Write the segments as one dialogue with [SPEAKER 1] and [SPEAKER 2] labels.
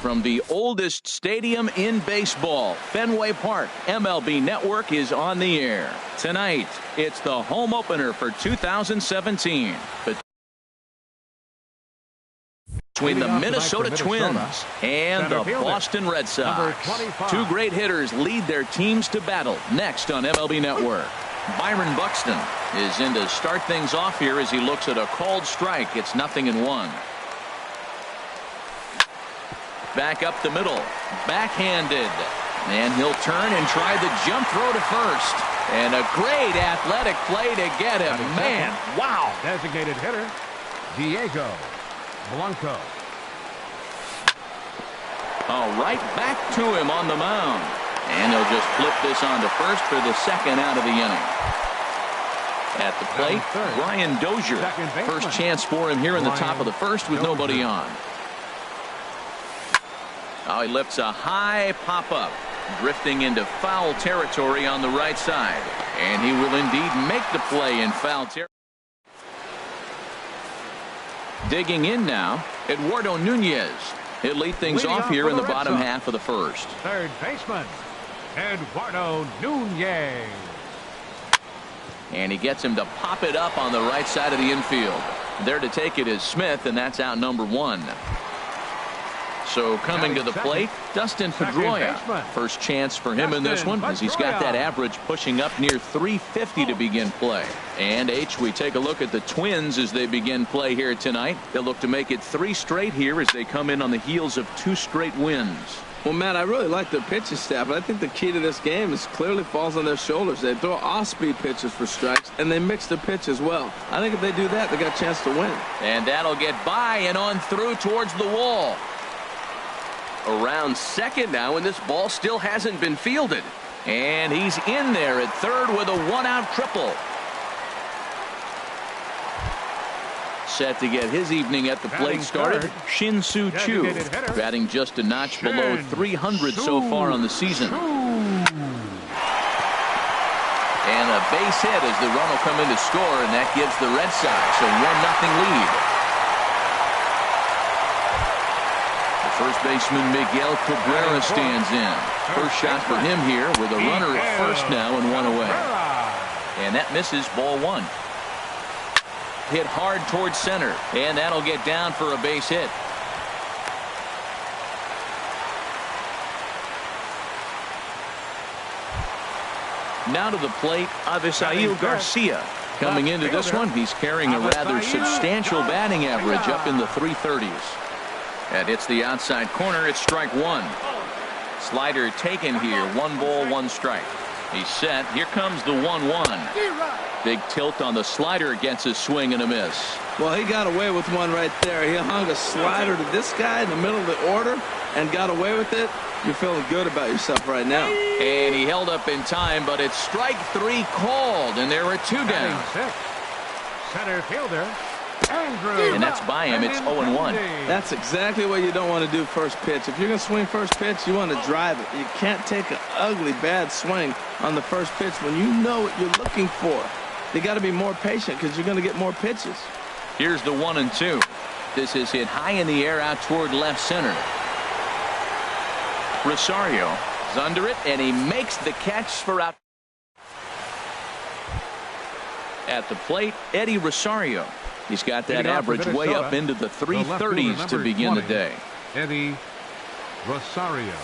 [SPEAKER 1] from the oldest stadium in baseball, Fenway Park. MLB Network is on the air. Tonight, it's the home opener for 2017. Between the Minnesota Twins and the Boston Red Sox. Two great hitters lead their teams to battle next on MLB Network. Byron Buxton is in to start things off here as he looks at a called strike. It's 0-1. Back up the middle. Backhanded. And he'll turn and try the jump throw to first. And a great athletic play to get him. Man, wow.
[SPEAKER 2] Designated hitter, Diego Blanco.
[SPEAKER 1] All right, back to him on the mound. And he'll just flip this on to first for the second out of the inning. At the plate, Brian Dozier. First chance for him here in the top of the first with nobody on. Oh, he lifts a high pop-up, drifting into foul territory on the right side. And he will indeed make the play in foul territory. Digging in now, Eduardo Nunez. He'll lead things off here in the bottom half of the first.
[SPEAKER 2] Third baseman, Eduardo Nunez.
[SPEAKER 1] And he gets him to pop it up on the right side of the infield. There to take it is Smith, and that's out number 1. So coming to the plate, Dustin Pedroia. First chance for him in this one as he's got that average pushing up near 350 to begin play. And we take a look at the Twins as they begin play here tonight. They'll look to make it 3 straight here as they come in on the heels of 2 straight wins.
[SPEAKER 3] Well, Matt, I really like their pitching staff, but I think the key to this game is clearly falls on their shoulders. They throw off-speed pitches for strikes, and they mix the pitch as well. I think if they do that, they got a chance to win.
[SPEAKER 1] And that'll get by and on through towards the wall. Around second now, and this ball still hasn't been fielded. And he's in there at third with a 1-out triple. Set to get his evening at the plate started, Shin-Soo Choo, batting just a notch below 300 so far on the season. And a base hit as the run will come in to score, and that gives the Red Sox a 1-0 lead. The first baseman Miguel Cabrera stands in. First shot for him here with a runner at first now and 1 away. And that misses, ball 1. Hit hard towards center, and that'll get down for a base hit. Now to the plate, Avisail Garcia. Coming into this one, he's carrying a rather substantial batting average up in the 330s. That hits the outside corner. It's strike 1. Slider taken here. 1 ball, 1 strike. He's set. Here comes the 1-1. Big tilt on the slider against a swing and a miss.
[SPEAKER 3] Well, he got away with one right there. He hung a slider to this guy in the middle of the order and got away with it. You're feeling good about yourself right now.
[SPEAKER 1] And he held up in time, but it's strike 3 called, and there are 2 down.
[SPEAKER 2] Center fielder,
[SPEAKER 1] and that's by him. It's 0-1.
[SPEAKER 3] That's exactly what you don't want to do first pitch. If you're going to swing first pitch, you want to drive it. You can't take an ugly, bad swing on the first pitch when you know what you're looking for. You got to be more patient because you're going to get more pitches.
[SPEAKER 1] Here's the 1-2. This is hit high in the air out toward left center. Rosario is under it, and he makes the catch for out. At the plate, Eddie Rosario. He's got that average way up into the 330s to begin the day.
[SPEAKER 2] Eddie Rosario.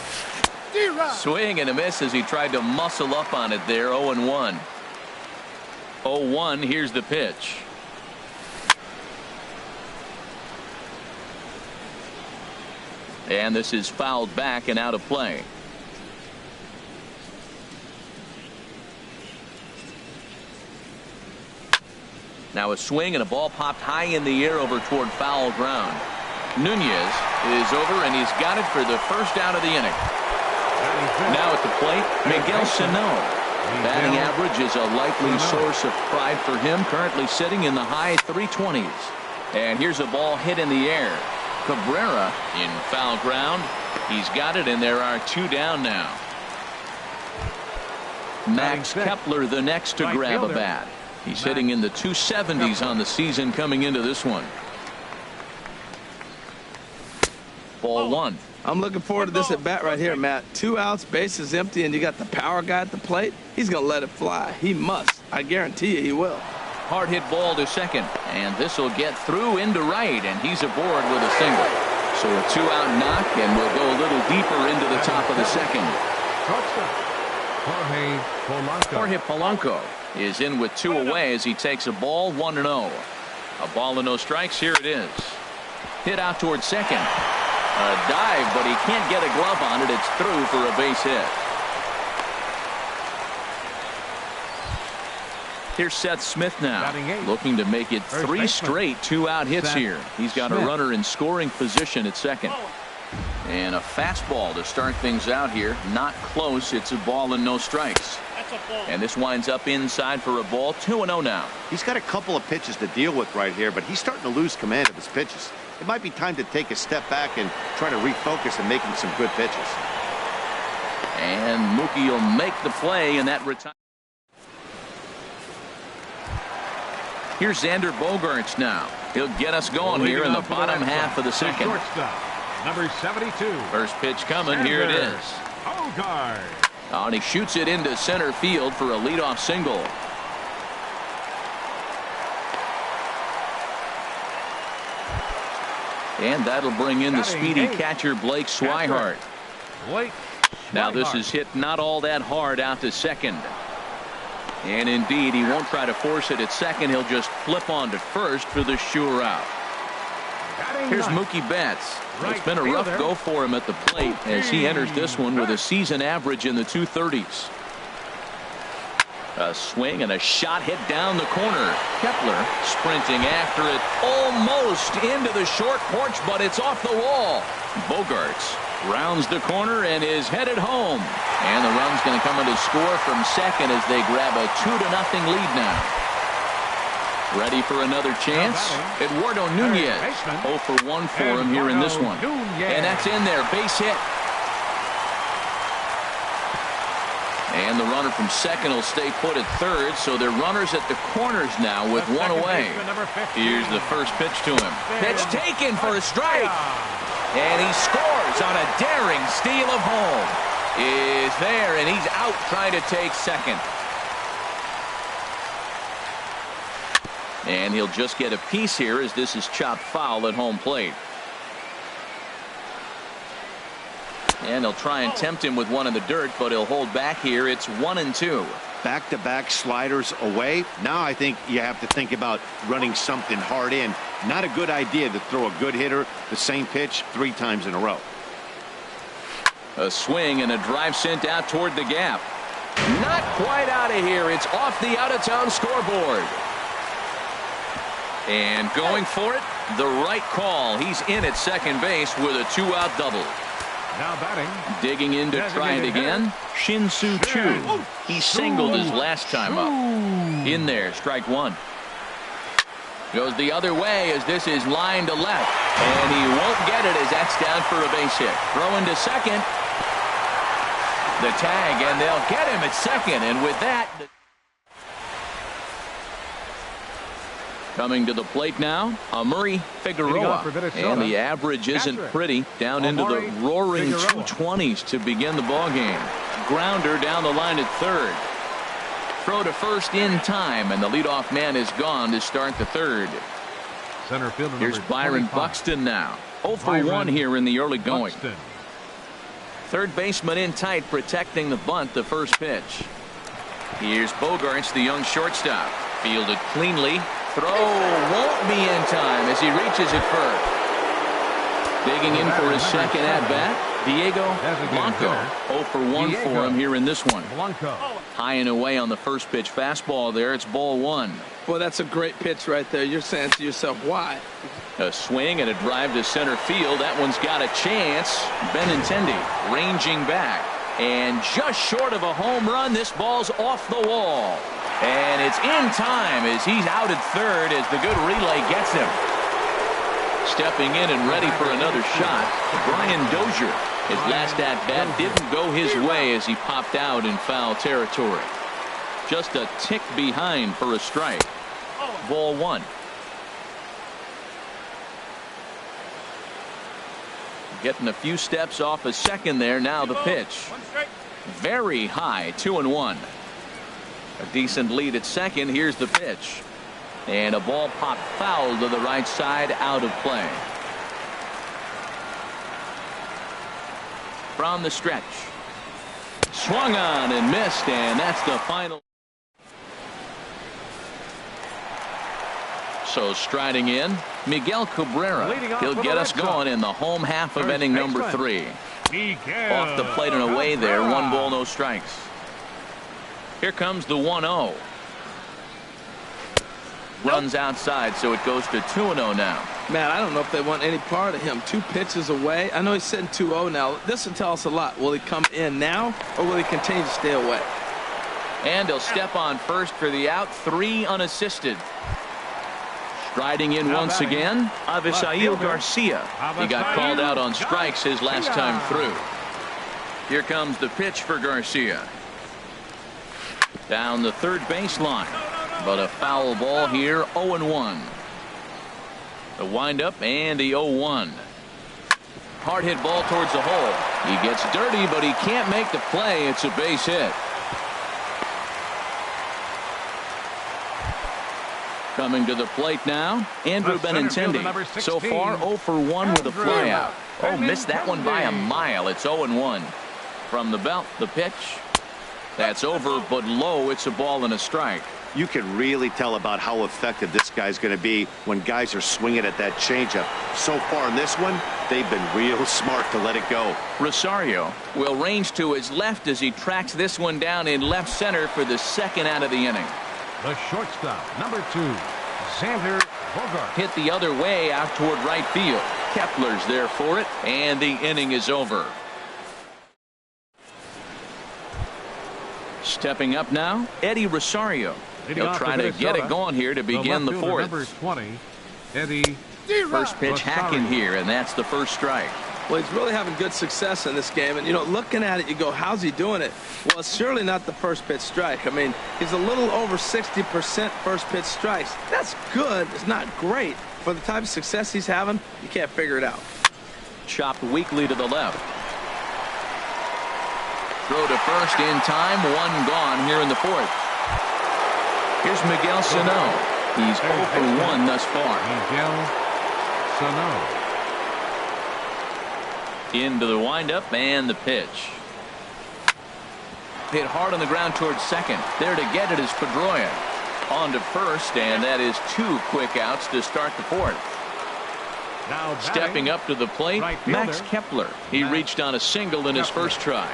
[SPEAKER 1] Swing and a miss as he tried to muscle up on it there. 0-1. 0-1. Here's the pitch. And this is fouled back and out of play. Now a swing and a ball popped high in the air over toward foul ground. Nunez is over, and he's got it for the first out of the inning. Now at the plate, Miguel Sano. Batting average is a likely source of pride for him, currently sitting in the high 320s. And here's a ball hit in the air. Cabrera in foul ground. He's got it, and there are 2 down now. Max Kepler the next to grab a bat. He's hitting in the 270s on the season coming into this one. Ball 1.
[SPEAKER 3] I'm looking forward to this at bat right here, Matt. 2 outs, bases empty, and you got the power guy at the plate. He's going to let it fly. He must. I guarantee you he will.
[SPEAKER 1] Hard hit ball to second, and this will get through into right, and he's aboard with a single. So a 2-out knock, and we'll go a little deeper into the top of the second. Jorge Polanco is in with 2 away as he takes a ball, 1-0. A ball and no strikes. Here it is. Hit out towards second. A dive, but he can't get a glove on it. It's through for a base hit. Here's Seth Smith now, looking to make it 3 straight 2-out hits here. He's got a runner in scoring position at second. And a fastball to start things out here. Not close. It's a ball and no strikes. And this winds up inside for a ball. 2-0 now.
[SPEAKER 4] He's got a couple of pitches to deal with right here, but he's starting to lose command of his pitches. It might be time to take a step back and try to refocus and making some good pitches.
[SPEAKER 1] And Mookie will make the play, and that retires. Here's Xander Bogaerts now. He'll get us going here in the bottom half of the second.
[SPEAKER 2] Number 72.
[SPEAKER 1] First pitch coming. Here it is.
[SPEAKER 2] Bogaerts.
[SPEAKER 1] Oh, and he shoots it into center field for a leadoff single. And that'll bring in the speedy catcher Blake Swihart. Now this is hit not all that hard out to second. And indeed, he won't try to force it at second. He'll just flip on to first for the sure out. Here's Mookie Betts. It's been a rough go for him at the plate as he enters this one with a season average in the 230s. A swing and a shot hit down the corner. Kepler sprinting after it almost into the short porch, but it's off the wall. Bogaerts rounds the corner and is headed home. And the run's going to come in to score from second as they grab a 2-0 lead now. Ready for another chance? Eduardo Nunez. 0 for 1 for him here in this one. And that's in there. Base hit. And the runner from second will stay put at third, so they're runners at the corners now with 1 away. Here's the first pitch to him. Pitch taken for a strike. And he scores on a daring steal of home. Is there, and he's out trying to take second. And he'll just get a piece here as this is chopped foul at home plate. And they'll try and tempt him with one in the dirt, but he'll hold back here. It's 1-2.
[SPEAKER 4] Back-to-back sliders away. Now I think you have to think about running something hard in. Not a good idea to throw a good hitter the same pitch 3 times in a row.
[SPEAKER 1] A swing and a drive sent out toward the gap. Not quite out of here. It's off the out-of-town scoreboard. And going for it, the right call. He's in at second base with a 2-out double.
[SPEAKER 2] Now batting.
[SPEAKER 1] Digging in to try it again. Shin-Soo Choo. He singled his last time up. In there, strike 1. Goes the other way as this is line to left. And he won't get it as that's down for a base hit. Throwing to second. The tag, and they'll get him at second. And with that... Coming to the plate now, Murray Figueroa. And the average isn't pretty. Down into the roaring 220s to begin the ball game. Grounder down the line at third. Throw to first in time, and the leadoff man is gone to start the third.
[SPEAKER 2] Center fielder
[SPEAKER 1] Here's Byron Buxton now. 0 for 1 here in the early going. Third baseman in tight, protecting the bunt, the first pitch. Here's Bogaerts, the young shortstop. Fielded cleanly. Throw won't be in time as he reaches it first. Digging in for his second at-bat, Diego Blanco. 0 for 1 for him here in this one. High and away on the first pitch fastball there. It's ball 1.
[SPEAKER 3] Well, that's a great pitch right there. You're saying to yourself, why?
[SPEAKER 1] A swing and a drive to center field. That one's got a chance. Benintendi ranging back. And just short of a home run, this ball's off the wall. And it's in time as he's out at third as the good relay gets him. Stepping in and ready for another shot, Brian Dozier. His last at-bat didn't go his way as he popped out in foul territory. Just a tick behind for a strike. Ball 1. getting a few steps off a second there. Now the pitch. Very high, 2-1. A decent lead at second. Here's the pitch. And a ball popped foul to the right side, out of play. From the stretch. Swung on and missed, and that's the final. So striding in, Miguel Cabrera. He'll get us going in the home half of inning number 3. Off the plate and away there. 1 ball, no strikes. Here comes the 1-0. Runs outside, so it goes to 2-0 now.
[SPEAKER 3] Man, I don't know if they want any part of him. 2 pitches away. I know he's sitting 2-0 now. This will tell us a lot. Will he come in now, or will he continue to stay away?
[SPEAKER 1] And he'll step on first for the out. 3 unassisted. Striding in once again, Avisail Garcia. He got called out on strikes his last time through. Here comes the pitch for Garcia. Down the third baseline. But a foul ball here, 0-1. The windup and the 0-1. Hard hit ball towards the hole. He gets dirty, but he can't make the play. It's a base hit. Coming to the plate now, Andrew Benintendi. So far, 0 for 1 with a flyout. Oh, missed that one by a mile. It's 0-1. From the belt, the pitch. That's over, but low. It's a ball and a strike.
[SPEAKER 4] You can really tell about how effective this guy's going to be when guys are swinging at that changeup. So far in this one, they've been real smart to let it go.
[SPEAKER 1] Rosario will range to his left as he tracks this one down in left center for the second out of the inning.
[SPEAKER 2] The shortstop, number 2, Xander Bogaerts.
[SPEAKER 1] Hit the other way out toward right field. Kepler's there for it, and the inning is over. Stepping up now, Eddie Rosario. He'll try to get it going here to begin the fourth.
[SPEAKER 2] Number 20, Eddie.
[SPEAKER 1] First pitch hacking here, and that's the first strike.
[SPEAKER 3] Well, he's really having good success in this game. And, you know, looking at it, you go, how's he doing it? Well, it's surely not the first pitch strike. I mean, he's a little over 60% first pitch strikes. That's good. It's not great. For the type of success he's having, you can't figure it out.
[SPEAKER 1] Chopped weakly to the left. Throw to first in time. 1 gone here in the fourth. Here's Miguel Sano. He's 0 for 1 thus far.
[SPEAKER 2] Miguel Sano.
[SPEAKER 1] Into the windup and the pitch. Hit hard on the ground towards second. There to get it is Pedroia. On to first, and that is 2 quick outs to start the fourth.
[SPEAKER 2] Now
[SPEAKER 1] stepping up to the plate,
[SPEAKER 2] right
[SPEAKER 1] Max Kepler. He reached on a single in his first try.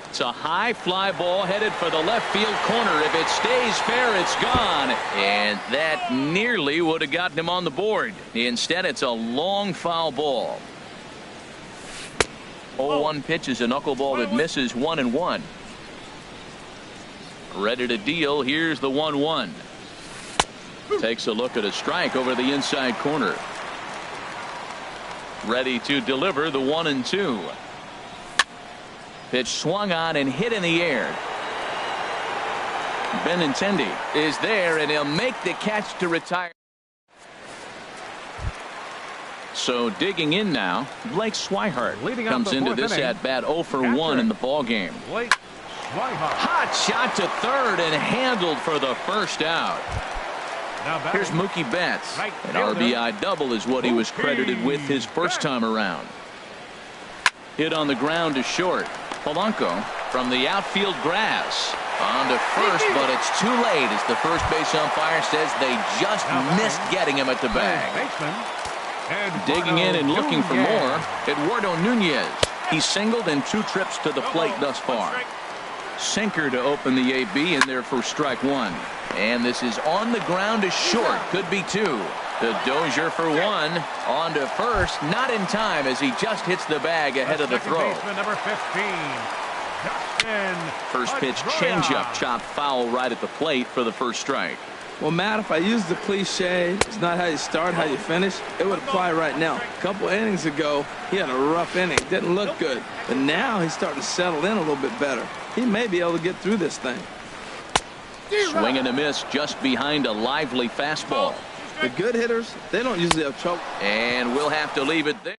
[SPEAKER 1] It's a high fly ball headed for the left field corner. If it stays fair, it's gone. And that nearly would have gotten him on the board. Instead, it's a long foul ball. 0-1 pitch is a knuckleball that misses 1-1. Ready to deal. Here's the 1-1. Takes a look at a strike over the inside corner. Ready to deliver the 1-2. Pitch swung on and hit in the air. Benintendi is there, and he'll make the catch to retire. So digging in now, Blake Swihart comes into this at bat 0 for 1 in the ball game.
[SPEAKER 2] Blake Swihart.
[SPEAKER 1] Hot shot to third and handled for the first out. Here's Mookie Betts. An RBI double is what he was credited with his first time around. Hit on the ground to short. Polanco from the outfield grass. On to first, but it's too late as the first base umpire says they just missed getting him at the bag. Digging in and looking for more, Eduardo Nunez. He's singled in 2 trips to the plate thus far. Sinker to open the AB in there for strike 1. And this is on the ground to short. Could be 2. The Dozier for 1. On to first. Not in time as he just hits the bag ahead of the throw.
[SPEAKER 2] Number 15.
[SPEAKER 1] First pitch changeup chopped foul right at the plate for the first strike.
[SPEAKER 3] Well, Matt, if I use the cliche, it's not how you start, how you finish, it would apply right now. A couple innings ago, he had a rough inning. Didn't look good. But now he's starting to settle in a little bit better. He may be able to get through this thing.
[SPEAKER 1] Swing and a miss just behind a lively fastball.
[SPEAKER 3] The good hitters, they don't usually have trouble.
[SPEAKER 1] And we'll have to leave it there.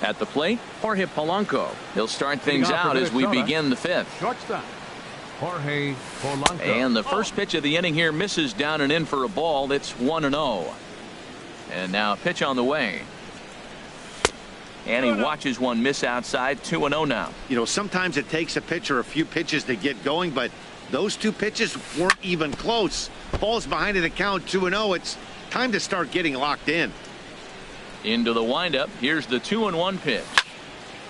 [SPEAKER 1] At the plate, Jorge Polanco. He'll start things out as we begin the fifth.
[SPEAKER 2] Shortstop, Jorge Polanco.
[SPEAKER 1] And the first pitch of the inning here misses down and in for a ball. It's 1-0. And now a pitch on the way. And he watches one miss outside. 2-0 now.
[SPEAKER 4] You know, sometimes it takes a pitcher a few pitches to get going, but those two pitches weren't even close. Ball's behind in the count, 2-0. It's time to start getting locked in.
[SPEAKER 1] Into the windup. Here's the 2-1 pitch.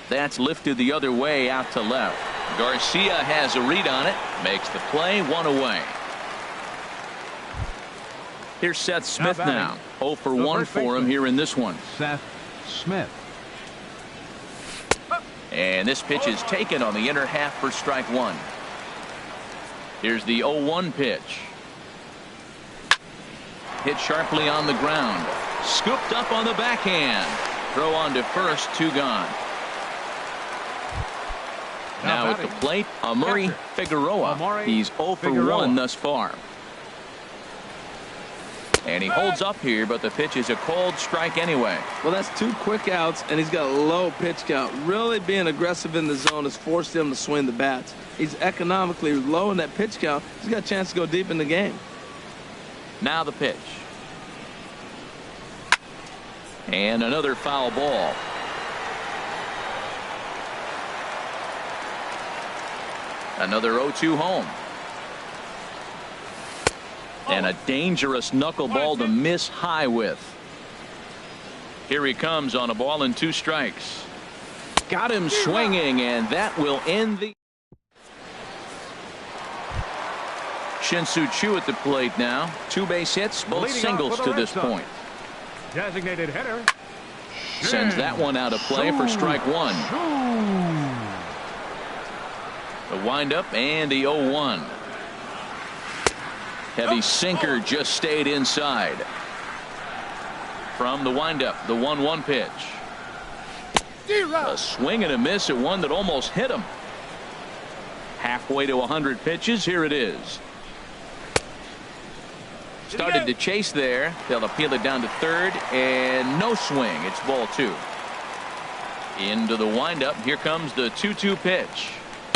[SPEAKER 1] That's lifted the other way out to left. Garcia has a read on it. Makes the play. 1 away. Here's Seth Smith now. 0 for 1 for him here in this one.
[SPEAKER 2] Seth Smith.
[SPEAKER 1] And this pitch is taken on the inner half for strike 1. Here's the 0-1 pitch. Hit sharply on the ground. Scooped up on the backhand. Throw on to first. 2 gone. Now at the plate, Amuri Figueroa. He's 0 for 1 thus far. And he holds up here, but the pitch is a cold strike anyway.
[SPEAKER 3] Well, that's 2 quick outs, and he's got a low pitch count. Really being aggressive in the zone has forced him to swing the bats. He's economically low in that pitch count. He's got a chance to go deep in the game.
[SPEAKER 1] Now the pitch. And another foul ball. Another 0-2 home. And a dangerous knuckleball to miss high with. Here he comes on a ball and 2 strikes. Got him swinging, and that will end the. Shin-Soo Choo at the plate now. 2 base hits, both singles to this point.
[SPEAKER 2] Designated hitter.
[SPEAKER 1] Sends that one out of play for strike 1. The windup and the 0-1. Heavy sinker just stayed inside. From the windup, the 1-1 pitch. A swing and a miss at one that almost hit him. Halfway to 100 pitches. Here it is. Started to chase there. They'll appeal it down to third, and no swing. It's ball 2. Into the windup. Here comes the 2-2 pitch.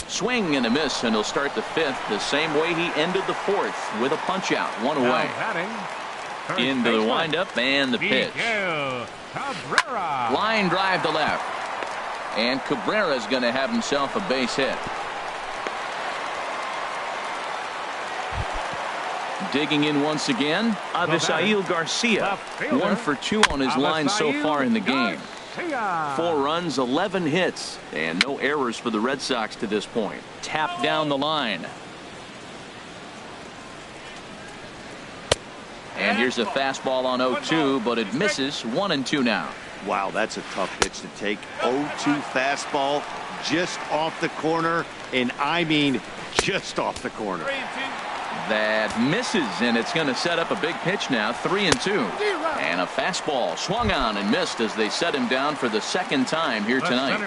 [SPEAKER 1] Swing and a miss, and he'll start the 5th the same way he ended the 4th with a punch out. 1 away. Into the windup and the pitch. Line drive to left. And Cabrera's going to have himself a base hit. Digging in once again, Avisail Garcia. 1 for 2 on his line so far in the game. 4 runs, 11 hits, and no errors for the Red Sox to this point. Tapped down the line. And here's a fastball on 0-2, but it misses. 1-2 now.
[SPEAKER 4] Wow, that's a tough pitch to take. 0-2 fastball just off the corner, and I mean just off the corner.
[SPEAKER 1] That misses, and it's going to set up a big pitch now. 3-2. And a fastball swung on and missed as they set him down for the 2nd time here tonight.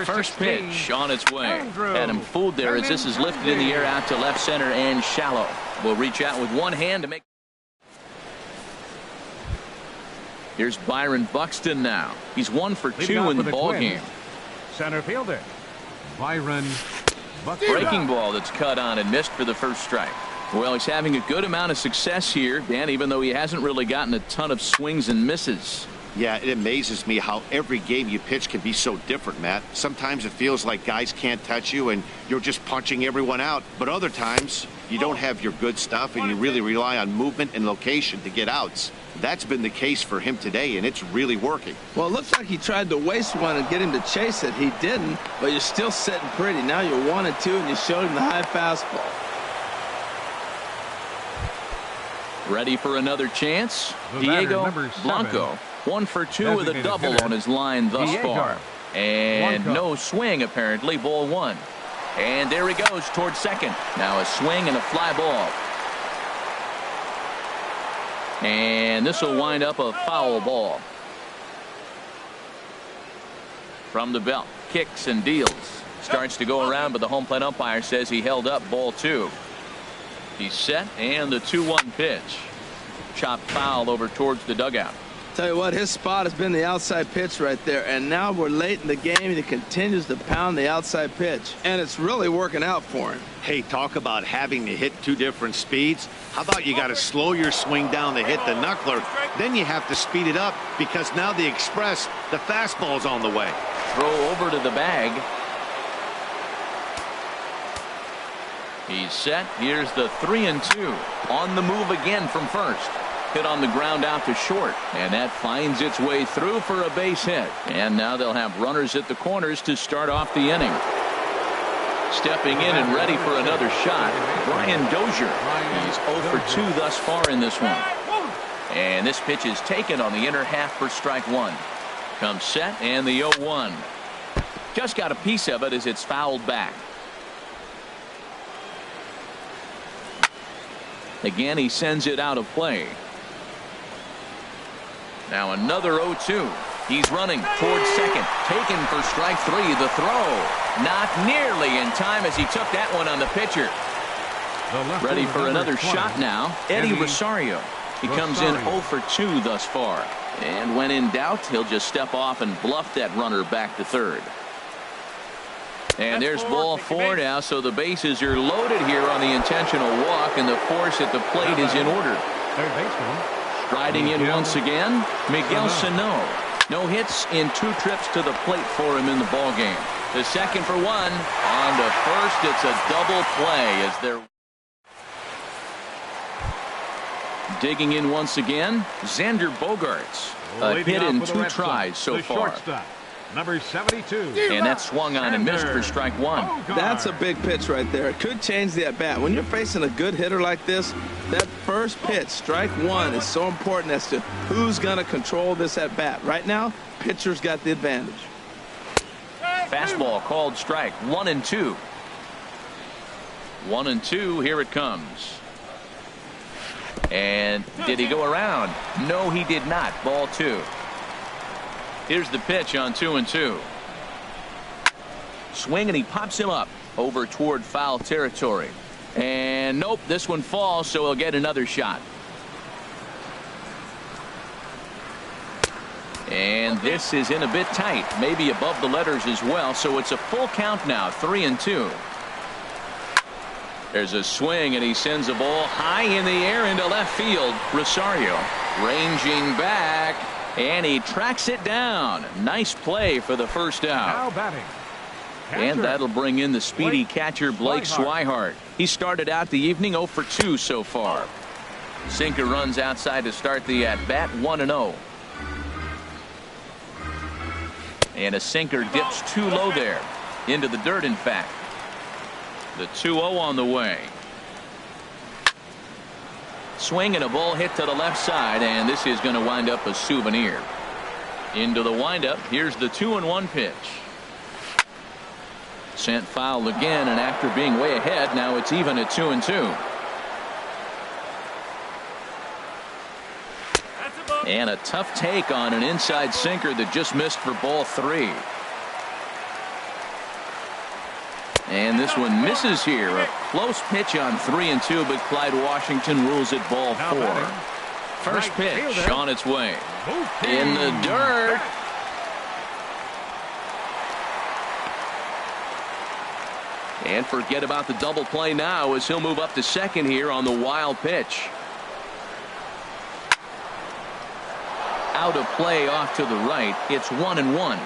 [SPEAKER 1] First pitch on its way. Had him fooled there as this is lifted in the air out to left center and shallow. Will reach out with one hand to make. Here's Byron Buxton now. He's 1 for 2 in the ball game.
[SPEAKER 2] Center fielder Byron Buxton.
[SPEAKER 1] Breaking ball that's cut on and missed for the first strike. Well, he's having a good amount of success here, Dan, even though he hasn't really gotten a ton of swings and misses.
[SPEAKER 4] Yeah, it amazes me how every game you pitch can be so different, Matt. Sometimes it feels like guys can't touch you and you're just punching everyone out. But other times you don't have your good stuff and you really rely on movement and location to get outs. That's been the case for him today, and it's really working.
[SPEAKER 3] Well, it looks like he tried to waste one and get him to chase it. He didn't, but you're still sitting pretty. Now you're 1-2, and you showed him the high fastball.
[SPEAKER 1] Ready for another chance? Diego Blanco. 1 for 2 with a double on his line thus far. And no swing, apparently. Ball 1. And there he goes towards second. Now a swing and a fly ball. And this will wind up a foul ball. From the belt. Kicks and deals. Starts to go around, but the home plate umpire says he held up ball 2. He's set, and the 2-1 pitch. Chopped foul over towards the dugout.
[SPEAKER 3] Tell you what, his spot has been the outside pitch right there, and now we're late in the game and he continues to pound the outside pitch, and it's really working out for him.
[SPEAKER 4] Hey, talk about having to hit two different speeds. How about you got to slow your swing down to hit the knuckler, then you have to speed it up because now the express, the fastball's on the way.
[SPEAKER 1] Throw over to the bag. He's set. Here's the 3-2. On the move again from first. Hit on the ground out to short, and that finds its way through for a base hit. And now they'll have runners at the corners to start off the inning. Stepping in and ready for another shot, Brian Dozier. He's 0 for 2 thus far in this one. And this pitch is taken on the inner half for strike one. Comes set, and the 0-1. Just got a piece of it as it's fouled back. Again, he sends it out of play. Now another 0-2. He's running towards second. Taken for strike three. The throw. Not nearly in time as he took that one on the pitcher. Ready for another shot now. Eddie Rosario. He comes in 0 for 2 thus far. And when in doubt, he'll just step off and bluff that runner back to third. And there's ball 4 now, so the bases are loaded here on the intentional walk, and the force at the plate is in order.
[SPEAKER 2] Third baseman.
[SPEAKER 1] Striding in once again, Miguel Sano. No hits in 2 trips to the plate for him in the ball game. The second for 1. On to first, it's a double play as they're digging in once again. Xander Bogaerts. A hit in 2 tries so far.
[SPEAKER 2] Shortstop, number 72.
[SPEAKER 1] And that swung on and missed for strike 1.
[SPEAKER 3] That's a big pitch right there. It could change the at-bat. When you're facing a good hitter like this, that first pitch, strike 1, is so important as to who's going to control this at-bat. Right now, pitcher's got the advantage.
[SPEAKER 1] Fastball called strike. 1-2. 1-2. Here it comes. And did he go around? No, he did not. Ball 2. Here's the pitch on 2-2. Swing, and he pops him up over toward foul territory. And nope, this one falls, so he'll get another shot. And this is in a bit tight, maybe above the letters as well, so it's a full count now, 3-2. There's a swing, and he sends a ball high in the air into left field. Rosario ranging back, and he tracks it down. Nice play for the first out.
[SPEAKER 2] Now batting.
[SPEAKER 1] And that'll bring in the speedy catcher Blake Swihart. He started out the evening 0 for 2 so far. Sinker runs outside to start the at-bat, 1-0. And a sinker dips too low there. Into the dirt, in fact. The 2-0 on the way. Swing and a ball hit to the left side, and this is going to wind up a souvenir. Into the windup. Here's the 2-1 pitch. Sent foul again, and after being way ahead, now it's even at 2-2. And a tough take on an inside sinker that just missed for ball 3. And this one misses here. A close pitch on 3-2, but Clyde Washington rules it ball 4. First pitch on its way. In the dirt. And forget about the double play now as he'll move up to second here on the wild pitch. Out of play off to the right. It's 1-1.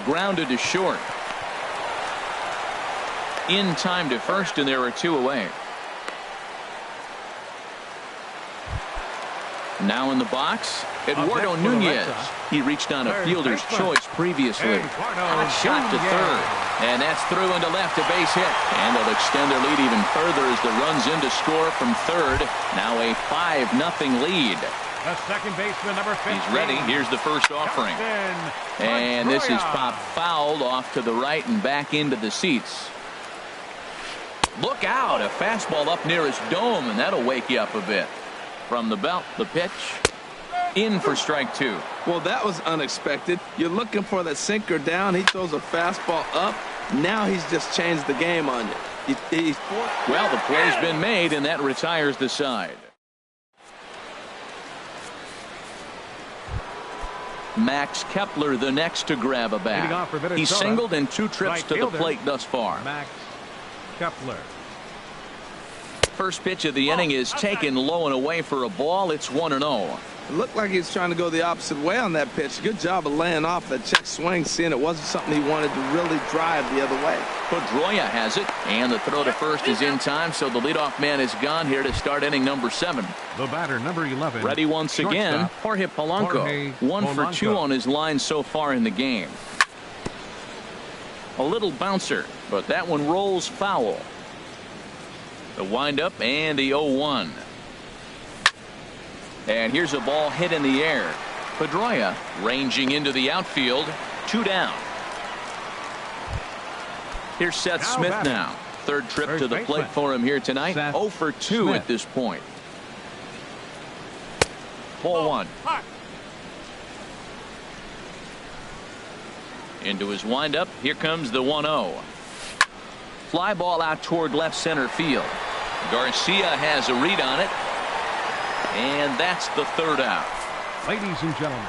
[SPEAKER 1] Grounded to short. In time to first, and there are 2 away. Now in the box, Eduardo Nunez. He reached on a fielder's choice previously. Hot shot to third. And that's through into left, a base hit. And they'll extend their lead even further as the run's in to score from third. Now a 5-0 lead.
[SPEAKER 2] The second baseman, number 15.
[SPEAKER 1] He's ready. Here's the first offering. And this is popped fouled off to the right and back into the seats. Look out. A fastball up near his dome, and that'll wake you up a bit. From the belt, the pitch. In for strike 2.
[SPEAKER 3] Well, that was unexpected. You're looking for that sinker down. He throws a fastball up. Now he's just changed the game on you.
[SPEAKER 1] Well, the play's been made, and that retires the side. Max Kepler, the next to grab a bat. He's singled in 2 trips to the plate thus far.
[SPEAKER 2] Max Kepler.
[SPEAKER 1] First pitch of the inning is taken low and away for a ball. It's 1-0.
[SPEAKER 3] It looked like he was trying to go the opposite way on that pitch. Good job of laying off that check swing, seeing it wasn't something he wanted to really drive the other way.
[SPEAKER 1] Pedroia has it, and the throw to first is in time, so the leadoff man is gone here to start inning number 7.
[SPEAKER 2] The batter, number 11.
[SPEAKER 1] Ready once again, Jorge Polanco. 1 for 2 on his line so far in the game. A little bouncer, but that one rolls foul. The windup and the 0-1. And here's a ball hit in the air. Pedroia ranging into the outfield. 2 down. Here's Seth Smith now. Third trip to the plate for him here tonight. 0 for 2 at this point. Ball 1. Into his windup. Here comes the 1-0. Fly ball out toward left center field. Garcia has a read on it. And that's the 3rd out.
[SPEAKER 2] Ladies and gentlemen,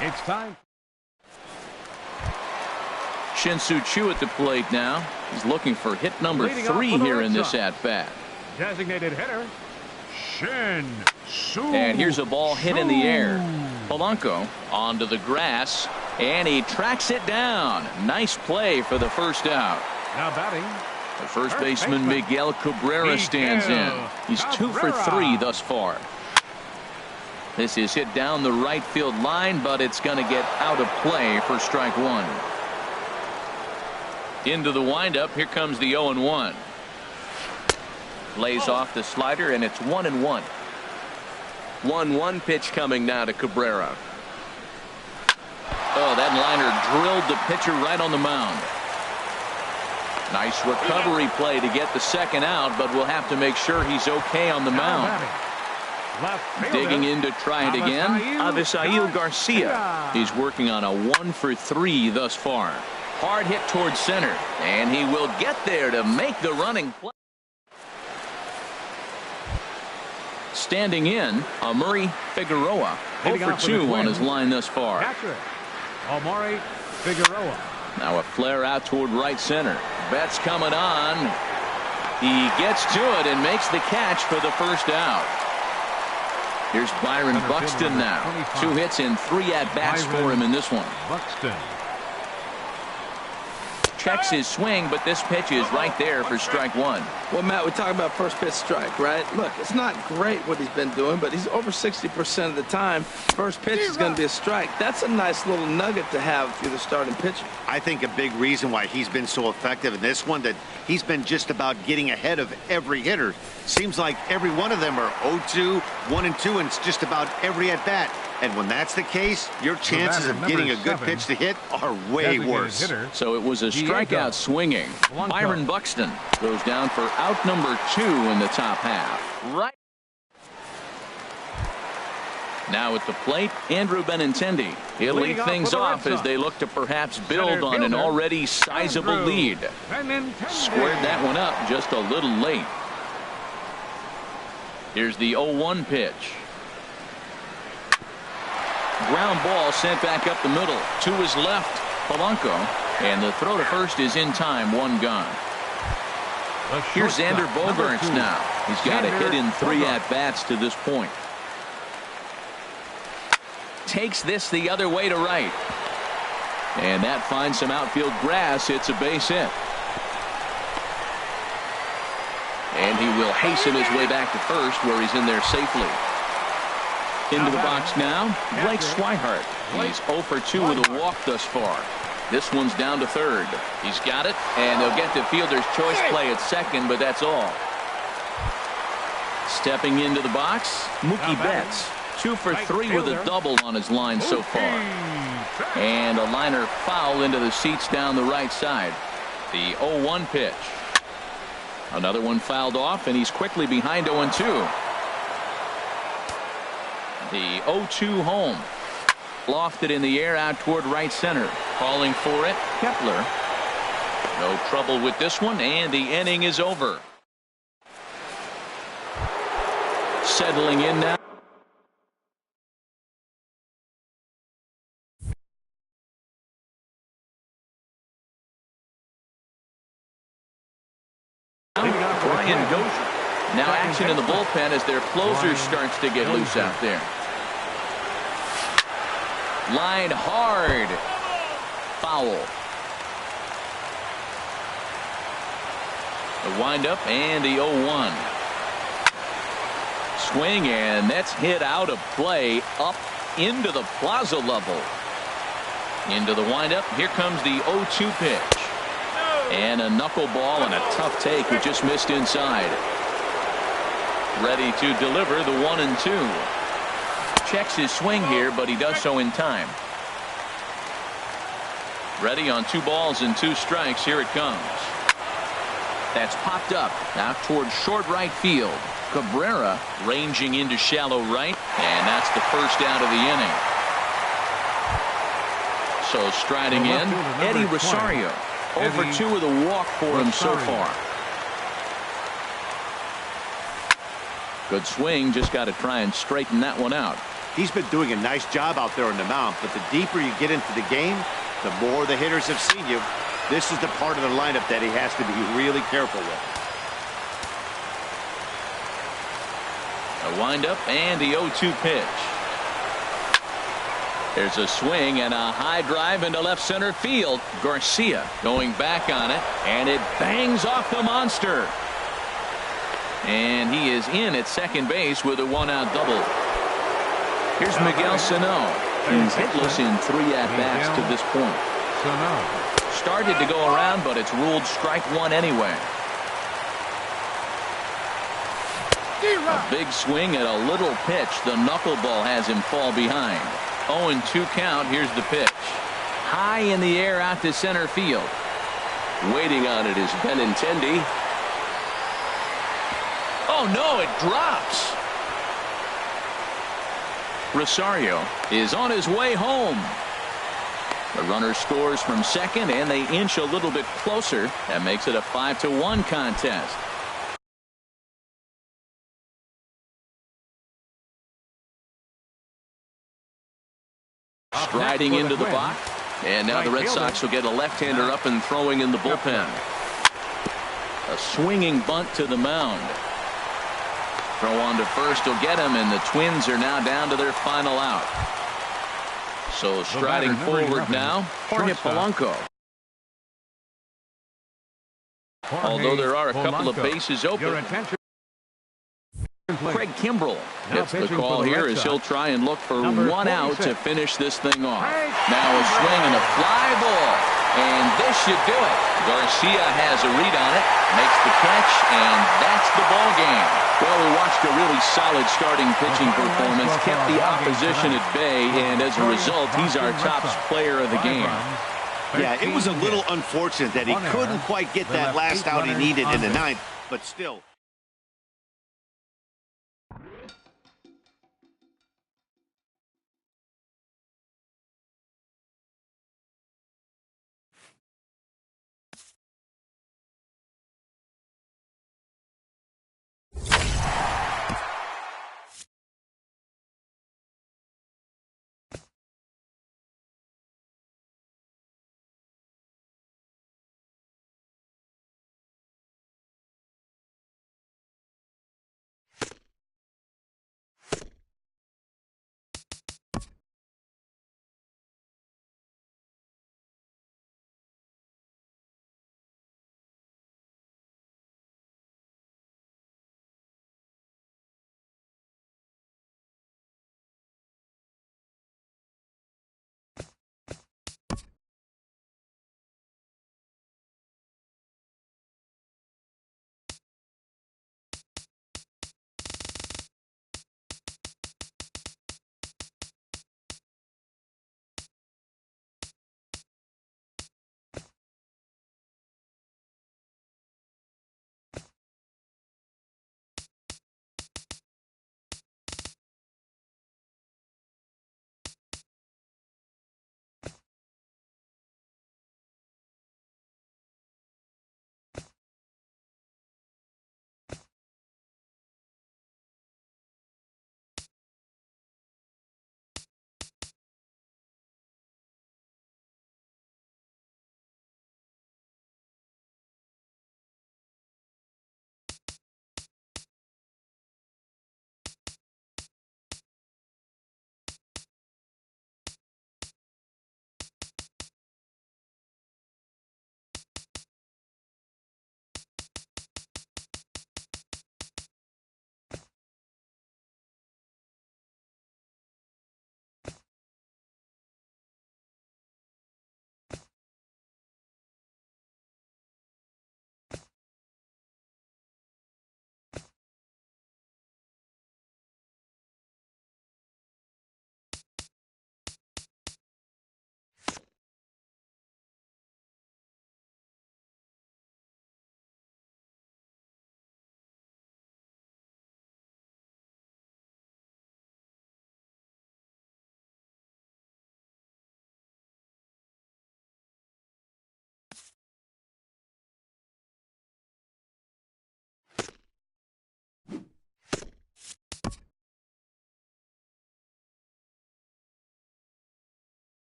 [SPEAKER 2] it's time.
[SPEAKER 1] Shin-Soo Choo at the plate now. He's looking for hit number 3 here in this at-bat.
[SPEAKER 2] Designated hitter, Shin-Soo.
[SPEAKER 1] And here's a ball hit in the air. Polanco onto the grass, and he tracks it down. Nice play for the first out.
[SPEAKER 2] Now batting.
[SPEAKER 1] The first baseman, Miguel Cabrera, stands in. He's 2 for 3 thus far. This is hit down the right field line, but it's going to get out of play for strike 1. Into the windup. Here comes the 0-1. Lays off the slider, and it's 1-1. 1-1 pitch coming now to Cabrera. Oh, that liner drilled the pitcher right on the mound. Nice recovery play to get the second out, but we'll have to make sure he's okay on the mound. Digging in to try it again, Avisail Garcia. He's working on a 1 for 3 thus far. Hard hit towards center, and he will get there to make the running play. Standing in, Amuri Figueroa. 0 for 2 on his line thus far.
[SPEAKER 2] Amuri Figueroa.
[SPEAKER 1] Now a flare out toward right center. Betts coming on. He gets to it and makes the catch for the first out. Here's Byron Buxton now. 2 hits and 3 at-bats for him in this one.
[SPEAKER 2] Buxton
[SPEAKER 1] checks his swing, but this pitch is right there for strike 1.
[SPEAKER 3] Well, Matt, we talk about first pitch strike, right? Look, it's not great what he's been doing, but he's over 60% of the time. First pitch is going to be a strike. That's a nice little nugget to have if you're the starting pitcher.
[SPEAKER 4] I think a big reason why he's been so effective in this one, that he's been just about getting ahead of every hitter. Seems like every one of them are 0-2, 1-2, and it's just about every at-bat. And when that's the case, your chances of getting a good pitch to hit are way worse.
[SPEAKER 1] So it was a strikeout swinging. Byron Buxton goes down for out number 2 in the top half. Right now at the plate, Andrew Benintendi. He'll lead things off as they look to perhaps build on an already sizable lead. Squared that one up just a little late. Here's the 0-1 pitch. Ground ball sent back up the middle. To his left, Polanco. And the throw to first is in time. 1 gone. Here's Xander Bogaerts now. He's got a hit in 3 at-bats to this point. Takes this the other way to right. And that finds some outfield grass. It's a base hit. And he will hasten his way back to first, where he's in there safely. Into the box now, Blake Swihart. He's 0 for 2 with a walk thus far. This one's down to third. He's got it, and they'll get the fielder's choice play at second, but that's all. Stepping into the box, Mookie Betts. 2 for 3 with a double on his line so far. And a liner foul into the seats down the right side. The 0-1 pitch. Another one fouled off, and he's quickly behind 0-2. The 0-2 home. Lofted in the air out toward right center. Calling for it, Kepler. No trouble with this one, and the inning is over. Settling in now. Brian Dozier. Now action in the bullpen as their closer starts to get loose out there. Line hard. Foul. The windup and the 0-1. Swing, and that's hit out of play up into the plaza level. Into the windup. Here comes the 0-2 pitch. And a knuckleball and a tough take who just missed inside. Ready to deliver the 1-2. Checks his swing here, but he does so in time. Ready on 2 balls and 2 strikes. Here it comes. That's popped up out towards short right field. Cabrera ranging into shallow right, and that's the first out of the inning. So striding in, Eddie Rosario. 0 for 2 with a walk for him so far. Good swing, just got to try and straighten that one out.
[SPEAKER 4] He's been doing a nice job out there on the mound, but the deeper you get into the game, the more the hitters have seen you. This is the part of the lineup that he has to be really careful with.
[SPEAKER 1] A windup and the 0-2 pitch. There's a swing and a high drive into left center field. Garcia going back on it, and it bangs off the monster. And he is in at second base with a 1-out double. Here's Miguel Sano. He's hitless in 3 at-bats to this point. Started to go around, but it's ruled strike 1 anyway. A big swing at a little pitch. The knuckleball has him fall behind. 0-2 count. Here's the pitch. High in the air out to center field. Waiting on it is Benintendi. Oh no, it drops. Rosario is on his way home. The runner scores from second, and they inch a little bit closer. That makes it a 5-1 contest. Striding into the box, and now the Red Sox will get a left-hander up and throwing in the bullpen. A swinging bunt to the mound. Throw on to first will get him, and the Twins are now down to their final out. So striding forward now, Jorge Polanco. Although there are a couple of bases open, Craig Kimbrell gets the call here as he'll try and look for 1 out to finish this thing off. Now a swing and a fly ball, and this should do it. Garcia has a read on it, makes the catch, and that's the ball game. Well, we watched a really solid starting pitching performance, kept the opposition at bay, and as a result, he's our top player of the game.
[SPEAKER 4] Yeah, it was a little unfortunate that he couldn't quite get that last out he needed in the 9th, but still.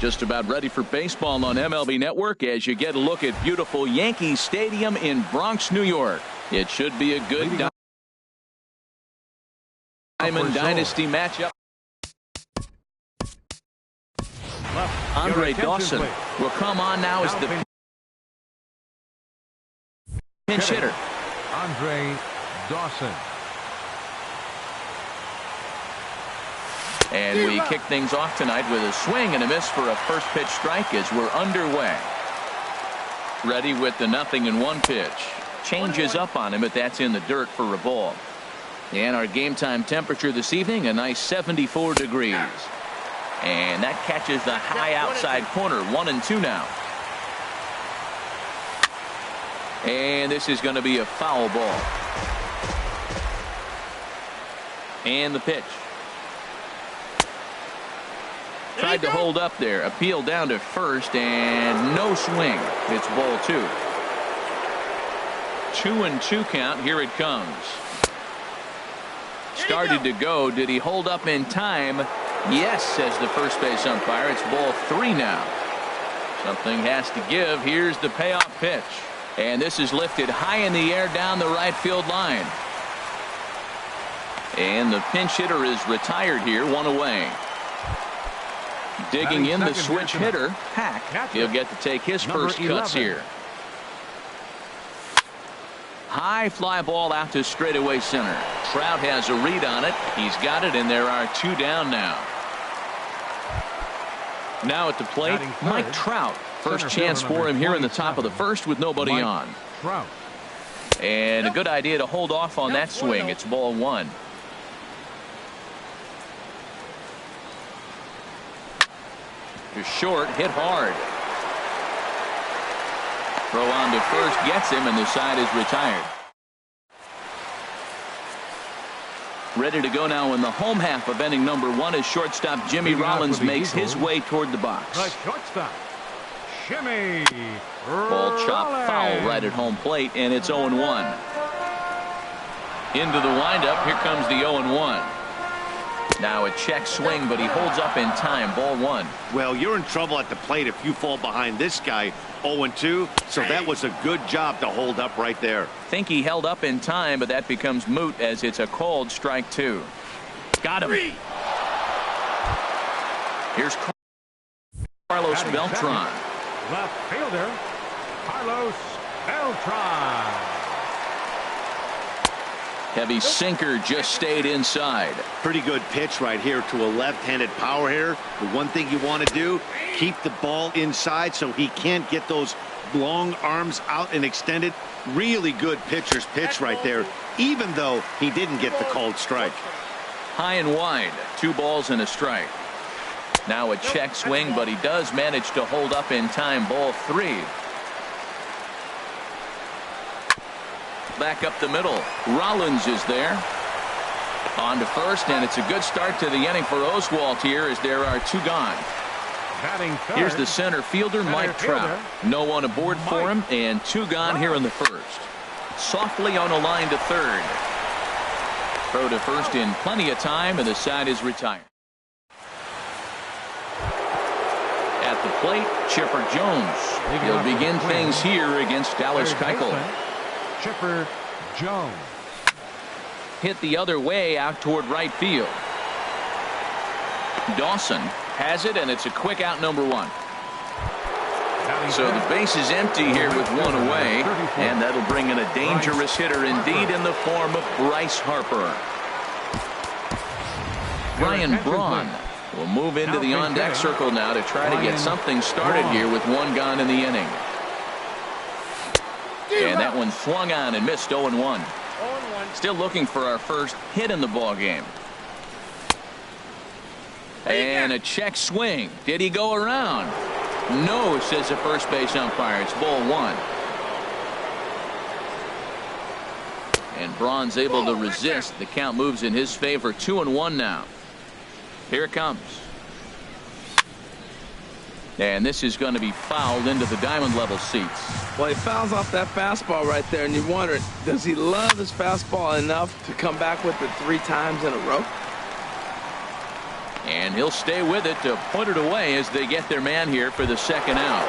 [SPEAKER 1] Just about ready for baseball on MLB Network as you get a look at beautiful Yankee Stadium in Bronx, New York. It should be a good Diamond Dynasty matchup. Andre Dawson will come on now as the pinch hitter.
[SPEAKER 2] Andre Dawson.
[SPEAKER 1] And we kick things off tonight with a swing and a miss for a first pitch strike as we're underway. Ready with the 0-1 pitch. Changes up on him, but that's in the dirt for a ball. And our game time temperature this evening, a nice 74 degrees. And that catches the high outside corner. 1-2 now. And this is going to be a foul ball. And the pitch. Tried to hold up there. Appeal down to first and no swing. It's ball 2. 2-2 count. Here it comes. Started to go. Did he hold up in time? Yes, says the first base umpire. It's ball 3 now. Something has to give. Here's the payoff pitch. And this is lifted high in the air down the right field line. And the pinch hitter is retired here. 1 away. Digging in the switch hitter, Hack. He'll get to take his first cuts here. High fly ball out to straightaway center. Trout has a read on it. He's got it, and there are 2 down now. Now at the plate, Mike Trout. First chance for him here in the top of the first with nobody on. And a good idea to hold off on that swing. It's ball 1. To short, hit hard. Throw on to first gets him, and the side is retired. Ready to go now in the home half of inning number 1 as shortstop Jimmy Rollins makes his way toward the box.
[SPEAKER 2] The shortstop, Jimmy
[SPEAKER 1] Ball chopped foul right at home plate, and it's 0-1. Into the windup. Here comes the 0-1. Now a check swing, but he holds up in time. Ball 1.
[SPEAKER 4] Well, you're in trouble at the plate if you fall behind this guy. 0-2, so that was a good job to hold up right there.
[SPEAKER 1] Think he held up in time, but that becomes moot as it's a called strike 2. Got him. Here's Carlos Beltran.
[SPEAKER 2] Left fielder, Carlos Beltran.
[SPEAKER 1] Heavy sinker just stayed inside.
[SPEAKER 4] Pretty good pitch right here to a left-handed power hitter. The one thing you want to do, keep the ball inside so he can't get those long arms out and extended. Really good pitcher's pitch right there, even though he didn't get the called strike.
[SPEAKER 1] High and wide. 2 balls and a strike. Now a check swing, but he does manage to hold up in time. Ball 3. Back up the middle. Rollins is there. On to first, and it's a good start to the inning for Oswalt here as there are 2 gone. Here's the center fielder, Mike Trout. No one aboard for him, and 2 gone here in the first. Softly on a line to third. Throw to first in plenty of time, and the side is retired. At the plate, Chipper Jones. He'll begin things here against Dallas Keuchel.
[SPEAKER 2] Chipper Jones.
[SPEAKER 1] Hit the other way out toward right field. Dawson has it, and it's a quick out, number 1. So the base is empty here with 1 away, and that'll bring in a dangerous hitter indeed in the form of Bryce Harper. Ryan Braun will move into the on-deck circle now to try to get something started here with 1 gone in the inning. And that one swung on and missed. 0-1. Still looking for our first hit in the ball game. And a check swing. Did he go around? No, says the first base umpire. It's ball 1. And Braun's able to resist. The count moves in his favor. 2-1 now. Here it comes. And this is going to be fouled into the diamond level seats.
[SPEAKER 3] Well, he fouls off that fastball right there, and you wonder, does he love his fastball enough to come back with it 3 times in a row?
[SPEAKER 1] And he'll stay with it to put it away as they get their man here for the second out.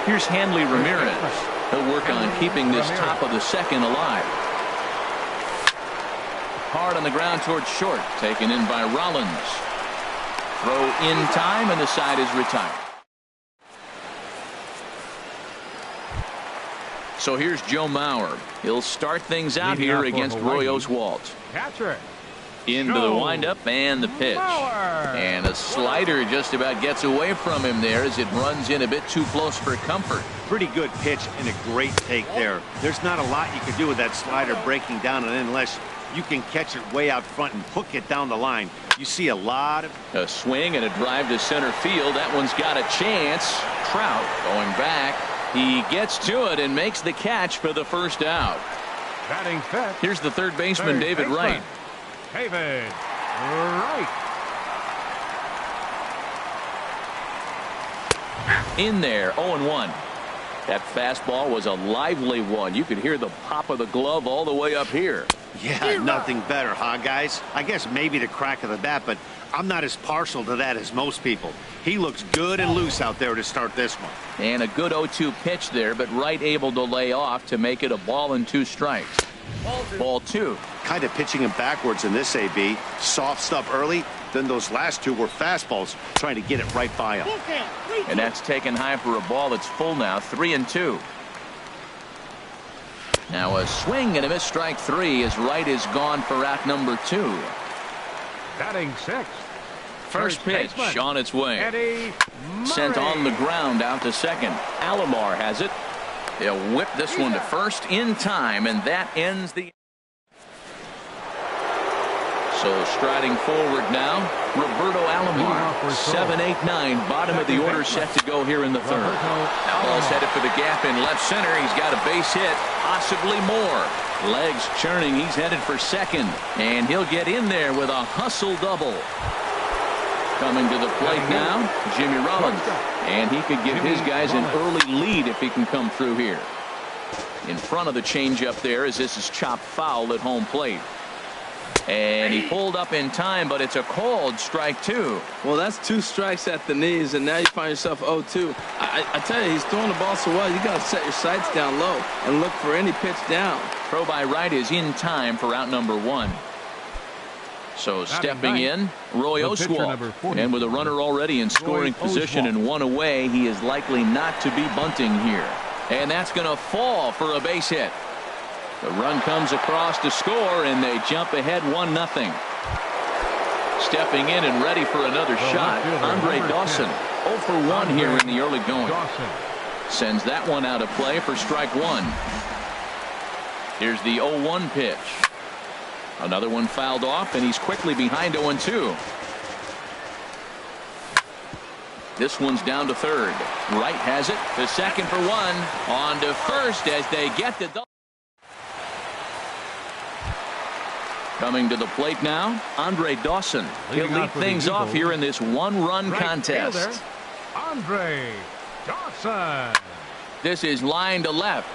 [SPEAKER 1] Here's Hanley Ramirez. He'll work on keeping this top of the second alive. Hard on the ground towards short. Taken in by Rollins. Throw in time, and the side is retired. So here's Joe Mauer. He'll start things out here against Roy Oswalt.
[SPEAKER 2] Catcher.
[SPEAKER 1] Into the windup and the pitch. And a slider just about gets away from him there as it runs in a bit too close for comfort.
[SPEAKER 4] Pretty good pitch and a great take there. There's not a lot you can do with that slider breaking down, and unless you can catch it way out front and hook it down the line, you see a lot of...
[SPEAKER 1] A swing and a drive to center field. That one's got a chance. Trout going back. He gets to it and makes the catch for the first out.
[SPEAKER 2] Batting fifth.
[SPEAKER 1] Here's the third baseman, David Wright.
[SPEAKER 2] David Wright.
[SPEAKER 1] In there, 0-1. That fastball was a lively one. You could hear the pop of the glove all the way up here.
[SPEAKER 4] Yeah, nothing better, huh, guys? I guess maybe the crack of the bat, but I'm not as partial to that as most people. He looks good and loose out there to start this one.
[SPEAKER 1] And a good 0-2 pitch there, but Wright able to lay off to make it a ball and 2 strikes. Ball 2.
[SPEAKER 4] Kind of pitching him backwards in this AB. Soft stuff early, then those last 2 were fastballs, trying to get it right by him.
[SPEAKER 1] And that's taken high for a ball that's full now, 3-2. Now a swing and a miss, strike 3 as Wright is gone for out number 2.
[SPEAKER 2] Batting sixth.
[SPEAKER 1] First pitch on its way.
[SPEAKER 2] Eddie
[SPEAKER 1] Sent on the ground out to second. Alomar has it. They'll whip this one to first in time, and that ends the... So striding forward now, Roberto Alomar. 7-8-9, bottom of the order set to go here in the third. Now ball's headed for the gap in left center. He's got a base hit, possibly more. Legs churning. He's headed for second, and he'll get in there with a hustle double. Coming to the plate now, Jimmy Rollins, and he could give his guys an early lead if he can come through here. In front of the changeup there as this is chopped foul at home plate. And he pulled up in time, but it's a called strike 2.
[SPEAKER 3] Well, that's 2 strikes at the knees, and now you find yourself 0-2. I tell you, he's throwing the ball so well, you got to set your sights down low and look for any pitch down.
[SPEAKER 1] Throw by Wright is in time for out number 1. So stepping in, Roy Oswalt. And with a runner already in scoring position and 1 away, he is likely not to be bunting here. And that's going to fall for a base hit. The run comes across to score, and they jump ahead 1-0. Stepping in and ready for another shot, Andre Dawson. 0 for 1 here in the early going. Sends that one out of play for strike 1. Here's the 0-1 pitch. Another one fouled off, and he's quickly behind 0-2. This one's down to third. Wright has it to second for 1. On to first as they get the double. Coming to the plate now, Andre Dawson. He'll lead things off here in this 1-run contest.
[SPEAKER 2] Andre Dawson.
[SPEAKER 1] This is line to left.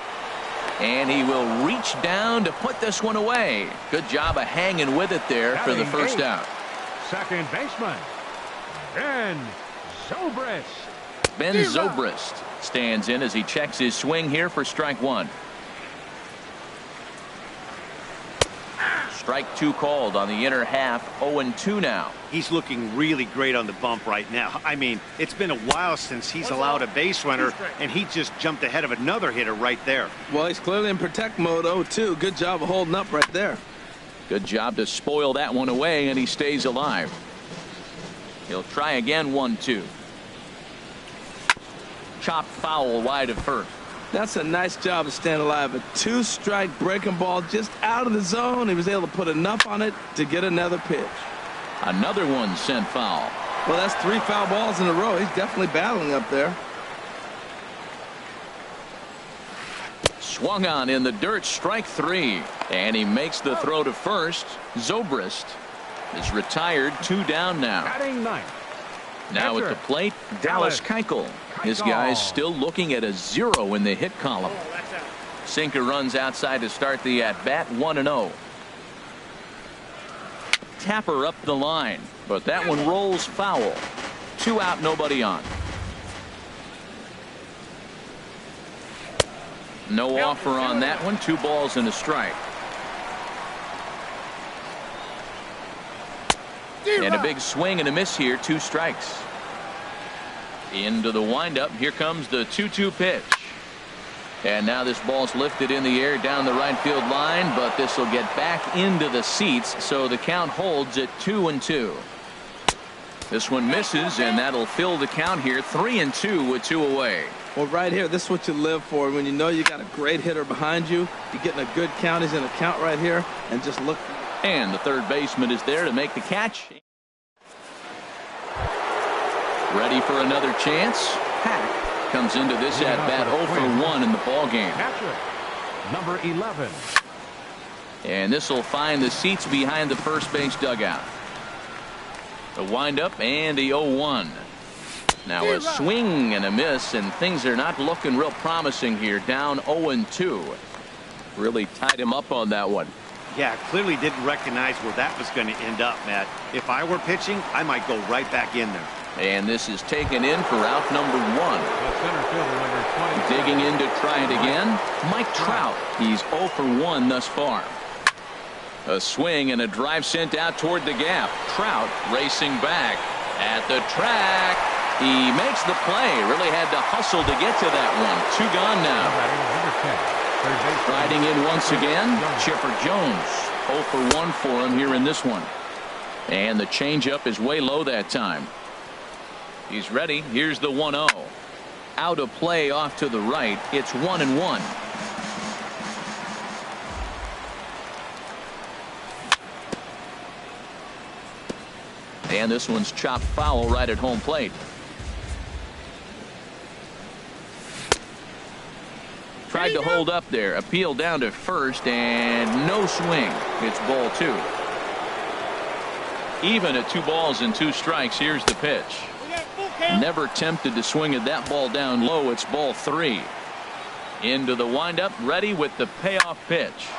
[SPEAKER 1] And he will reach down to put this one away. Good job of hanging with it there for the first out.
[SPEAKER 2] Second baseman, Ben Zobrist.
[SPEAKER 1] Ben Zobrist stands in as he checks his swing here for strike 1. Strike 2 called on the inner half. 0-2 now.
[SPEAKER 4] He's looking really great on the bump right now. I mean, it's been a while since he's allowed a base runner, and he just jumped ahead of another hitter right there.
[SPEAKER 3] Well, he's clearly in protect mode. 0-2. Good job of holding up right there.
[SPEAKER 1] Good job to spoil that one away, and he stays alive. He'll try again. 1-2. Chopped foul wide of first.
[SPEAKER 3] That's a nice job of staying alive. A 2-strike breaking ball just out of the zone. He was able to put enough on it to get another pitch.
[SPEAKER 1] Another one sent foul.
[SPEAKER 3] Well, that's 3 foul balls in a row. He's definitely battling up there.
[SPEAKER 1] Swung on in the dirt, strike 3. And he makes the throw to first. Zobrist is retired, 2 down now.
[SPEAKER 2] Batting ninth.
[SPEAKER 1] Now at the plate, Dallas Keuchel. His guy's still looking at a 0 in the hit column. Sinker runs outside to start the at-bat, 1-0. Tapper up the line. But that one rolls foul. 2 out, nobody on. No offer on that one. 2 balls and a strike. And a big swing and a miss here. 2 strikes. Into the windup. Here comes the 2-2 pitch. And now this ball's lifted in the air down the right field line, but this will get back into the seats, so the count holds at 2-2. This one misses, and that'll fill the count here. 3-2 with 2 away.
[SPEAKER 3] Well, right here, this is what you live for. When you know you got a great hitter behind you, you're getting a good count. He's in a count right here, and just look.
[SPEAKER 1] And the third baseman is there to make the catch. Ready for another chance. Hack comes into this at bat 0 for 1 in the ball game.
[SPEAKER 2] Number 11.
[SPEAKER 1] And this will find the seats behind the first base dugout. The windup and the 0-1. Now a swing and a miss, and things are not looking real promising here. Down 0-2. Really tied him up on that one.
[SPEAKER 4] Yeah, clearly didn't recognize where that was going to end up, Matt. If I were pitching, I might go right back in there.
[SPEAKER 1] And this is taken in for out number 1.
[SPEAKER 2] The center fielder, number 20.
[SPEAKER 1] Digging in to try it again. Mike Trout. He's 0 for 1 thus far. A swing and a drive sent out toward the gap. Trout racing back at the track. He makes the play. Really had to hustle to get to that one. 2 gone now. Riding in once again, Chipper Jones. 0 for 1 for him here in this one. And the changeup is way low that time. He's ready. Here's the 1-0. Out of play off to the right. It's 1-1. And this one's chopped foul right at home plate. Tried to hold up there. Appeal down to first, and no swing. It's ball 2. Even at 2 balls and 2 strikes. Here's the pitch. Never tempted to swing at that ball down low. It's ball 3. Into the windup, ready with the payoff pitch.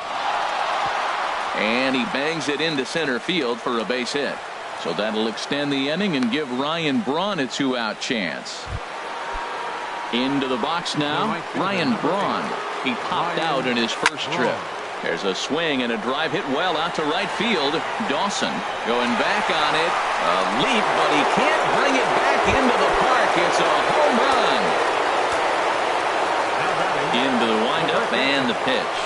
[SPEAKER 1] And he bangs it into center field for a base hit. So that'll extend the inning and give Ryan Braun a 2-out chance. Into the box now, Ryan Braun. He popped out in his first trip. There's a swing and a drive hit well out to right field. Dawson going back on it. A leap, but he can't bring it back into the park. It's a home run. Into the windup and the pitch.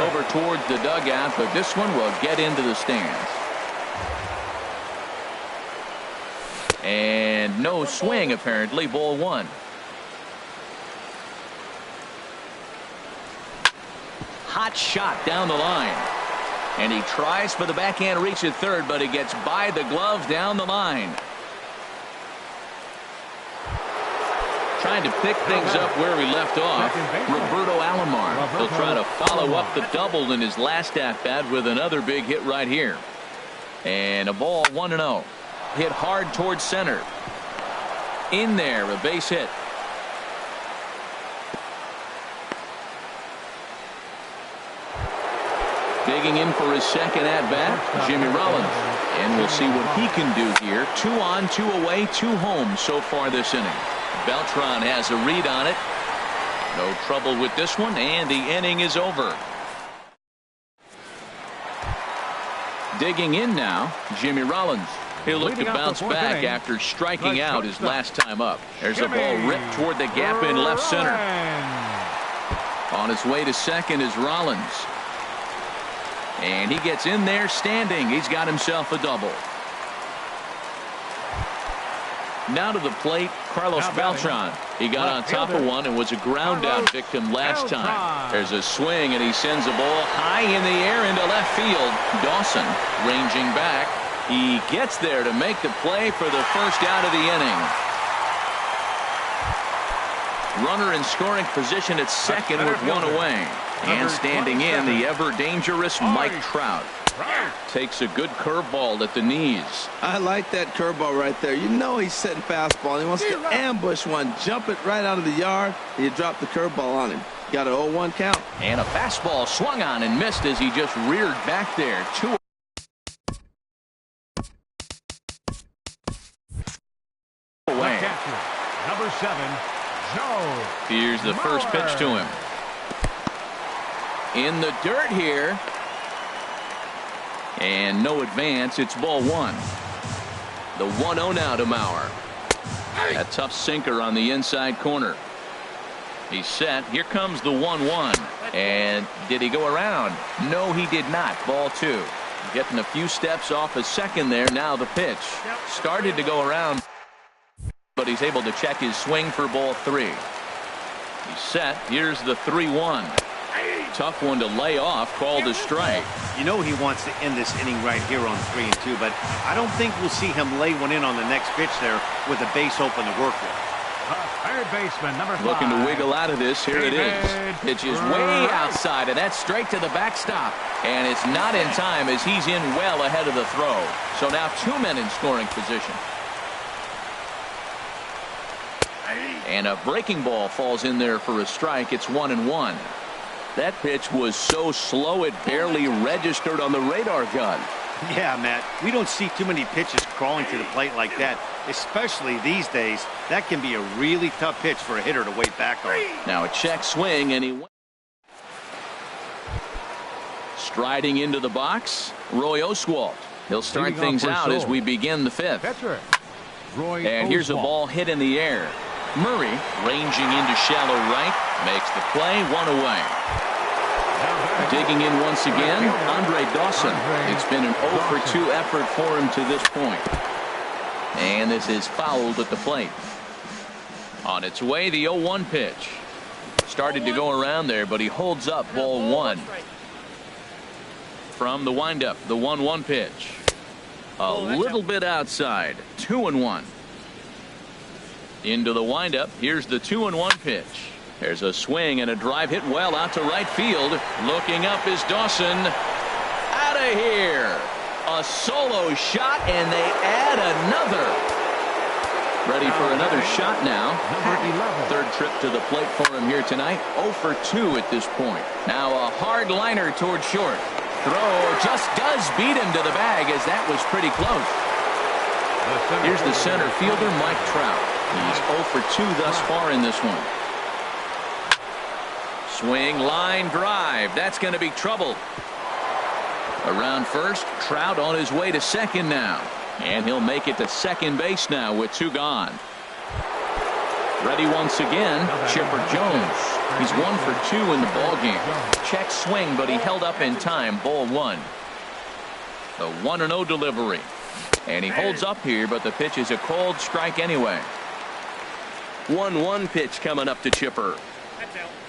[SPEAKER 1] Over towards the dugout, but this one will get into the stands. And no swing, apparently. Ball 1. Hot shot down the line. And he tries for the backhand reach at third, but he gets by the glove down the line. Trying to pick things up where we left off. Roberto Alomar. He'll try to follow up the double in his last at-bat with another big hit right here. And a ball 1-0. Hit hard towards center. In there, a base hit. Digging in for his second at-bat, Jimmy Rollins. And we'll see what he can do here. 2 on, 2 away, 2 home so far this inning. Beltran has a read on it. No trouble with this one, and the inning is over. Digging in now, Jimmy Rollins. He'll look to bounce back after striking out his last time up. There's a ball ripped toward the gap in left center. On his way to second is Rollins. And he gets in there standing. He's got himself a double. Now to the plate, Carlos Beltran. He got on top of one and was a ground out victim last time. There's a swing, and he sends a ball high in the air into left field. Dawson ranging back. He gets there to make the play for the first out of the inning. Runner in scoring position at second with 1 away. And standing in, the ever-dangerous Mike Trout. Takes a good curveball at the knees.
[SPEAKER 3] I like that curveball right there. You know he's setting fastball. He wants to ambush one, jump it right out of the yard, and you drop the curveball on him. Got an 0-1 count.
[SPEAKER 1] And a fastball swung on and missed as he just reared back there. 2
[SPEAKER 2] Joe.
[SPEAKER 1] Here's the first pitch to him. In the dirt here. And no advance. It's ball one. The 1-0 now to Mauer. A tough sinker on the inside corner. He's set. Here comes the 1-1. And did he go around? No, he did not. Ball two. Getting a few steps off a second there. Now the pitch. Started to go around, but he's able to check his swing for ball three. He's set. Here's the 3-1. Tough one to lay off. Called a strike.
[SPEAKER 4] You know he wants to end this inning right here on 3-2, but I don't think we'll see him lay one in on the next pitch there with a base open to work with.
[SPEAKER 2] Third baseman, number 5.
[SPEAKER 1] Looking to wiggle out of this. Here it is. Pitch is way outside, and that's straight to the backstop. And it's not in time as he's in well ahead of the throw. So now 2 men in scoring position. And a breaking ball falls in there for a strike. It's 1-1. That pitch was so slow it barely registered on the radar gun.
[SPEAKER 4] Yeah, Matt, we don't see too many pitches crawling to the plate like that, especially these days. That can be a really tough pitch for a hitter to wait back on.
[SPEAKER 1] Now a check swing, and he striding into the box, Roy Oswalt. He'll start things out as we begin the fifth. And here's a ball hit in the air. Murray ranging into shallow right, makes the play, one away. Digging in once again, Andre Dawson. It's been an 0-for-2 effort for him to this point. And this is fouled at the plate. On its way, the 0-1 pitch. Started to go around there, but he holds up ball one. From the windup, the 1-1 pitch. A little bit outside. 2-1. Into the windup. Here's the 2-1 pitch. There's a swing and a drive hit well out to right field. Looking up is Dawson. Out of here. A solo shot, and they add another. Ready for another shot now. Third trip to the plate for him here tonight. 0-for-2 at this point. Now a hard liner towards short. Throw just does beat him to the bag, as that was pretty close. Here's the center fielder, Mike Trout. He's 0-for-2 thus far in this one. Swing, line drive. That's going to be trouble. Around first, Trout on his way to second now. And he'll make it to second base now with 2 gone. Ready once again, Chipper Jones. He's 1-for-2 in the ballgame. Check swing, but he held up in time. Ball one. The 1-0 delivery. And he holds up here, but the pitch is a called strike anyway. 1-1 pitch coming up to Chipper.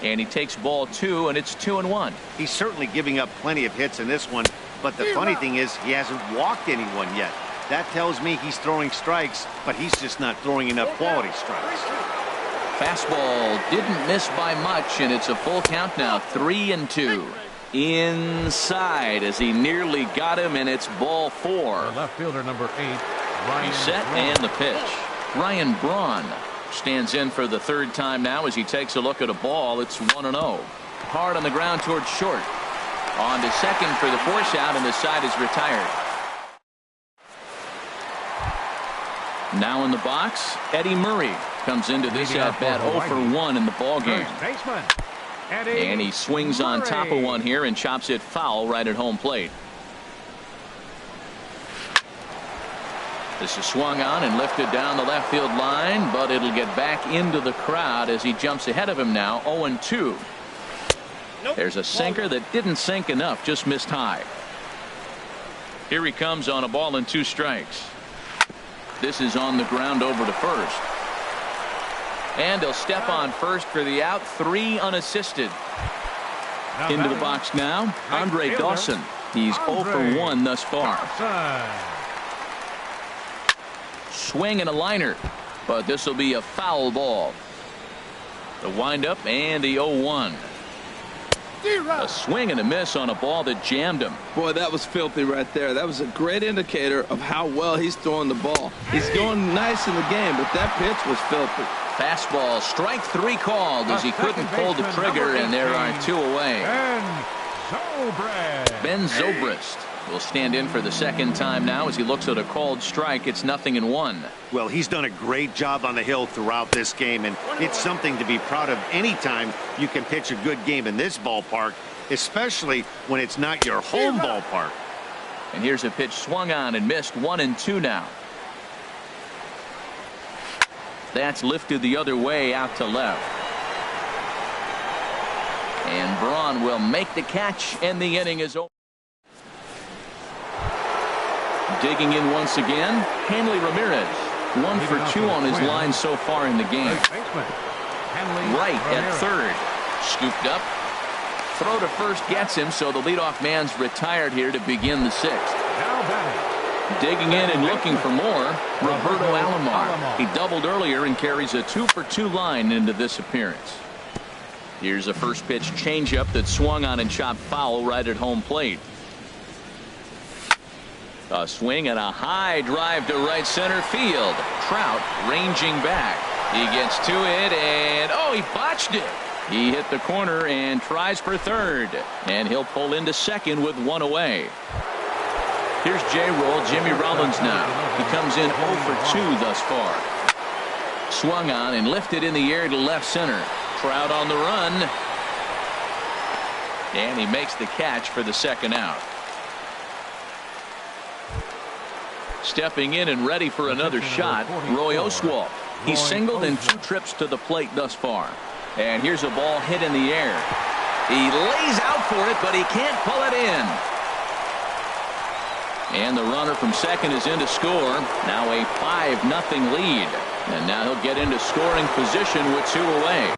[SPEAKER 1] And he takes ball two, and it's 2-1.
[SPEAKER 4] He's certainly giving up plenty of hits in this one, but the funny thing is he hasn't walked anyone yet. That tells me he's throwing strikes, but he's just not throwing enough quality strikes.
[SPEAKER 1] Fastball didn't miss by much, and it's a full count now. 3-2. Inside as he nearly got him, and it's ball 4.
[SPEAKER 2] Left fielder number 8.
[SPEAKER 1] He's set, and the pitch. Ryan Braun stands in for the third time now as he takes a look at a ball. It's 1-0. Hard on the ground towards short. On to second for the force out, and the side is retired. Now in the box, Eddie Murray comes into this at bat 0-for-1 in the ballgame. And he swings on top of one here and chops it foul right at home plate. This is swung on and lifted down the left field line, but it'll get back into the crowd as he jumps ahead of him now. 0-2. There's a sinker that didn't sink enough, just missed high. Here he comes on a ball and 2 strikes. This is on the ground over to first. And he'll step on first for the out. 3 unassisted. Into the box now, Andre Dawson. He's 0-for-1 thus far. Swing and a liner, but this will be a foul ball. The windup and the 0-1. A swing and a miss on a ball that jammed him.
[SPEAKER 3] Boy, that was filthy right there. That was a great indicator of how well he's throwing the ball. He's going nice in the game, but that pitch was filthy.
[SPEAKER 1] Fastball, strike 3 called as he couldn't pull the trigger, and there are 2 away.
[SPEAKER 2] Ben Zobrist.
[SPEAKER 1] Ben Zobrist will stand in for the second time now as he looks at a called strike. It's 0-1.
[SPEAKER 4] Well, he's done a great job on the hill throughout this game, and it's something to be proud of anytime you can pitch a good game in this ballpark, especially when it's not your home ballpark.
[SPEAKER 1] And here's a pitch swung on and missed. 1-2 now. That's lifted the other way out to left. And Braun will make the catch, and the inning is over. Digging in once again, Hanley Ramirez. 1 for 2 on his line so far in the game. Right at third. Scooped up. Throw to first gets him, so the leadoff man's retired here to begin the 6th. Digging in and looking for more, Roberto Alomar. He doubled earlier and carries a 2 for 2 line into this appearance. Here's a first pitch changeup that swung on and chopped foul right at home plate. A swing and a high drive to right center field. Trout ranging back. He gets to it and he botched it. He hit the corner and tries for third, and he'll pull into second with 1 away. Here's J-Roll, Jimmy Rollins now. He comes in 0 for 2 thus far. Swung on and lifted in the air to left center. Trout on the run. And he makes the catch for the second out. Stepping in and ready for another shot, Roy Oswalt. He's singled in 2 trips to the plate thus far. And here's a ball hit in the air. He lays out for it, but he can't pull it in. And the runner from second is in to score. Now a 5-0 lead. And now he'll get into scoring position with 2 away.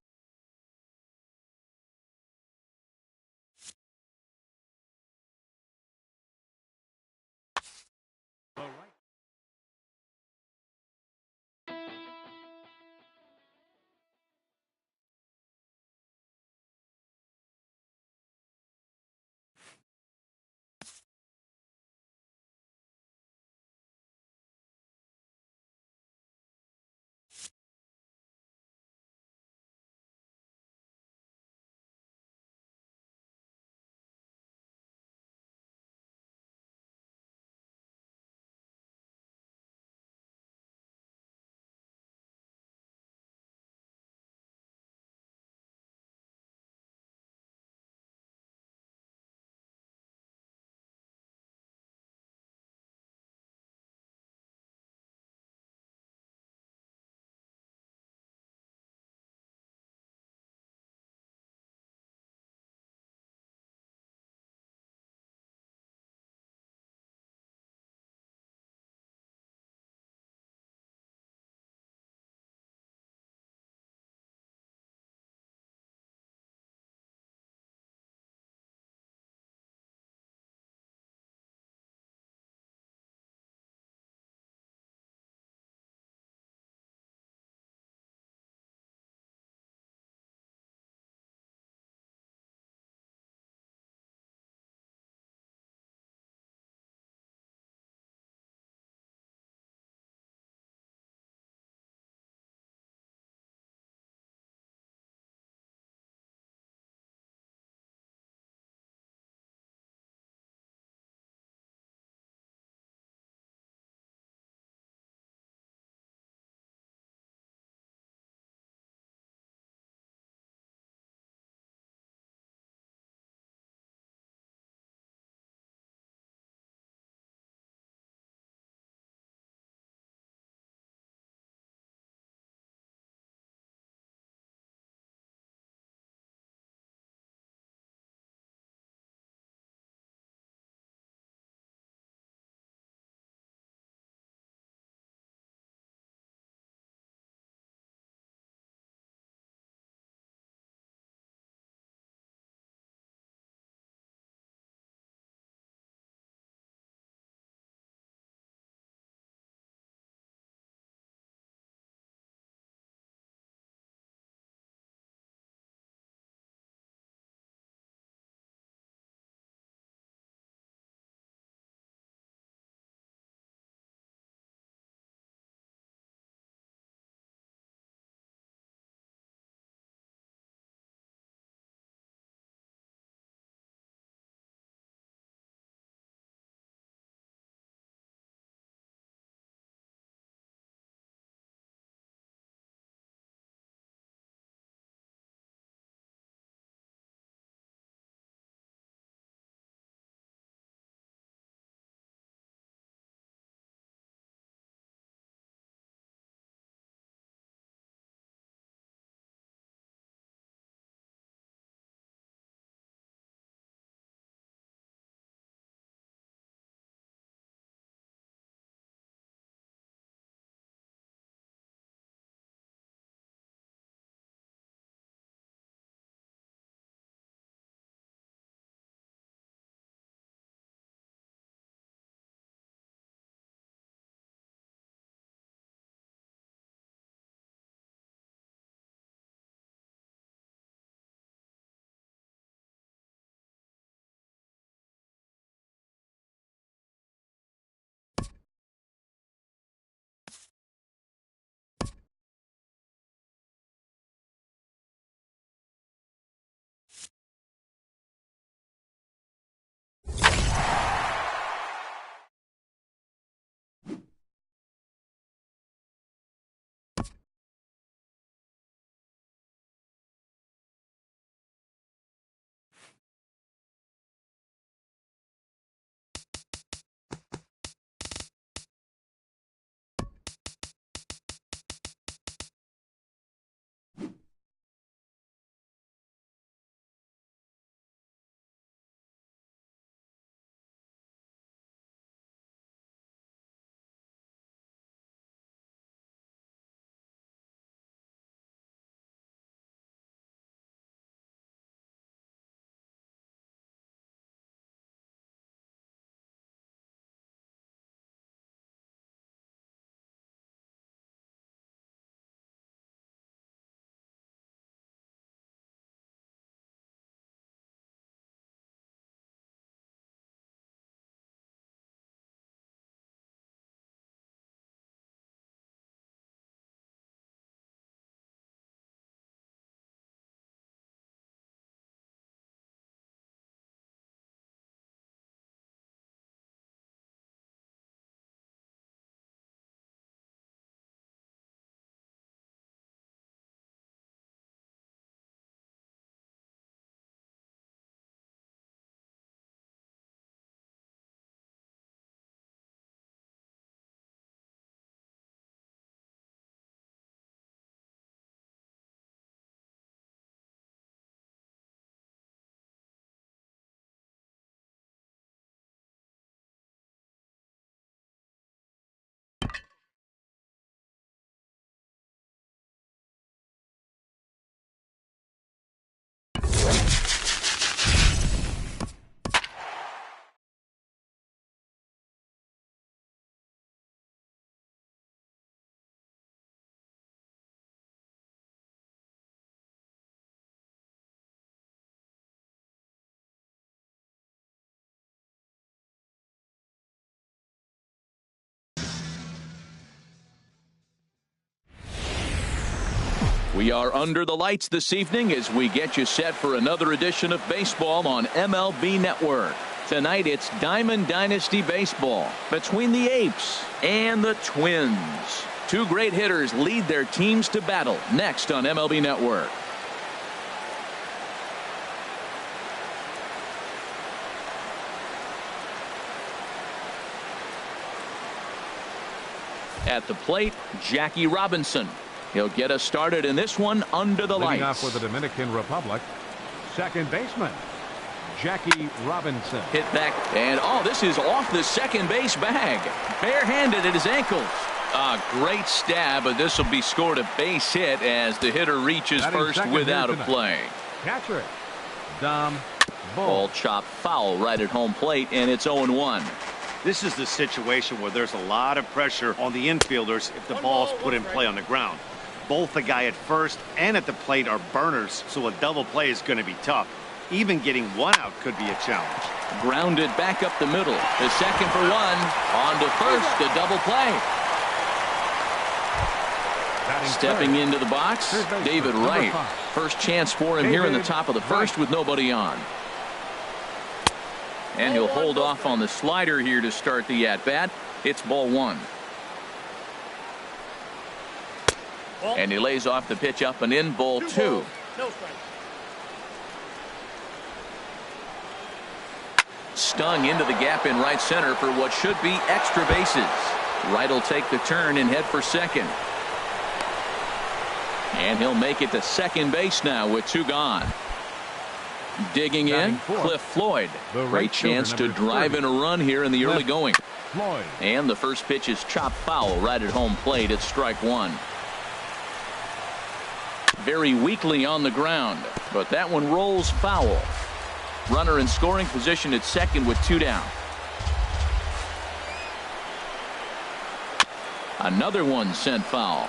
[SPEAKER 1] We are under the lights this evening as we get you set for another edition of baseball on MLB Network. Tonight it's Diamond Dynasty Baseball between the Apes and the Twins. Two great hitters lead their teams to battle next on MLB Network. At the plate, Jackie Robinson. He'll get us started in this one under the lights.
[SPEAKER 2] Leading off for the Dominican Republic, second baseman, Jackie Robinson.
[SPEAKER 1] Hit back, and this is off the second base bag. Barehanded at his ankles. A great stab, but this will be scored a base hit as the hitter reaches first without a play.
[SPEAKER 2] Catcher, Dom
[SPEAKER 1] Ball chopped foul right at home plate, and it's 0-1.
[SPEAKER 4] This is the situation where there's a lot of pressure on the infielders if the ball's put in play on the ground. Both the guy at first and at the plate are burners, so a double play is going to be tough. Even getting one out could be a challenge.
[SPEAKER 1] Grounded back up the middle. The second for one. On to first, the double play. Stepping into the box, David Wright. First chance for him here in the top of the first with nobody on. And he'll hold off on the slider here to start the at-bat. It's ball one. And he lays off the pitch up and in, ball two. Stung into the gap in right center for what should be extra bases. Wright will take the turn and head for second. And he'll make it to second base now with two gone. Digging in, Cliff Floyd. Great chance to drive in a run here in the early going. And the first pitch is chopped foul right at home plate. It's strike one. Very weakly on the ground, but that one rolls foul. Runner in scoring position at second with two down. Another one sent foul.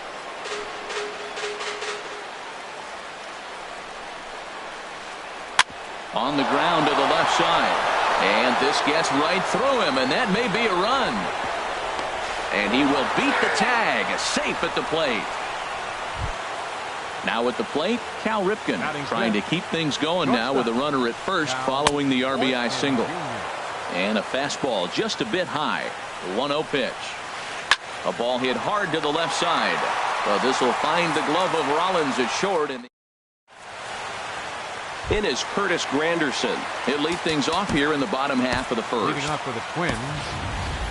[SPEAKER 1] On the ground to the left side. And this gets right through him, and that may be a run. And he will beat the tag, safe at the plate. Now at the plate, Cal Ripken trying to keep things going now with a runner at first following the RBI single. And a fastball just a bit high. The 1-0 pitch. A ball hit hard to the left side. Well, this will find the glove of Rollins at short. In is Curtis Granderson. He'll lead things off here in the bottom half of the first.
[SPEAKER 2] Leading off for the Twins,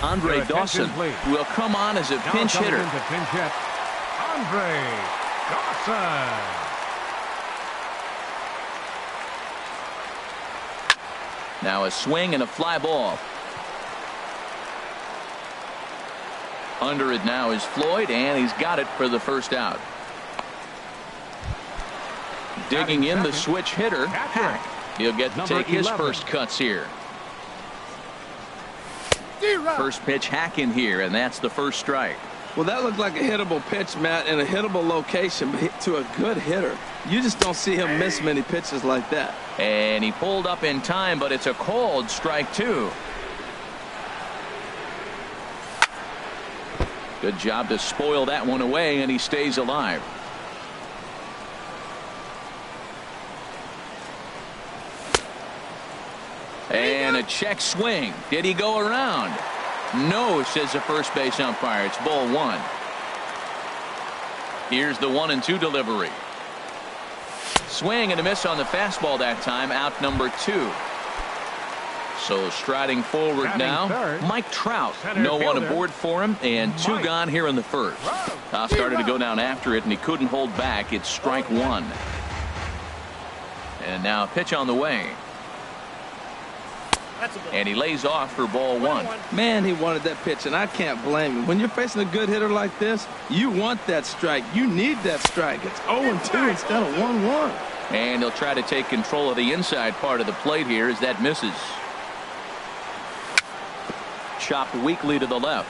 [SPEAKER 1] Andre Dawson will come on as a pinch hitter.
[SPEAKER 2] Pinch hit, Andre Dawson.
[SPEAKER 1] Now a swing and a fly ball. Under it now is Floyd, and he's got it for the first out. Digging in the switch hitter, Hack. He'll get to take his first cuts here. First pitch Hack in here, and that's the first strike.
[SPEAKER 3] Well, that looked like a hittable pitch, Matt, in a hittable location, but to a good hitter. You just don't see him miss many pitches like that.
[SPEAKER 1] And he pulled up in time, but it's a called strike two. Good job to spoil that one away, and he stays alive. And a check swing. Did he go around? No, says the first base umpire. It's ball one. Here's the 1-2 delivery. Swing and a miss on the fastball that time. Out number two. So striding forward now, Mike Trout. No one aboard for him, and two gone here in the first. Started to go down after it, and he couldn't hold back. It's strike one. And now a pitch on the way. And he lays off for ball one.
[SPEAKER 3] Man, he wanted that pitch, and I can't blame him. When you're facing a good hitter like this, you want that strike. You need that strike. It's 0-2 instead of 1-1.
[SPEAKER 1] And he'll try to take control of the inside part of the plate here as that misses. Chopped weakly to the left.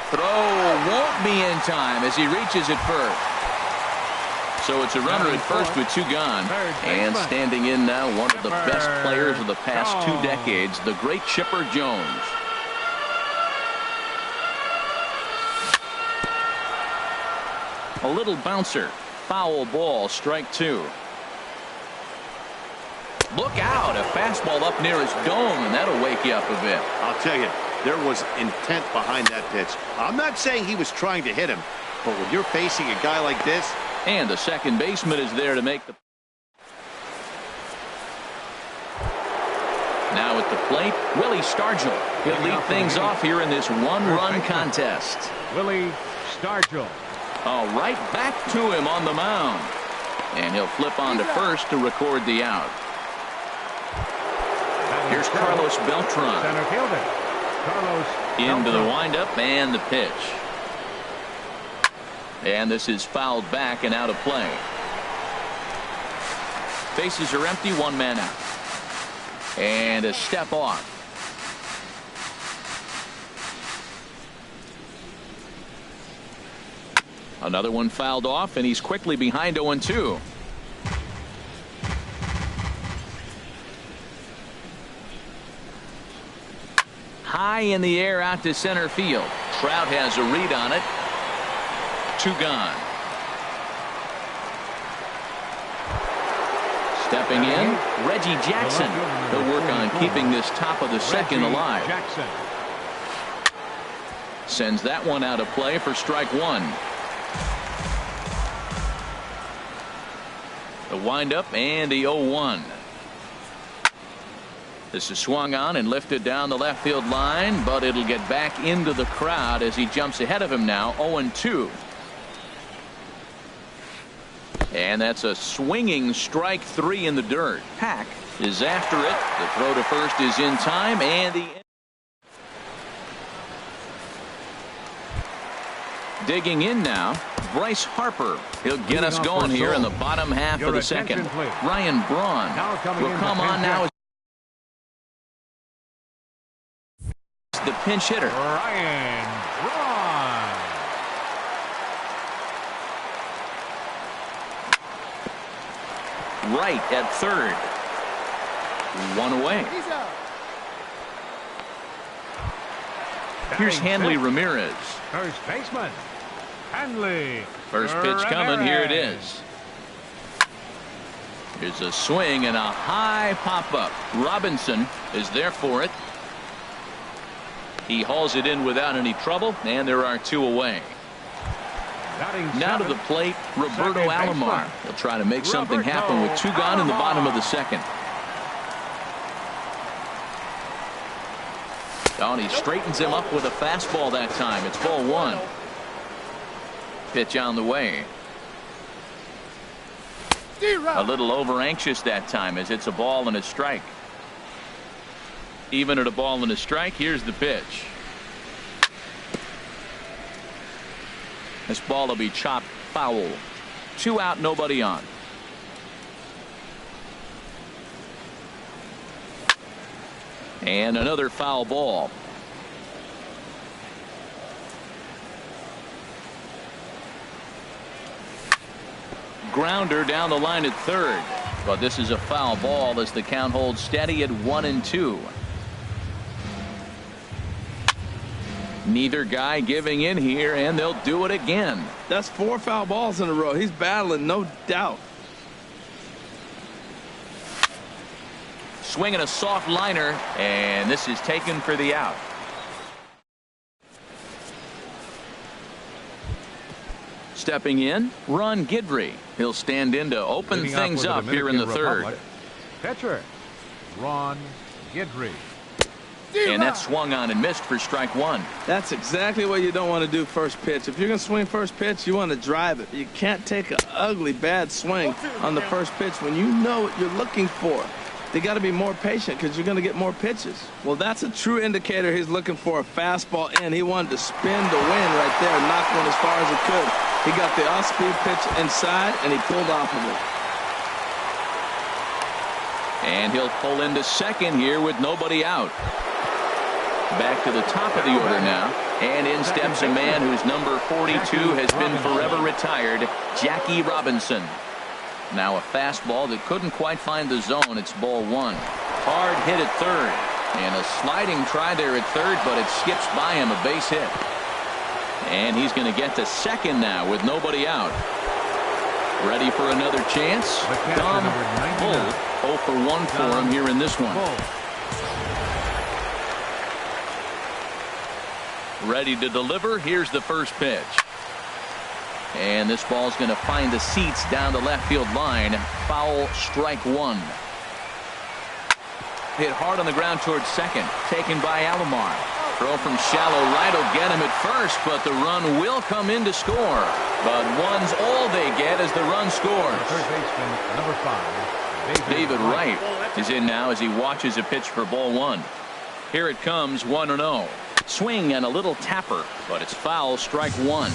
[SPEAKER 1] Throw won't be in time as he reaches it first. So it's a runner at first with two gone. And standing in now, one of the best players of the past 2 decades, the great Chipper Jones. A little bouncer. Foul ball, strike 2. Look out, a fastball up near his dome, and that'll wake you up a bit.
[SPEAKER 4] I'll tell you, there was intent behind that pitch. I'm not saying he was trying to hit him, but when you're facing a guy like this.
[SPEAKER 1] And the second baseman is there to make the. Now at the plate, Willie Stargell. He'll lead things off here in this one-run contest.
[SPEAKER 2] Willie Stargell.
[SPEAKER 1] Right back to him on the mound. And he'll flip on to first to record the out. Here's Carlos Beltran.
[SPEAKER 2] Center fielder. Carlos
[SPEAKER 1] Into the
[SPEAKER 2] Beltran.
[SPEAKER 1] windup and the pitch. And this is fouled back and out of play. Bases are empty, 1 man out. And a step off. Another one fouled off, and he's quickly behind 0-2. High in the air out to center field. Trout has a read on it. 2 gone. Stepping in, Reggie Jackson. He'll work on keeping this top of the second alive.
[SPEAKER 2] Jackson.
[SPEAKER 1] Sends that one out of play for strike 1. The windup and the 0-1. This is swung on and lifted down the left field line, but it'll get back into the crowd as he jumps ahead of him now. 0-2. And that's a swinging strike 3 in the dirt. Pack is after it. The throw to first is in time, and the digging in now, Bryce Harper. He'll get us going here in the bottom half of the second. Ryan Braun will come on now as the pinch hitter.
[SPEAKER 2] Ryan Braun.
[SPEAKER 1] Right at third. 1 away. Here's Hanley Ramirez.
[SPEAKER 2] First baseman. Hanley.
[SPEAKER 1] First pitch coming. Here it is. Here's a swing and a high pop-up. Robinson is there for it. He hauls it in without any trouble, and there are 2 away. Now to the plate, Roberto Alomar. He'll try to make something happen with 2 gone in the bottom of the second. Oh, and he straightens him up with a fastball that time. It's ball 1. Pitch on the way. A little over anxious that time as it's a ball and a strike. Even at a ball and a strike, here's the pitch. This ball will be chopped foul. 2 out, nobody on. And another foul ball. Grounder down the line at third. But this is a foul ball as the count holds steady at 1-2. Neither guy giving in here, and they'll do it again.
[SPEAKER 3] That's 4 foul balls in a row. He's battling, no doubt.
[SPEAKER 1] Swinging a soft liner, and this is taken for the out. Stepping in, Ron Guidry. He'll stand in to open things up here in the third.
[SPEAKER 2] Pitcher, Ron Guidry.
[SPEAKER 1] And that swung on and missed for strike 1.
[SPEAKER 3] That's exactly what you don't want to do first pitch. If you're going to swing first pitch, you want to drive it. You can't take an ugly, bad swing on the first pitch when you know what you're looking for. They got to be more patient because you're going to get more pitches. Well, that's a true indicator he's looking for a fastball in. He wanted to spin the wind right there and knock one as far as he could. He got the off-speed pitch inside, and he pulled off of it.
[SPEAKER 1] And he'll pull into second here with nobody out. Back to the top of the order now. And in steps a man whose number 42 has been forever retired, Jackie Robinson. Now a fastball that couldn't quite find the zone. It's ball 1. Hard hit at third. And a sliding try there at third, but it skips by him, a base hit. And he's going to get to second now with nobody out. Ready for another chance. Dom Bull, 0 for 1 for him here in this one. Ready to deliver. Here's the first pitch. And this ball's going to find the seats down the left field line. Foul, strike one. Hit hard on the ground towards second. Taken by Alomar. Throw from shallow right will get him at first, but the run will come in to score. But one's all they get as the run scores.
[SPEAKER 2] Third baseman, number 5,
[SPEAKER 1] David Wright is in now as he watches a pitch for ball one. Here it comes, 1-0. Swing and a little tapper, but it's foul, strike one.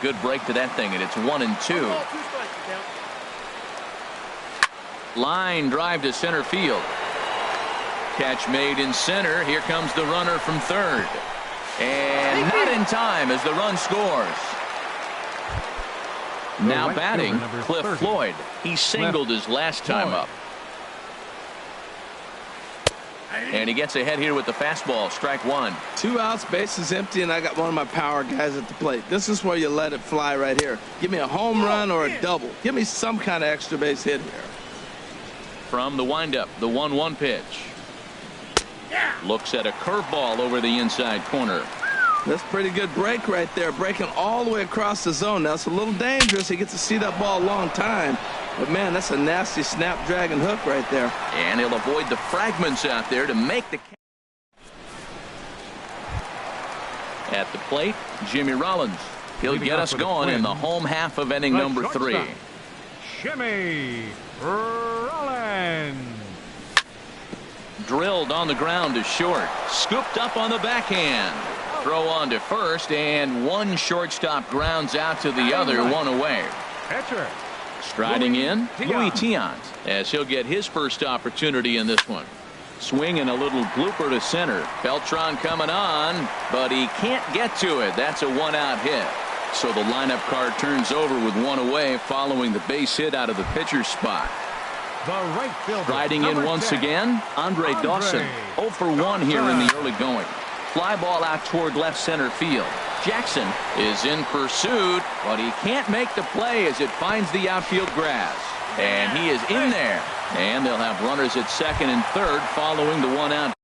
[SPEAKER 1] Good break to that thing, and it's 1-2. Line drive to center field. Catch made in center. Here comes the runner from third. And not in time as the run scores. Now batting, Cliff Floyd. He singled his last time up. And he gets ahead here with the fastball, strike one.
[SPEAKER 3] 2 outs, bases empty, and I got one of my power guys at the plate. This is where you let it fly right here. Give me a home run or a double. Give me some kind of extra base hit here.
[SPEAKER 1] From the windup, the 1-1 pitch. Looks at a curveball over the inside corner.
[SPEAKER 3] That's pretty good break right there, breaking all the way across the zone. Now it's a little dangerous. He gets to see that ball a long time. But man, that's a nasty snapdragon hook right there.
[SPEAKER 1] And he'll avoid the fragments out there to make the. At the plate, Jimmy Rollins. He'll get us going in the home half of inning number 3.
[SPEAKER 2] Jimmy Rollins.
[SPEAKER 1] Drilled on the ground to short. Scooped up on the backhand. Throw on to first, and one shortstop grounds out to the other, one away.
[SPEAKER 2] Catcher.
[SPEAKER 1] Striding in, Louis Tiant, as he'll get his first opportunity in this one. Swing and a little blooper to center. Beltran coming on, but he can't get to it. That's a 1-out hit. So the lineup card turns over with one away following the base hit out of the pitcher's spot.
[SPEAKER 2] The right fielder,
[SPEAKER 1] Striding in once again, Andre Dawson. 0 for 1 here in the early going. Fly ball out toward left center field. Jackson is in pursuit, but he can't make the play as it finds the outfield grass. And he is in there. And they'll have runners at second and third following the 1-out.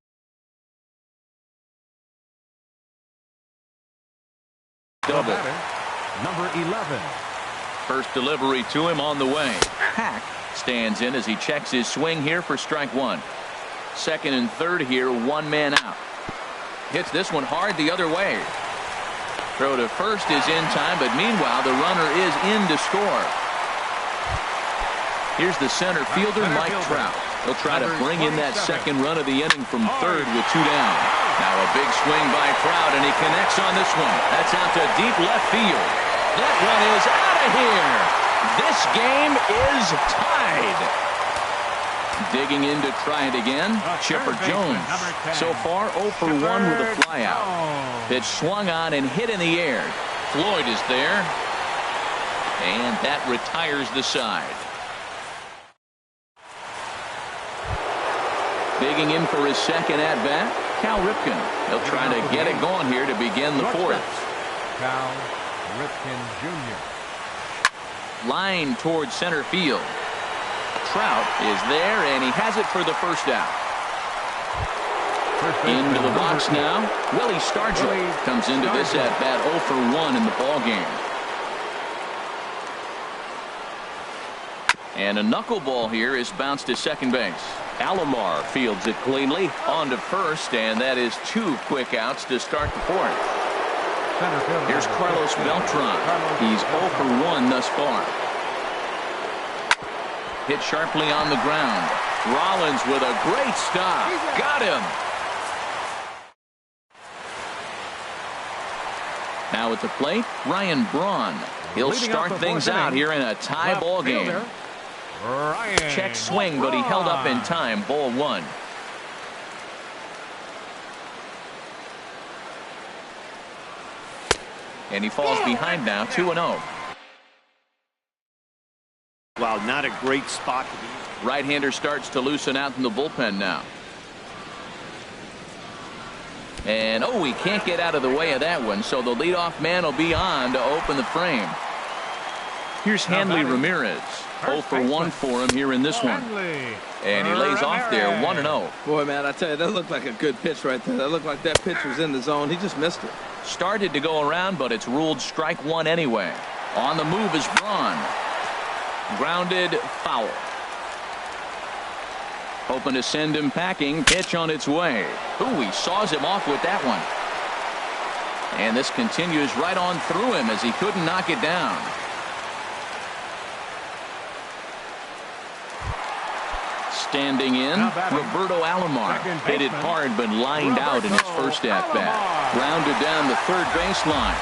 [SPEAKER 1] Double.
[SPEAKER 2] Number 11.
[SPEAKER 1] First delivery to him on the way. Hack stands in as he checks his swing here for strike one. Second and third here, one man out. Hits this one hard the other way. Throw to first is in time, but meanwhile the runner is in to score. Here's the center fielder, Mike Trout. He'll try to bring in that second run of the inning from third with 2 down. Now a big swing by Trout, and he connects on this one. That's out to deep left field. That one is out of here. This game is tied. Digging in to try it again, Chipper Jones. So far 0 for 1 with a flyout. Pitch swung on and hit in the air. Floyd is there. And that retires the side. Digging in for his second at-bat, Cal Ripken. He'll try to get it going here to begin the fourth.
[SPEAKER 2] Cal Ripken Jr.
[SPEAKER 1] Line towards center field. Trout is there, and he has it for the first out. Into the box now, Willie Stargell comes into this at-bat 0 for 1 in the ballgame. And a knuckleball here is bounced to second base. Alomar fields it cleanly on to first, and that is 2 quick outs to start the fourth. Here's Carlos Beltran. He's 0 for 1 thus far. Hit sharply on the ground. Rollins with a great stop. Got him. Now at the plate, Ryan Braun. He'll start things out here in a tie ball game. Check swing, but he held up in time. Ball 1. And he falls behind now, 2-0.
[SPEAKER 4] Wow, not a great spot to be.
[SPEAKER 1] Right-hander starts to loosen out in the bullpen now. And, oh, he can't get out of the way of that one, so the leadoff man will be on to open the frame. Here's Hanley Ramirez. 0 for 1 for him here in this one. And he lays off there 1-0.
[SPEAKER 3] Boy, man, I tell you, that looked like a good pitch right there. That looked like that pitch was in the zone. He just missed it.
[SPEAKER 1] Started to go around, but it's ruled strike one anyway. On the move is Braun. Grounded, foul. Hoping to send him packing. Pitch on its way. Ooh, he saws him off with that one. And this continues right on through him as he couldn't knock it down. Standing in, Roberto Alomar. Hit it hard but lined out in his first at-bat. Grounded down the third baseline.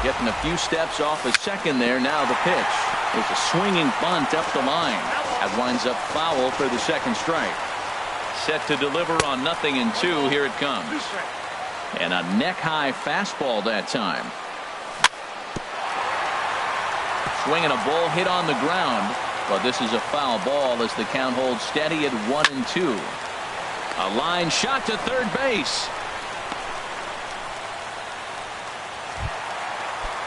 [SPEAKER 1] Getting a few steps off a second there. Now the pitch. There's a swinging bunt up the line. That winds up foul for the second strike. Set to deliver on 0-2. Here it comes. And a neck-high fastball that time. Swinging a ball hit on the ground. But this is a foul ball as the count holds steady at 1-2. A line shot to third base.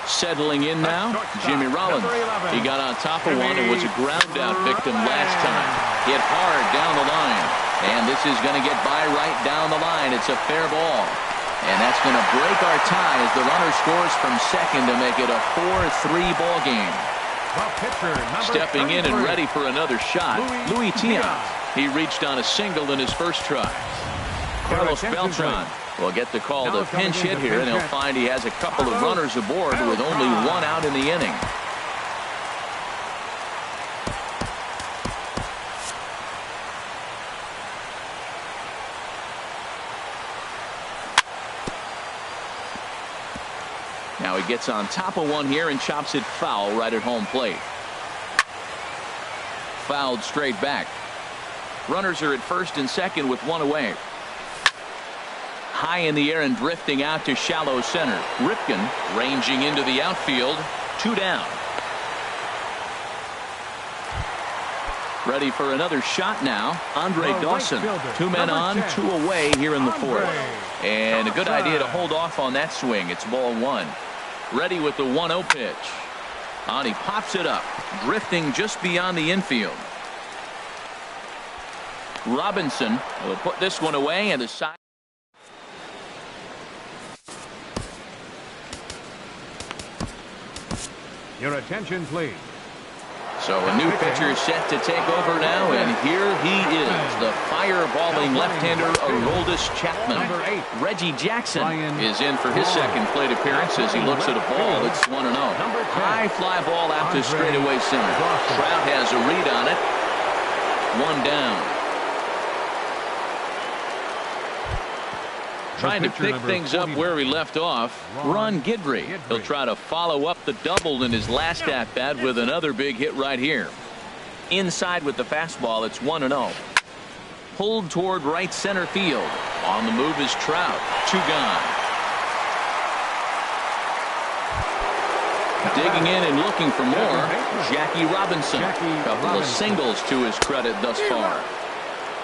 [SPEAKER 1] Settling in now, Jimmy Rollins. He got on top of one and was a ground out victim last time. Hit hard down the line. And this is going to get by right down the line. It's a fair ball. And that's going to break our tie as the runner scores from second to make it a 4-3 ball game. Stepping in and ready for another shot, Luis Tiant. He reached on a single in his first try. Carlos Beltran will get the call to pinch hit here, and he'll find he has a couple of runners aboard with only one out in the inning. Now he gets on top of one here and chops it foul right at home plate. Fouled straight back. Runners are at first and second with one away. High in the air and drifting out to shallow center. Ripken ranging into the outfield. 2 down. Ready for another shot now. Andre Dawson. 2 men on, 2 away here in the fourth. And a good idea to hold off on that swing. It's ball 1. Ready with the 1-0 pitch. And he pops it up, drifting just beyond the infield. Robinson will put this one away, and the side.
[SPEAKER 2] Your attention, please.
[SPEAKER 1] So a new pitcher set to take over now, and here he is, the fireballing left-hander Aroldis Chapman. Reggie Jackson is in for his second plate appearance as he looks at a ball that's 1-0. High fly ball out to straightaway center. Trout has a read on it. 1 down. Trying to pick things up where he left off, Ron Guidry. He'll try to follow up the double in his last at-bat with another big hit right here. Inside with the fastball, it's 1-0. Pulled toward right center field. On the move is Trout. 2 gone. Digging in and looking for more, Jackie Robinson. Couple of singles to his credit thus far.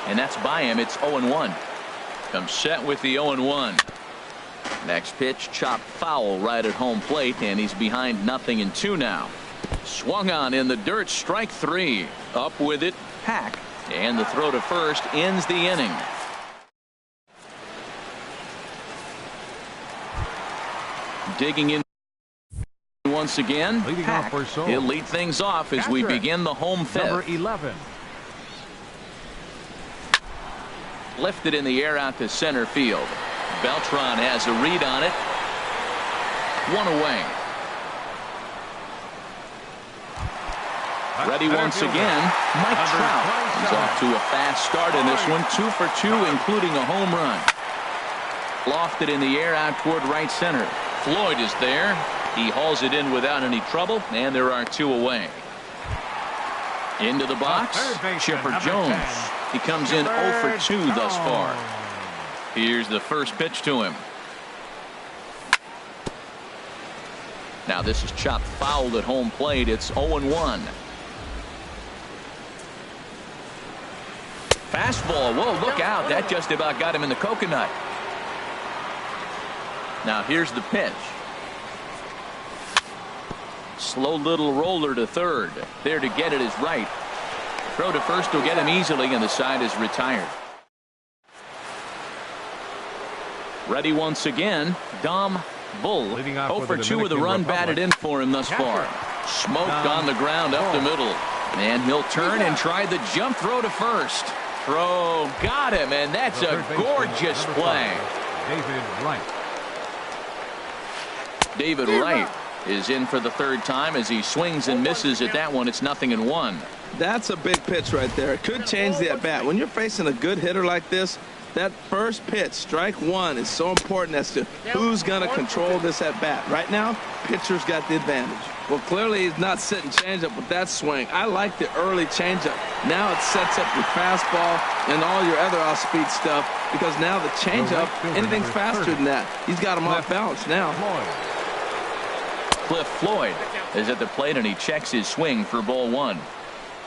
[SPEAKER 1] And that's by him. It's 0-1. Comes set with the 0-1. Next pitch, chopped foul right at home plate, and he's behind 0-2 now. Swung on in the dirt, strike 3. Up with it, Pack, and the throw to first ends the inning. Digging in once again, Pack. He'll lead things off as we begin the home fifth.
[SPEAKER 2] Number 11.
[SPEAKER 1] Lifted in the air out to center field. Beltran has a read on it. 1 away. Ready once again, Mike Trout. He's off to a fast start in this one. 2 for 2, including a home run. Lofted in the air out toward right center. Floyd is there. He hauls it in without any trouble, and there are 2 away. Into the box, Chipper Jones. He comes in 0 for 2 thus far. Here's the first pitch to him. Now this is chopped foul at home plate. It's 0-1. Fastball. Whoa, look out. That just about got him in the coconut. Now here's the pitch. Slow little roller to third. There to get it is right. Throw to first will get him easily, and the side is retired. Ready once again, Dom Bull. 0 for 2 with a run batted in for him thus far. Smoked on the ground up the middle. And he'll turn and try the jump throw to first. Throw got him, and that's a gorgeous play. David Wright is in for the third time as he swings and misses at that one. It's 0-1.
[SPEAKER 3] That's a big pitch right there. It could change the at-bat. When you're facing a good hitter like this, that first pitch, strike one, is so important as to who's going to control this at-bat. Right now, pitcher's got the advantage. Well, clearly he's not sitting changeup with that swing. I like the early changeup. Now it sets up your fastball and all your other off-speed stuff, because now the changeup, anything faster than that, he's got him off balance now.
[SPEAKER 1] Cliff Floyd is at the plate, and he checks his swing for ball one.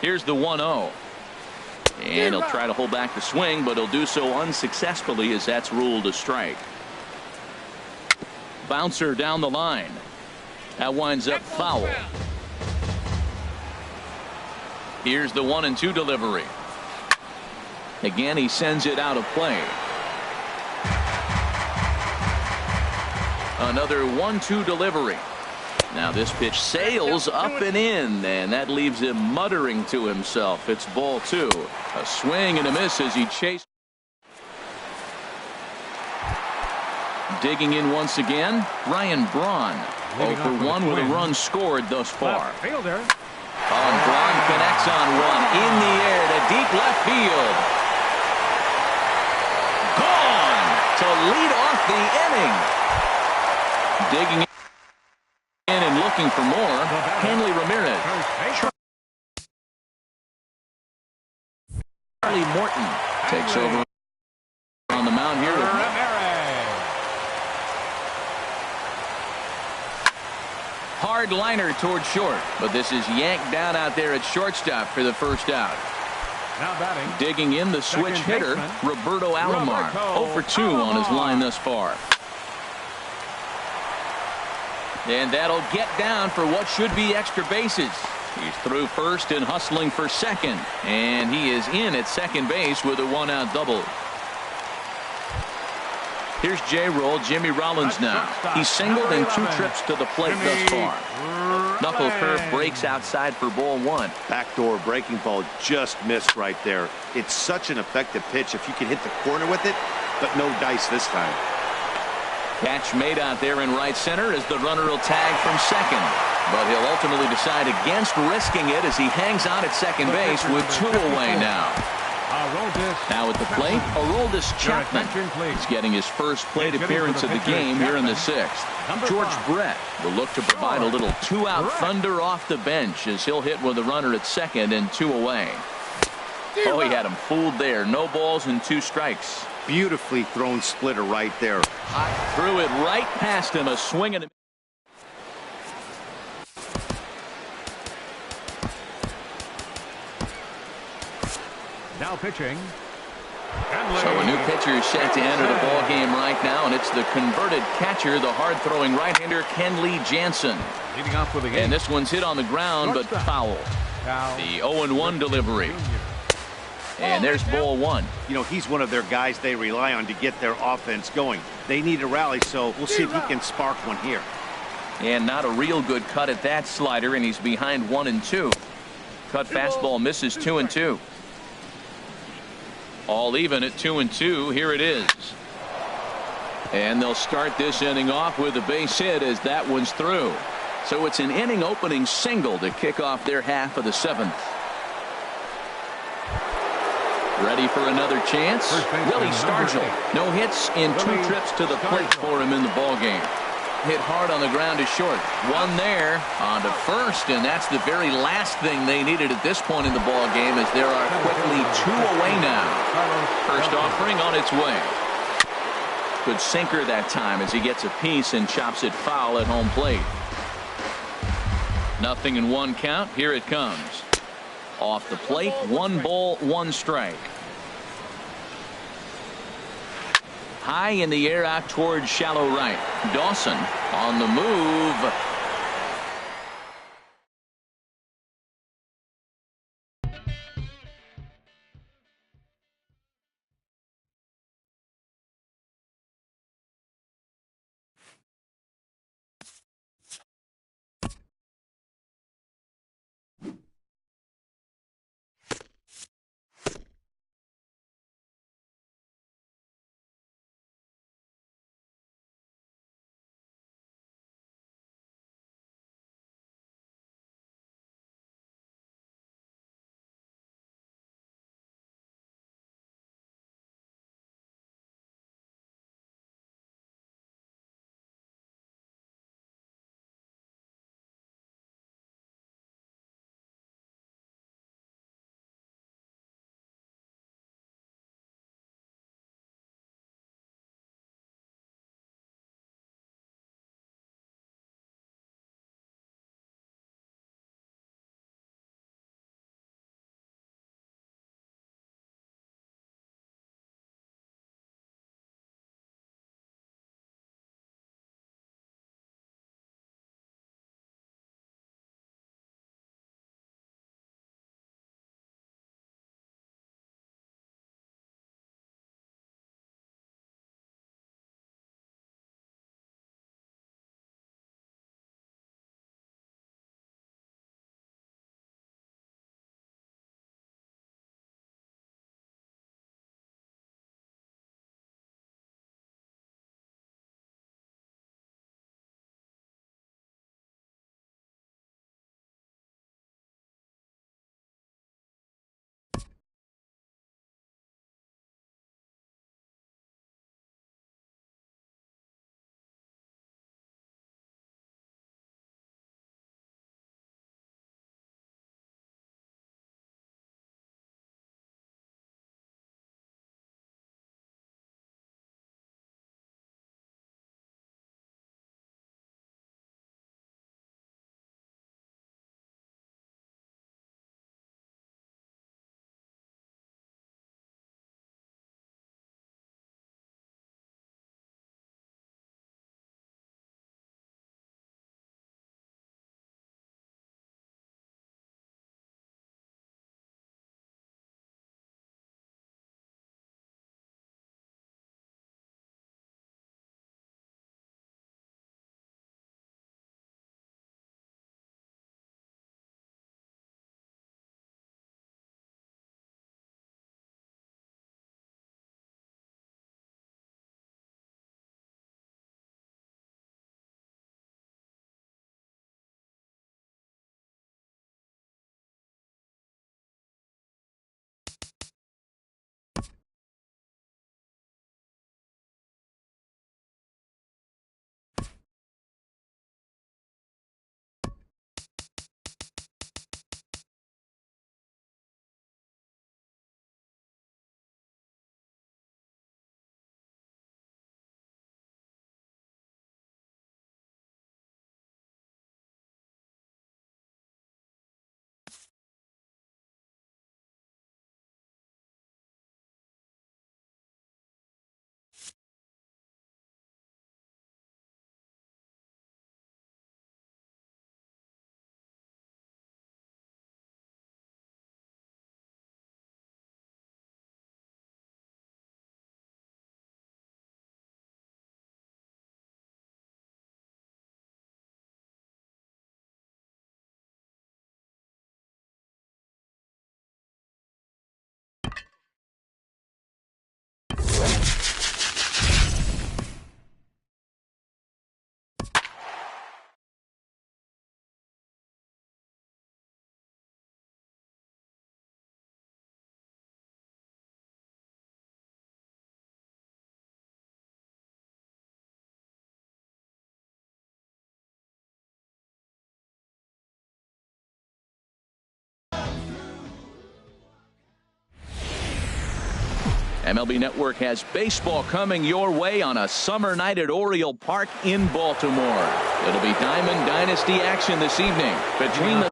[SPEAKER 1] Here's the 1-0. And he'll try to hold back the swing, but he'll do so unsuccessfully as that's ruled a strike. Bouncer down the line. That winds up foul. Here's the 1-2 delivery. Again, he sends it out of play. Another 1-2 delivery. Now this pitch sails up and in, and that leaves him muttering to himself. It's ball two. A swing and a miss as he chases. Digging in once again, Ryan Braun. 0 for 1 with a run scored thus far.
[SPEAKER 2] Fielder.
[SPEAKER 1] Braun connects on one in the air to deep left field. Gone to lead off the inning. Digging in and looking for more, Hanley Ramirez. Charlie Morton takes over on the mound here. Hard liner toward short, but this is yanked down out there at shortstop for the first out.
[SPEAKER 2] Now batting.
[SPEAKER 1] Digging in the switch hitter, Roberto Alomar. 0 for 2 on his line thus far. And that'll get down for what should be extra bases. He's through first and hustling for second. And he is in at second base with a 1-out double. Here's J-Roll, Jimmy Rollins now. He's singled in 2 trips to the plate thus far. Knuckle curve breaks outside for ball one.
[SPEAKER 4] Backdoor breaking ball just missed right there. It's such an effective pitch if you can hit the corner with it, but no dice this time.
[SPEAKER 1] Catch made out there in right center as the runner will tag from second. But he'll ultimately decide against risking it as he hangs on at second base with 2 away now. Now at the plate, Aroldis Chapman. He's getting his first plate appearance of the game here in the 6th. George Brett will look to provide a little 2-out thunder off the bench as he'll hit with a runner at second and 2 away. Oh, he had him fooled there. No balls and 2 strikes.
[SPEAKER 4] Beautifully thrown splitter right there.
[SPEAKER 1] Threw it right past him. A swing and a
[SPEAKER 2] Now pitching.
[SPEAKER 1] So a new pitcher is set to enter the ball game right now, and it's the converted catcher, the hard-throwing right-hander Kenley Jansen.
[SPEAKER 2] Leading off with the game.
[SPEAKER 1] And this one's hit on the ground, but foul. The 0-1 delivery. And there's ball one.
[SPEAKER 4] You know, he's one of their guys they rely on to get their offense going. They need a rally, so we'll see if he can spark one here.
[SPEAKER 1] And not a real good cut at that slider, and he's behind 1-2. Cut fastball misses 2-2. All even at 2-2. Here it is. And they'll start this inning off with a base hit as that one's through. So it's an inning opening single to kick off their half of the 7th. Ready for another chance? Willie Stargell. No hits in 2 trips to the plate for him in the ball game. Hit hard on the ground to short. One there on to first, and that's the very last thing they needed at this point in the ball game, as there are quickly 2 away now. First offering on its way. Good sinker that time as he gets a piece and chops it foul at home plate. 0-1 count. Here it comes. Off the plate, 1 ball, 1 strike. high in the air out towards shallow right. Dawson on the move. MLB Network has baseball coming your way on a summer night at Oriole Park in Baltimore. It'll be Diamond Dynasty action this evening between the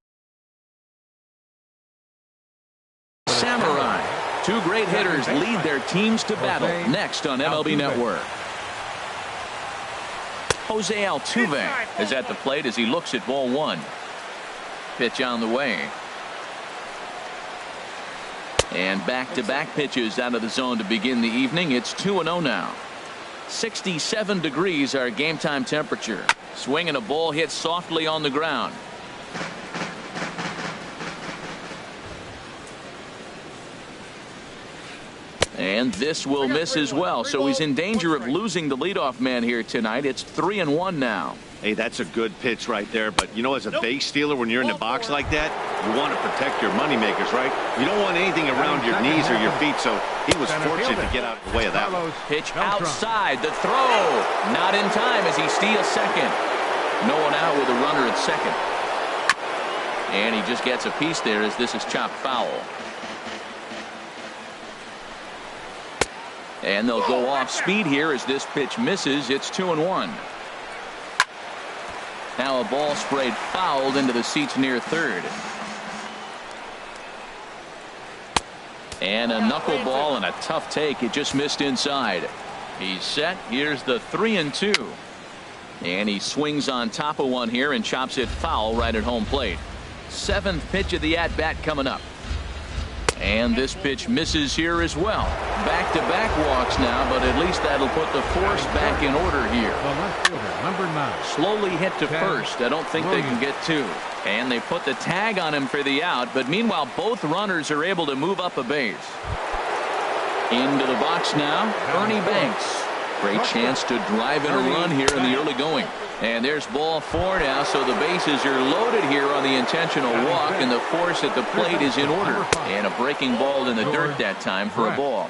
[SPEAKER 1] Samurai Two great hitters lead their teams to battle. Next on MLB Network. Jose Altuve is at the plate as he looks at ball one. Pitch on the way. And back-to-back pitches out of the zone to begin the evening. It's 2-0 now. 67 degrees our game time temperature. Swinging a ball hit softly on the ground. And this will miss as well, so he's in danger of losing the leadoff man here tonight. It's 3-1 now.
[SPEAKER 4] Hey, that's a good pitch right there. But, you know, as a base stealer, when you're in the box like that, you want to protect your moneymakers, right? You don't want anything around your knees or your feet, so he was fortunate to get out of the way of that one.
[SPEAKER 1] Pitch outside, the throw. Not in time as he steals second. No one out with a runner at second. And he just gets a piece there as this is chopped foul. And they'll go off speed here as this pitch misses. It's 2-1. Now a ball sprayed fouled into the seats near third. And a knuckleball and a tough take. It just missed inside. He's set. Here's the 3-2. And he swings on top of one here and chops it foul right at home plate. Seventh pitch of the at-bat coming up. And this pitch misses here as well. Back-to-back walks now, but at least that'll put the force back in order here.
[SPEAKER 2] The left fielder, number 9.
[SPEAKER 1] Slowly hit to first. I don't think they can get two. And they put the tag on him for the out, but meanwhile both runners are able to move up a base. Into the box now, Ernie Banks. Great chance to drive in a run here in the early going. And there's ball four now, so the bases are loaded here on the intentional walk, and the force at the plate is in order. And a breaking ball in the dirt that time for a ball.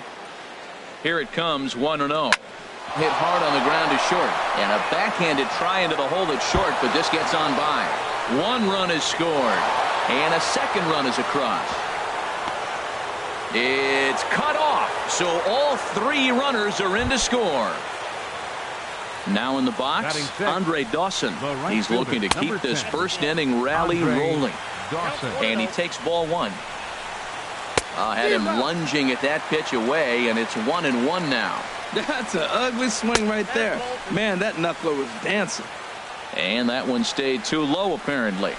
[SPEAKER 1] Here it comes, 1-0. Hit hard on the ground to short. And a backhanded try into the hole that's short, but this gets on by. One run is scored, and a second run is across. It's cut off, so all three runners are in to score. Now in the box, Andre Dawson. He's looking to keep this first inning rally rolling. And he takes ball one. Had him lunging at that pitch away, and it's 1-1 now.
[SPEAKER 3] That's an ugly swing right there. Man, that knuckler was dancing.
[SPEAKER 1] And that one stayed too low, apparently.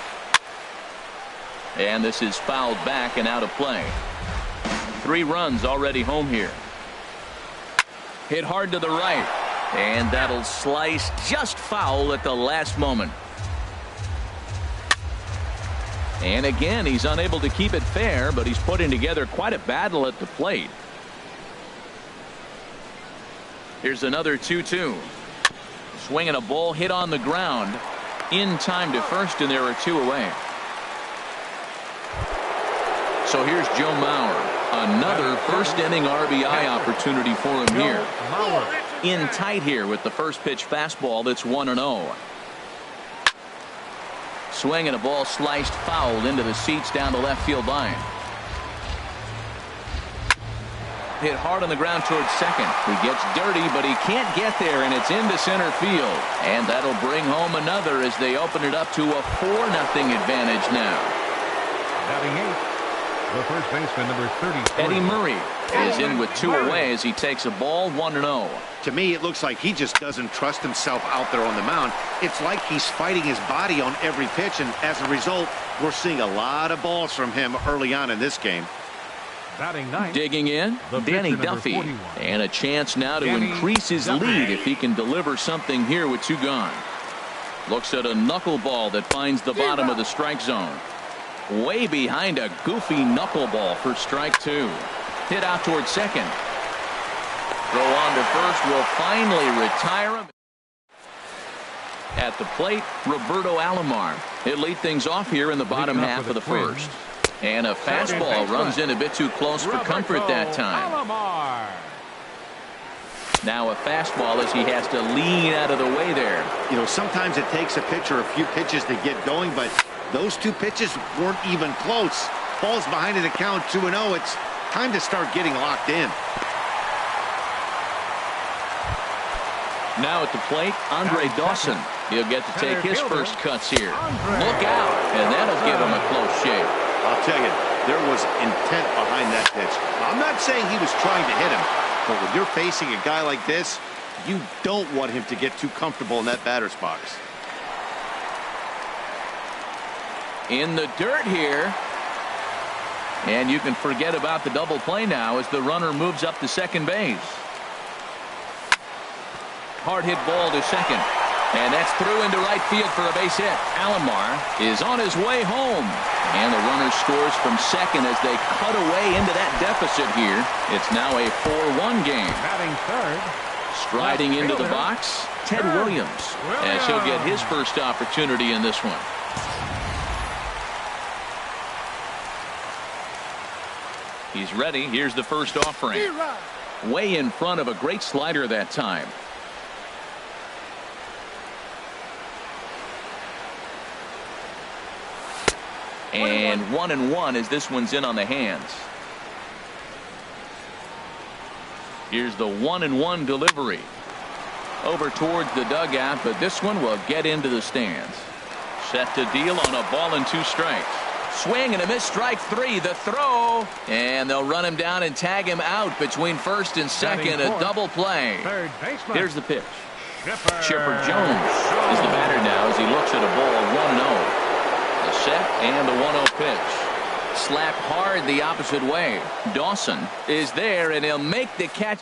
[SPEAKER 1] And this is fouled back and out of play. 3 runs already home here. Hit hard to the right. And that'll slice just foul at the last moment. And again, he's unable to keep it fair, but he's putting together quite a battle at the plate. Here's another 2-2. Swinging a ball hit on the ground. In time to first, and there are 2 away. So here's Joe Mauer. Another first inning RBI opportunity for him here. In tight here with the first pitch fastball that's 1-0. Swing and a ball sliced fouled into the seats down the left field line. Hit hard on the ground towards second. He gets dirty, but he can't get there, and it's into center field. And that'll bring home another as they open it up to a 4-0 advantage now.
[SPEAKER 2] Batting 8. The first baseman, number 30.
[SPEAKER 1] Eddie Murray is in with 2 away as he takes a ball, 1-0.
[SPEAKER 4] To me, it looks like he just doesn't trust himself out there on the mound. It's like he's fighting his body on every pitch, and as a result, we're seeing a lot of balls from him early on in this game.
[SPEAKER 2] Batting 9.
[SPEAKER 1] Digging in, Danny Duffy. And a chance now to increase his lead if he can deliver something here with 2 gone. Looks at a knuckleball that finds the bottom of the strike zone. Way behind a goofy knuckleball for strike 2. Hit out towards second. Throw on to first will finally retire him. At the plate, Roberto Alomar. He'll lead things off here in the bottom half of the first. And a fastball runs in a bit too close for comfort that time. Now a fastball as he has to lean out of the way there.
[SPEAKER 4] You know, sometimes it takes a pitcher a few pitches to get going, but those 2 pitches weren't even close. Ball's behind in the count, 2-0. It's time to start getting locked in.
[SPEAKER 1] Now at the plate, Andre Dawson. He'll get to take his first cuts here. Look out, and that'll give him a close shave.
[SPEAKER 4] I'll tell you, there was intent behind that pitch. I'm not saying he was trying to hit him, but when you're facing a guy like this, you don't want him to get too comfortable in that batter's box.
[SPEAKER 1] In the dirt here. And you can forget about the double play now as the runner moves up to second base. Hard hit ball to second. And that's through into right field for a base hit. Alomar is on his way home. And the runner scores from second as they cut away into that deficit here. It's now a 4-1 game.
[SPEAKER 2] Batting third.
[SPEAKER 1] Striding into the box, Ted Williams, as he'll get his first opportunity in this one. He's ready. Here's the first offering. Way in front of a great slider that time. And 1-1 as this one's in on the hands. Here's the 1-1 delivery. Over towards the dugout, but this one will get into the stands. Set to deal on a ball and 2 strikes. Swing and a miss, strike 3. The throw, and they'll run him down and tag him out between first and second. A double play.
[SPEAKER 2] Third baseman.
[SPEAKER 1] Here's the pitch.
[SPEAKER 2] Chipper
[SPEAKER 1] Jones is the batter now as he looks at a ball 1-0. The set and the 1-0 pitch. Slapped hard the opposite way. Dawson is there, and he'll make the catch.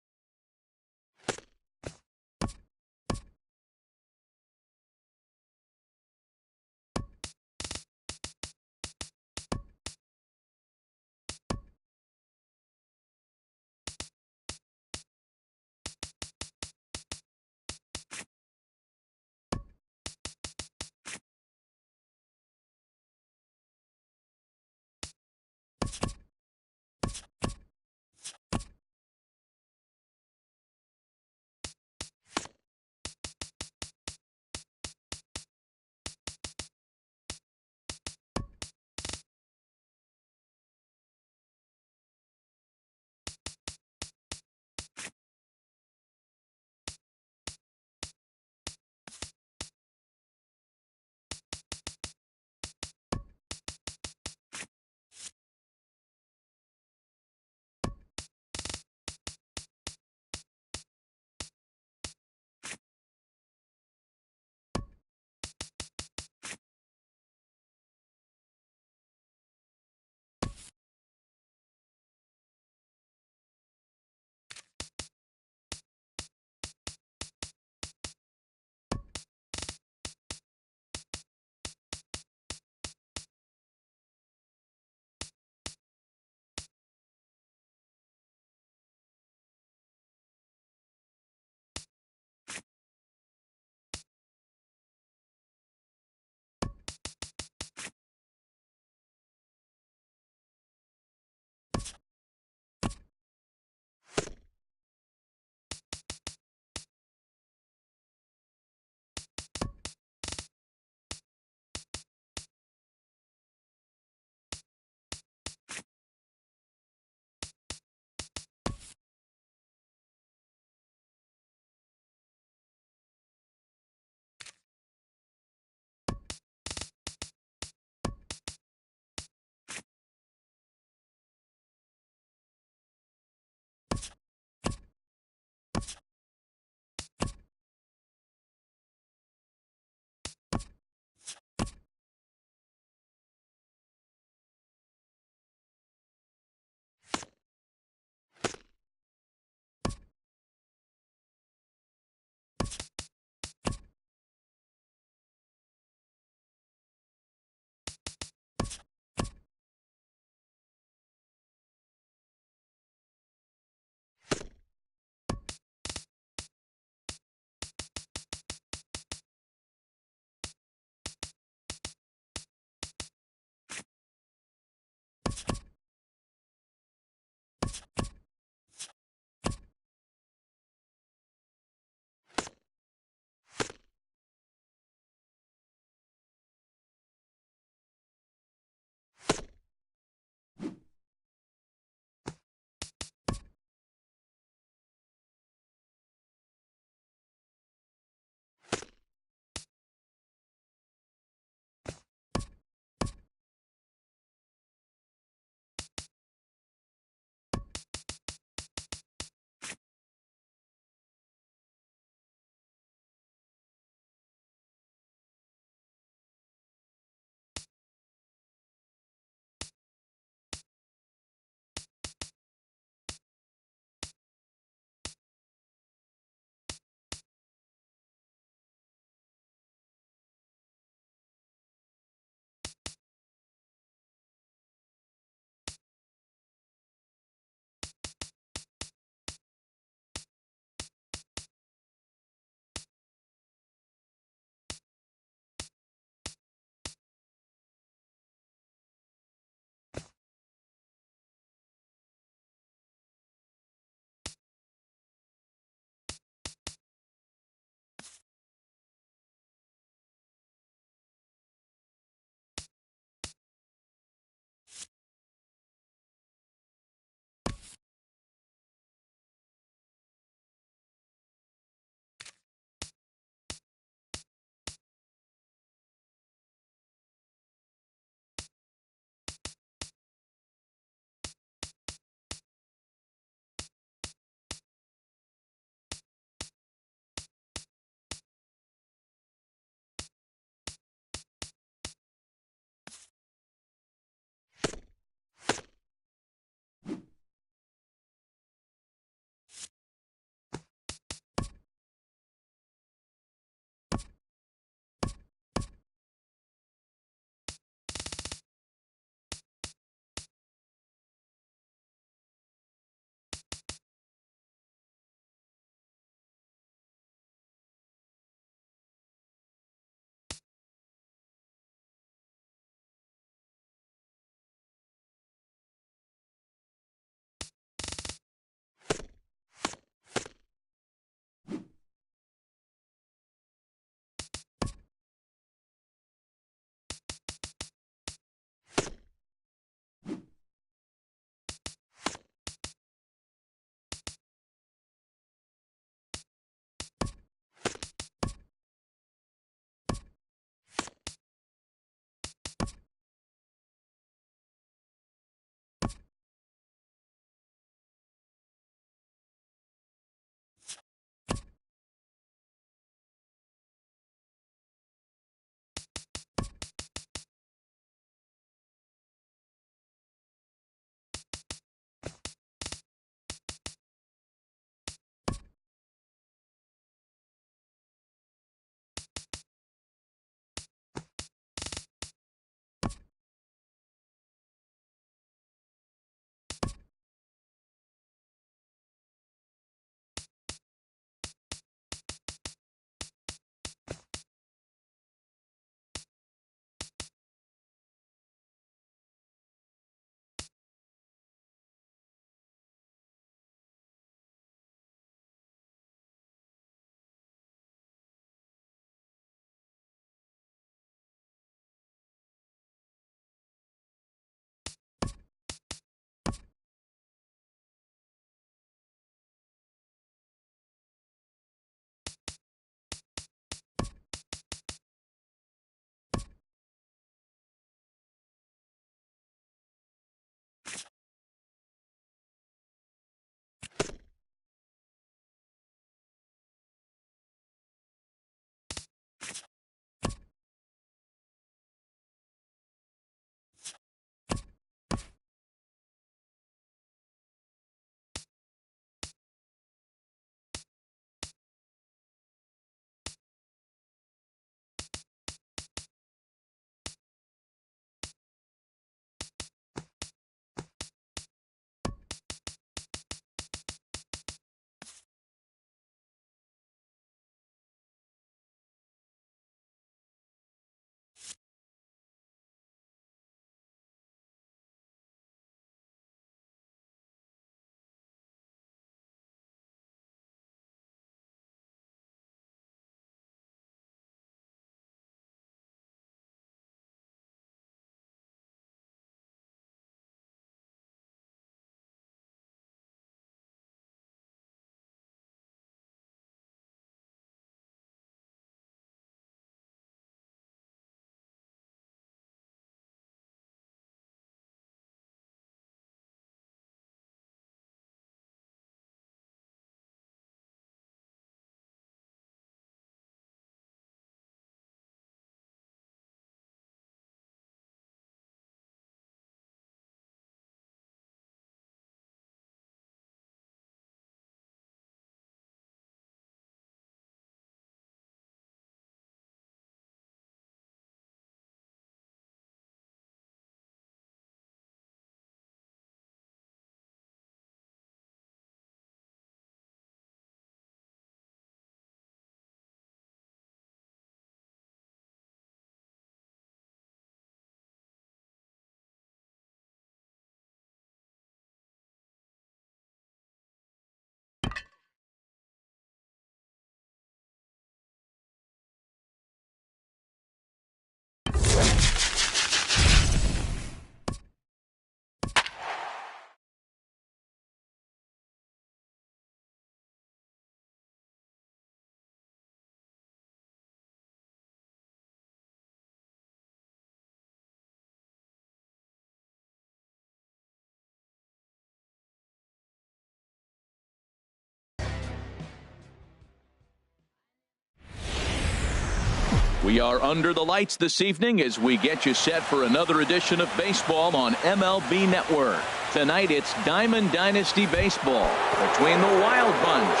[SPEAKER 1] We are under the lights this evening as we get you set for another edition of baseball on MLB Network. Tonight it's Diamond Dynasty Baseball between the Wild Bunch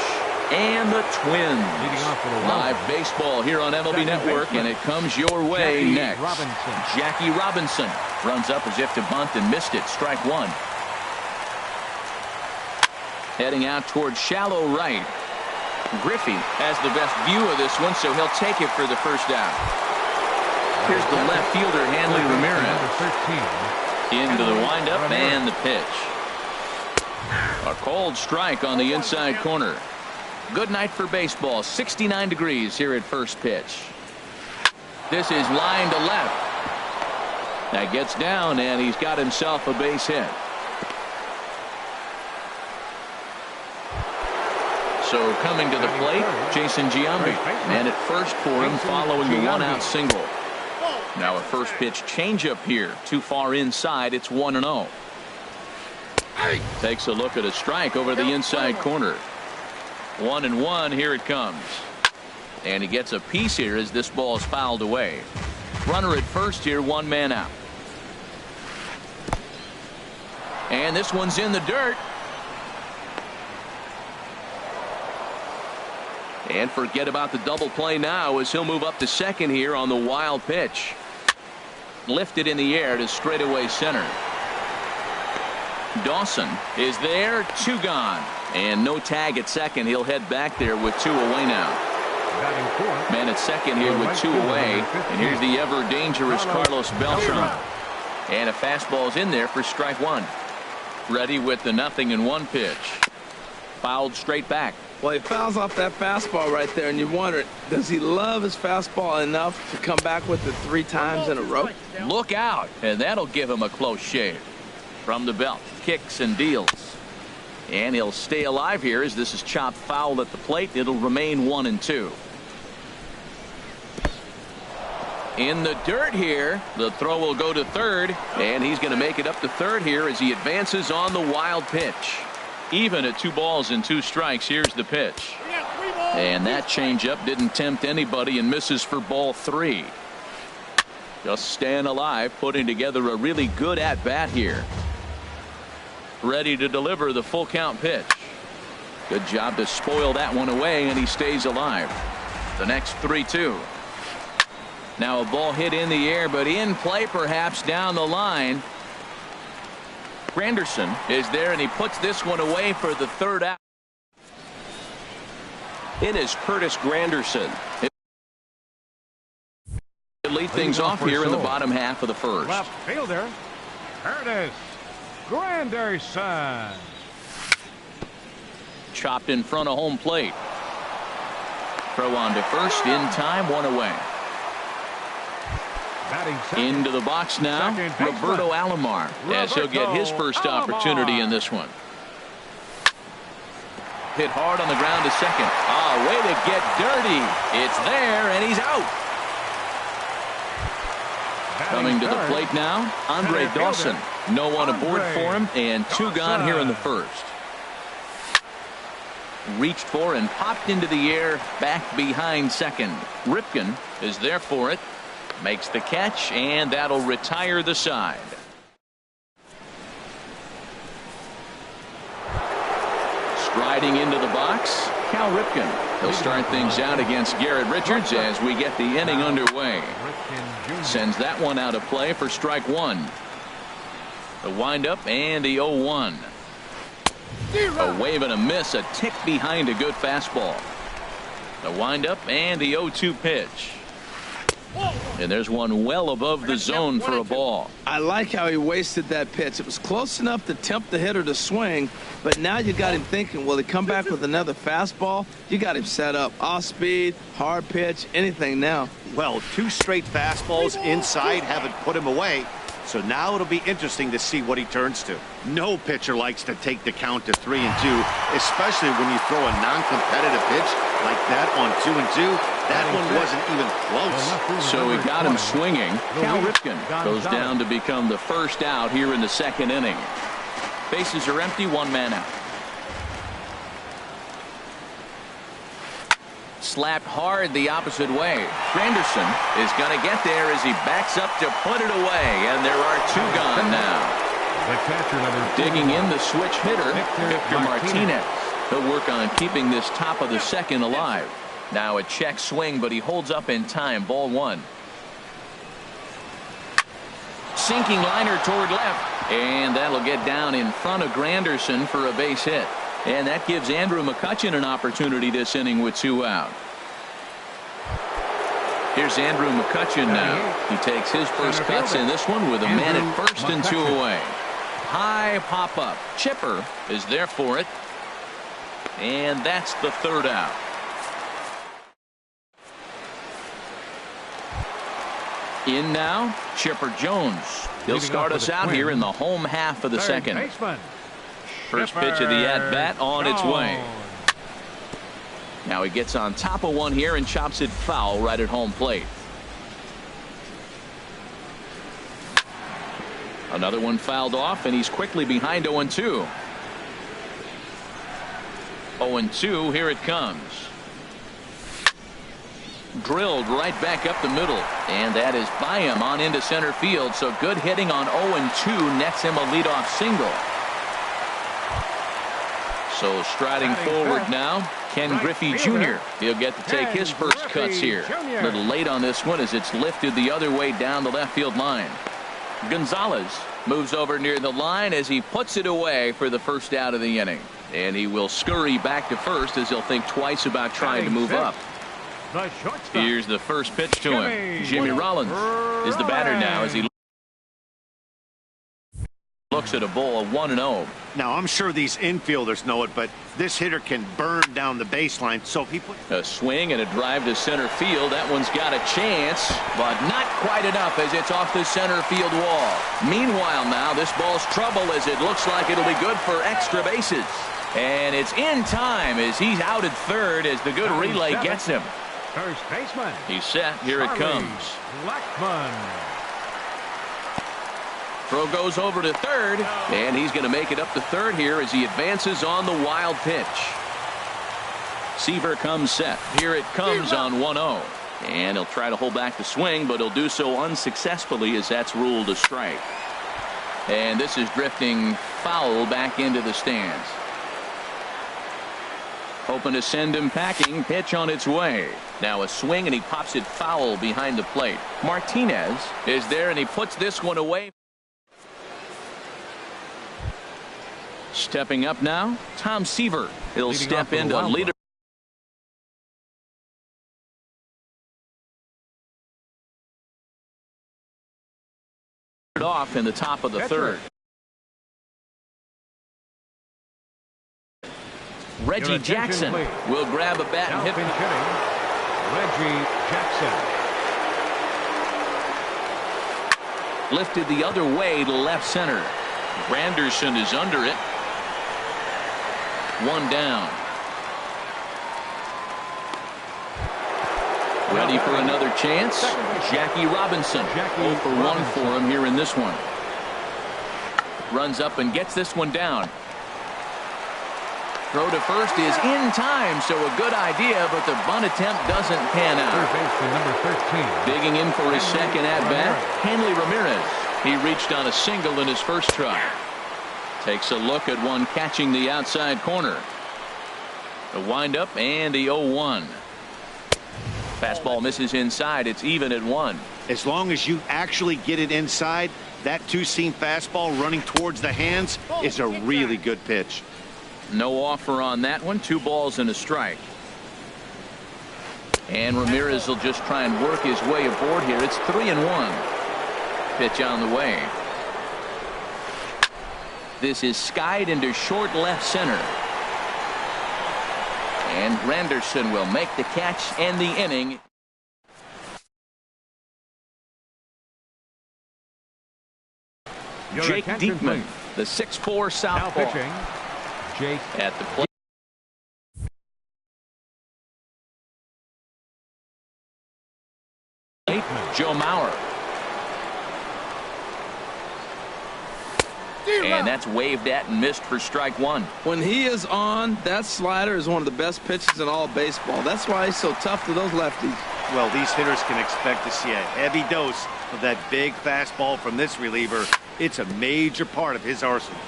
[SPEAKER 1] and the Twins. Live baseball here on MLB Network, and it comes your way next. Jackie Robinson runs up as if to bunt and missed it. Strike one. Heading out towards shallow right. Griffey has the best view of this one, so he'll take it for the first out. Here's the left fielder, Hanley Ramirez. Into the windup and the pitch. A cold strike on the inside corner. Good night for baseball. 69 degrees here at first pitch. This is line to left. That gets down, and he's got himself a base hit. So coming to the plate, Jason Giambi. And at first for him following the one-out single. Now a first pitch changeup here. Too far inside. It's 1-0. Takes a look at a strike over the inside corner. 1-1. Here it comes. And he gets a piece here as this ball is fouled away. Runner at first here, one man out. And this one's in the dirt. And forget about the double play now as he'll move up to second here on the wild pitch. Lifted in the air to straightaway center. Dawson is there, two gone. And no tag at second. He'll head back there with two away now. Man at second here with two away. And here's the ever dangerous Carlos Beltran. And a fastball's in there for strike one. Ready with the 0-1 pitch. Fouled straight back.
[SPEAKER 3] Well, he fouls off that fastball right there, and you wonder, does he love his fastball enough to come back with it 3 times in a row?
[SPEAKER 1] Look out, and that'll give him a close shave. From the belt, kicks and deals. And he'll stay alive here as this is chopped foul at the plate. It'll remain 1-2. In the dirt here, the throw will go to third, and he's going to make it up to third here as he advances on the wild pitch. Even at 2 balls and 2 strikes. Here's the pitch. And that changeup didn't tempt anybody and misses for ball 3. Just staying alive, putting together a really good at-bat here. Ready to deliver the full count pitch. Good job to spoil that one away, and he stays alive. The next 3-2. Now a ball hit in the air, but in play perhaps down the line. Granderson is there, and he puts this one away for the third out. In is Curtis Granderson. He'll lead things off here in the bottom half of the first.
[SPEAKER 2] Left fielder, Curtis Granderson.
[SPEAKER 1] Chopped in front of home plate. Throw on to first in time, one away. Into the box now, Roberto Alomar, as he'll get his first opportunity in this one. Hit hard on the ground to second. Way to get dirty. It's there, and he's out. Coming to the plate now, Andre Dawson. No one aboard for him, and 2 gone here in the first. Reached for and popped into the air, back behind second. Ripken is there for it. Makes the catch, and that'll retire the side. Striding into the box, Cal Ripken. He'll start things out against Garrett Richards as we get the inning underway. Sends that one out of play for strike one. The windup and the 0-1. A wave and a miss, a tick behind a good fastball. The windup and the 0-2 pitch. And there's one well above the zone for a ball.
[SPEAKER 3] I like how he wasted that pitch. It was close enough to tempt the hitter to swing, but now you got him thinking, will he come back with another fastball? You got him set up. Off speed, hard pitch, anything now.
[SPEAKER 4] Well, 2 straight fastballs inside haven't put him away. So now it'll be interesting to see what he turns to. No pitcher likes to take the count to 3-2, especially when you throw a non-competitive pitch like that on 2-2. That one wasn't even close.
[SPEAKER 1] So he got him swinging. Cal Ripken goes down to become the first out here in the second inning. Bases are empty, 1 man out. slapped hard the opposite way. Granderson is going to get there as he backs up to put it away, and there are two gone now.
[SPEAKER 2] The catcher, number
[SPEAKER 1] Digging in the switch hitter, Victor Martinez. He'll work on keeping this top of the second alive. Now a check swing, but he holds up in time. Ball one. Sinking liner toward left, and that'll get down in front of Granderson for a base hit. And that gives Andrew McCutchen an opportunity this inning with two out. Here's Andrew McCutchen now. He takes his first cuts in this one with a man at first and two away. High pop up. Chipper is there for it. And that's the third out. In now, Chipper Jones. He'll start us out here in the home half of the second. First pitch of the at-bat on its way. Now he gets on top of one here and chops it foul right at home plate. Another one fouled off, and he's quickly behind 0-2. 0-2, here it comes. Drilled right back up the middle, and that is by him on into center field. So good hitting on 0-2 nets him a leadoff single. So striding forward now, Ken Griffey Jr. He'll get to take his first cuts here. A little late on this one as it's lifted the other way down the left field line. Gonzalez moves over near the line as he puts it away for the first out of the inning. And he will scurry back to first as he'll think twice about trying to move up. Here's the first pitch to him. Jimmy Rollins is the batter now as he looks at a ball of 1-0.
[SPEAKER 4] Now, I'm sure these infielders know it, but this hitter can burn down the baseline. So he puts
[SPEAKER 1] a swing and a drive to center field. That one's got a chance, but not quite enough as it's off the center field wall. Meanwhile, now this ball's trouble as it looks like it'll be good for extra bases. And it's in time as he's out at third as the good relay gets him.
[SPEAKER 2] First baseman.
[SPEAKER 1] He's set. Here it comes.
[SPEAKER 2] Blackman.
[SPEAKER 1] Throw goes over to third, and he's going to make it up to third here as he advances on the wild pitch. Seaver comes set. Here it comes on 1-0. And he'll try to hold back the swing, but he'll do so unsuccessfully as that's ruled a strike. And this is drifting foul back into the stands. Hoping to send him packing. Pitch on its way. Now a swing, and he pops it foul behind the plate. Martinez is there, and he puts this one away. Stepping up now, Tom Seaver. He'll step in to lead it off in the top of the third. Reggie Jackson will grab a bat and hit.
[SPEAKER 2] Reggie Jackson.
[SPEAKER 1] Lifted the other way to left center. Granderson is under it. One down. Ready for another chance. Jackie Robinson. 0 for 1 for him here in this one. Runs up and gets this one down. Throw to first is in time, so a good idea, but the bunt attempt doesn't pan out.
[SPEAKER 2] Number 13.
[SPEAKER 1] Digging in for his second at-bat, Hanley Ramirez. He reached on a single in his first try. Takes a look at one catching the outside corner. The windup and the 0-1. Fastball misses inside. It's even at 1.
[SPEAKER 4] As long as you actually get it inside, that two-seam fastball running towards the hands is a really good pitch.
[SPEAKER 1] No offer on that one. 2 balls and a strike. And Ramirez will just try and work his way aboard here. It's 3-1. Pitch on the way. This is skied into short left center. And Granderson will make the catch and the inning. Jake Diekman, the 6'4" southpaw.
[SPEAKER 2] Now pitching, Jake
[SPEAKER 1] at the plate. Joe Mauer. And that's waved at and missed for strike one.
[SPEAKER 3] When he is on, that slider is one of the best pitches in all baseball. That's why he's so tough to those lefties.
[SPEAKER 4] Well, these hitters can expect to see a heavy dose of that big fastball from this reliever. It's a major part of his arsenal.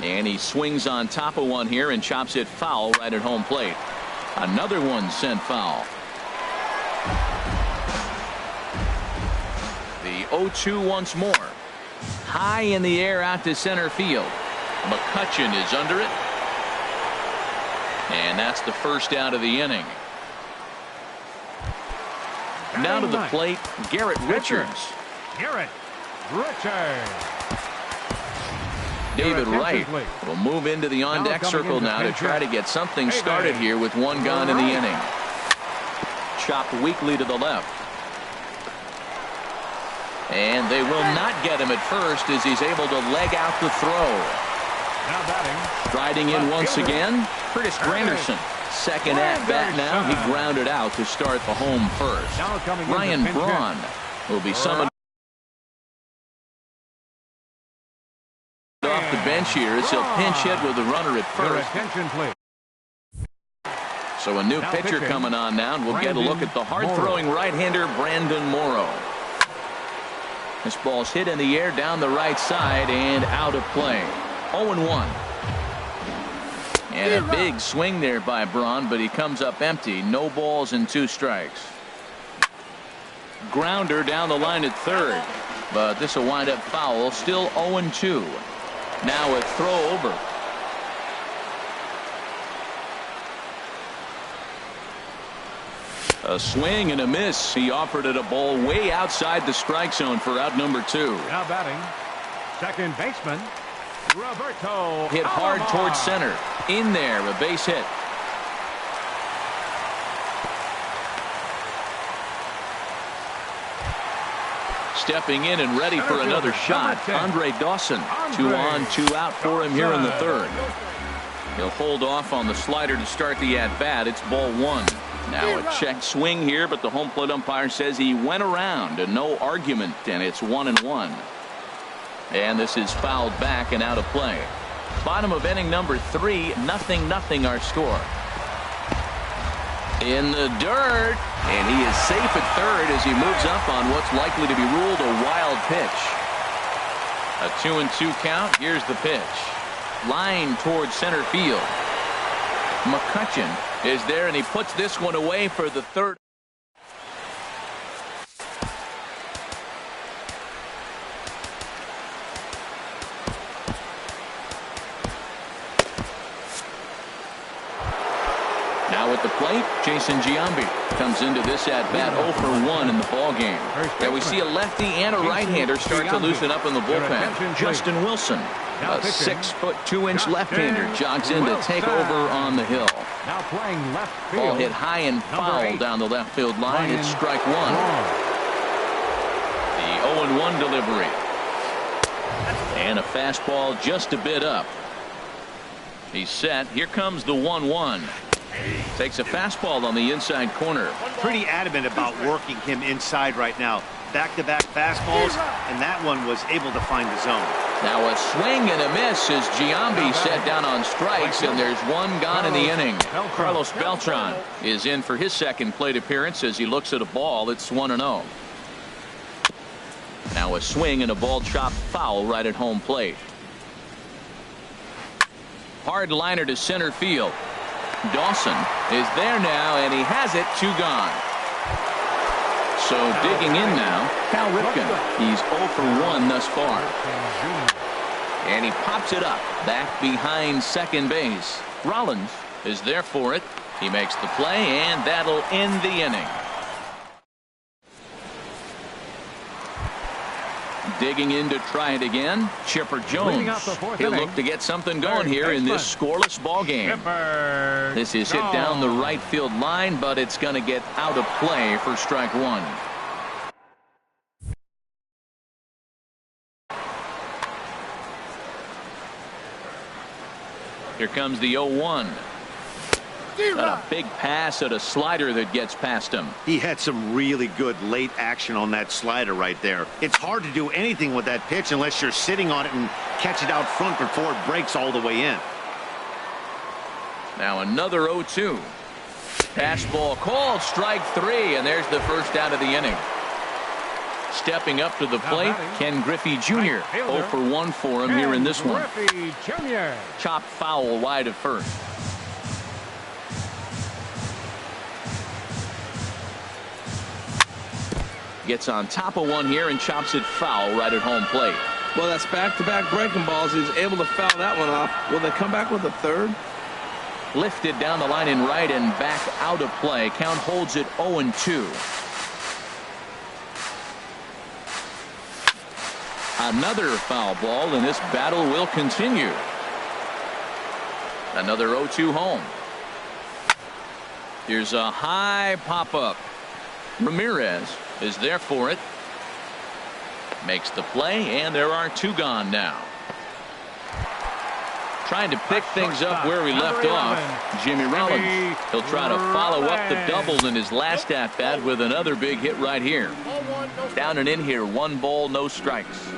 [SPEAKER 1] And he swings on top of one here and chops it foul right at home plate. Another one sent foul. The 0-2 once more. High in the air out to center field. McCutchen is under it. And that's the first out of the inning. Now to the plate, Garrett Richards.
[SPEAKER 2] Garrett Richards.
[SPEAKER 1] David Wright will move into the on-deck circle now to try to get something started here with one gone in the inning. Chopped weakly to the left. And they will not get him at first as he's able to leg out the throw.
[SPEAKER 2] Now batting.
[SPEAKER 1] Striding in once again, Curtis Granderson. Second at bat now. He grounded out to start the home first. Ryan Braun will be summoned off the bench here as he'll pinch hit with the runner at first. So a new pitcher coming on now, and we'll get a look at the hard-throwing right-hander Brandon Morrow. This ball's hit in the air down the right side and out of play. 0-1. And a big swing there by Braun, but he comes up empty. No balls and 2 strikes. Grounder down the line at third, but this will wind up foul. Still 0-2. Now a throw over. A swing and a miss. He offered it a ball way outside the strike zone for out number 2.
[SPEAKER 2] Now batting, second baseman Roberto.
[SPEAKER 1] Hit hard towards center. In there, a base hit. Stepping in and ready for another shot, Andre Dawson. 2 on, 2 out for him here in the third. He'll hold off on the slider to start the at-bat. It's ball 1. Now a check swing here, but the home plate umpire says he went around and no argument, and it's 1-1. And this is fouled back and out of play. Bottom of inning number 3, 0-0 our score. In the dirt, and he is safe at third as he moves up on what's likely to be ruled a wild pitch. A 2-2 count. Here's the pitch. Line towards center field. McCutchen is there, and he puts this one away for the third. Now at the plate, Jason Giambi comes into this at-bat 0 for 1 in the ballgame. Now we see a lefty and a right-hander start to loosen up in the bullpen. Justin Wilson, a 6'2" left-hander, jogs in to take over on the hill.
[SPEAKER 2] Now playing left field.
[SPEAKER 1] Ball hit high and foul down the left field line. It's strike 1. The 0-1 delivery. And a fastball just a bit up. He's set. Here comes the 1-1. Takes a fastball on the inside corner.
[SPEAKER 4] Pretty adamant about working him inside right now. Back-to-back fastballs, and that one was able to find the zone.
[SPEAKER 1] Now a swing and a miss as Giambi set down on strikes, and there's one gone in the inning. Carlos Beltran is in for his second plate appearance as he looks at a ball. It's 1-0. Now a swing and a ball chopped foul right at home plate. Hard liner to center field. Dawson is there now, and he has it. 2 gone. So digging in now, Cal Ripken. He's 0 for 1 thus far. And he pops it up back behind second base. Rollins is there for it. He makes the play, and that'll end the inning. Digging in to try it again, Chipper Jones. He'll look to get something going here in this scoreless ball game. This is hit down the right field line, but it's going to get out of play for strike 1. Here comes the 0-1. Got a big pass at a slider that gets past him.
[SPEAKER 4] He had some really good late action on that slider right there. It's hard to do anything with that pitch unless you're sitting on it and catch it out front before it breaks all the way in.
[SPEAKER 1] Now another 0-2. Pass ball called, strike 3, and there's the first out of the inning. Stepping up to the plate, Ken Griffey Jr. 0 for 1 for him here in this one.
[SPEAKER 2] Griffey Jr.
[SPEAKER 1] Chopped foul wide of first. Gets on top of one here and chops it foul right at home plate.
[SPEAKER 3] Well, that's back-to-back breaking balls. He was able to foul that one off. Will they come back with a third?
[SPEAKER 1] Lifted down the line in right and back out of play. Count holds it 0-2. Another foul ball, and this battle will continue. Another 0-2 home. Here's a high pop-up. Ramirez is there for it. Makes the play, and there are 2 gone now. Trying to pick things up where we left off. Jimmy Rollins. He'll try to follow up the double in his last at-bat with another big hit right here. Down and in here, 1 ball, no strikes.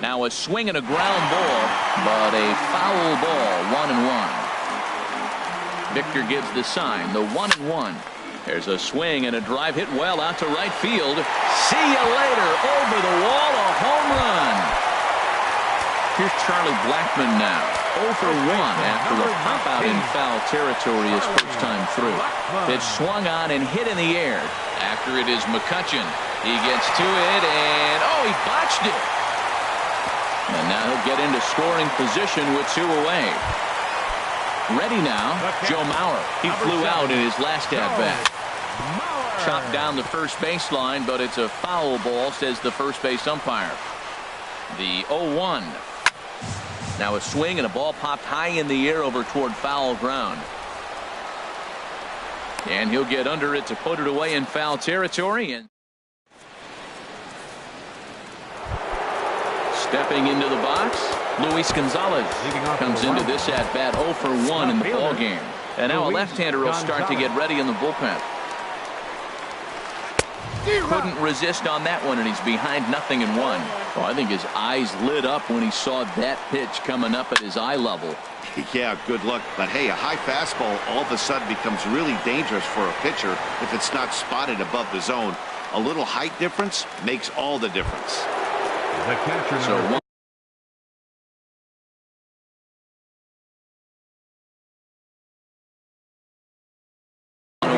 [SPEAKER 1] Now a swing and a ground ball, but a foul ball, 1-1. Victor gives the sign, the 1-1. There's a swing and a drive hit well out to right field. See you later. Over the wall, a home run. Here's Charlie Blackmon now. 0 for 1 after a pop out in foul territory his first time through. It's swung on and hit in the air. After it is McCutchen. He gets to it and he botched it. And now he'll get into scoring position with 2 away. Ready now, Joe Mauer. He flew out in his last at-bat. Chopped down the first baseline, but it's a foul ball, says the first base umpire. The 0-1. Now a swing and a ball popped high in the air over toward foul ground. And he'll get under it to put it away in foul territory. And stepping into the box, Luis Gonzalez comes into this at-bat 0 for 1 in the ball game. And now a left-hander will start to get ready in the bullpen. Couldn't resist on that one, and he's behind 0-1. Oh, I think his eyes lit up when he saw that pitch coming up at his eye level.
[SPEAKER 4] Yeah, good luck. But hey, a high fastball all of a sudden becomes really dangerous for a pitcher if it's not spotted above the zone. A little height difference makes all the difference.
[SPEAKER 2] The catcher,
[SPEAKER 1] so one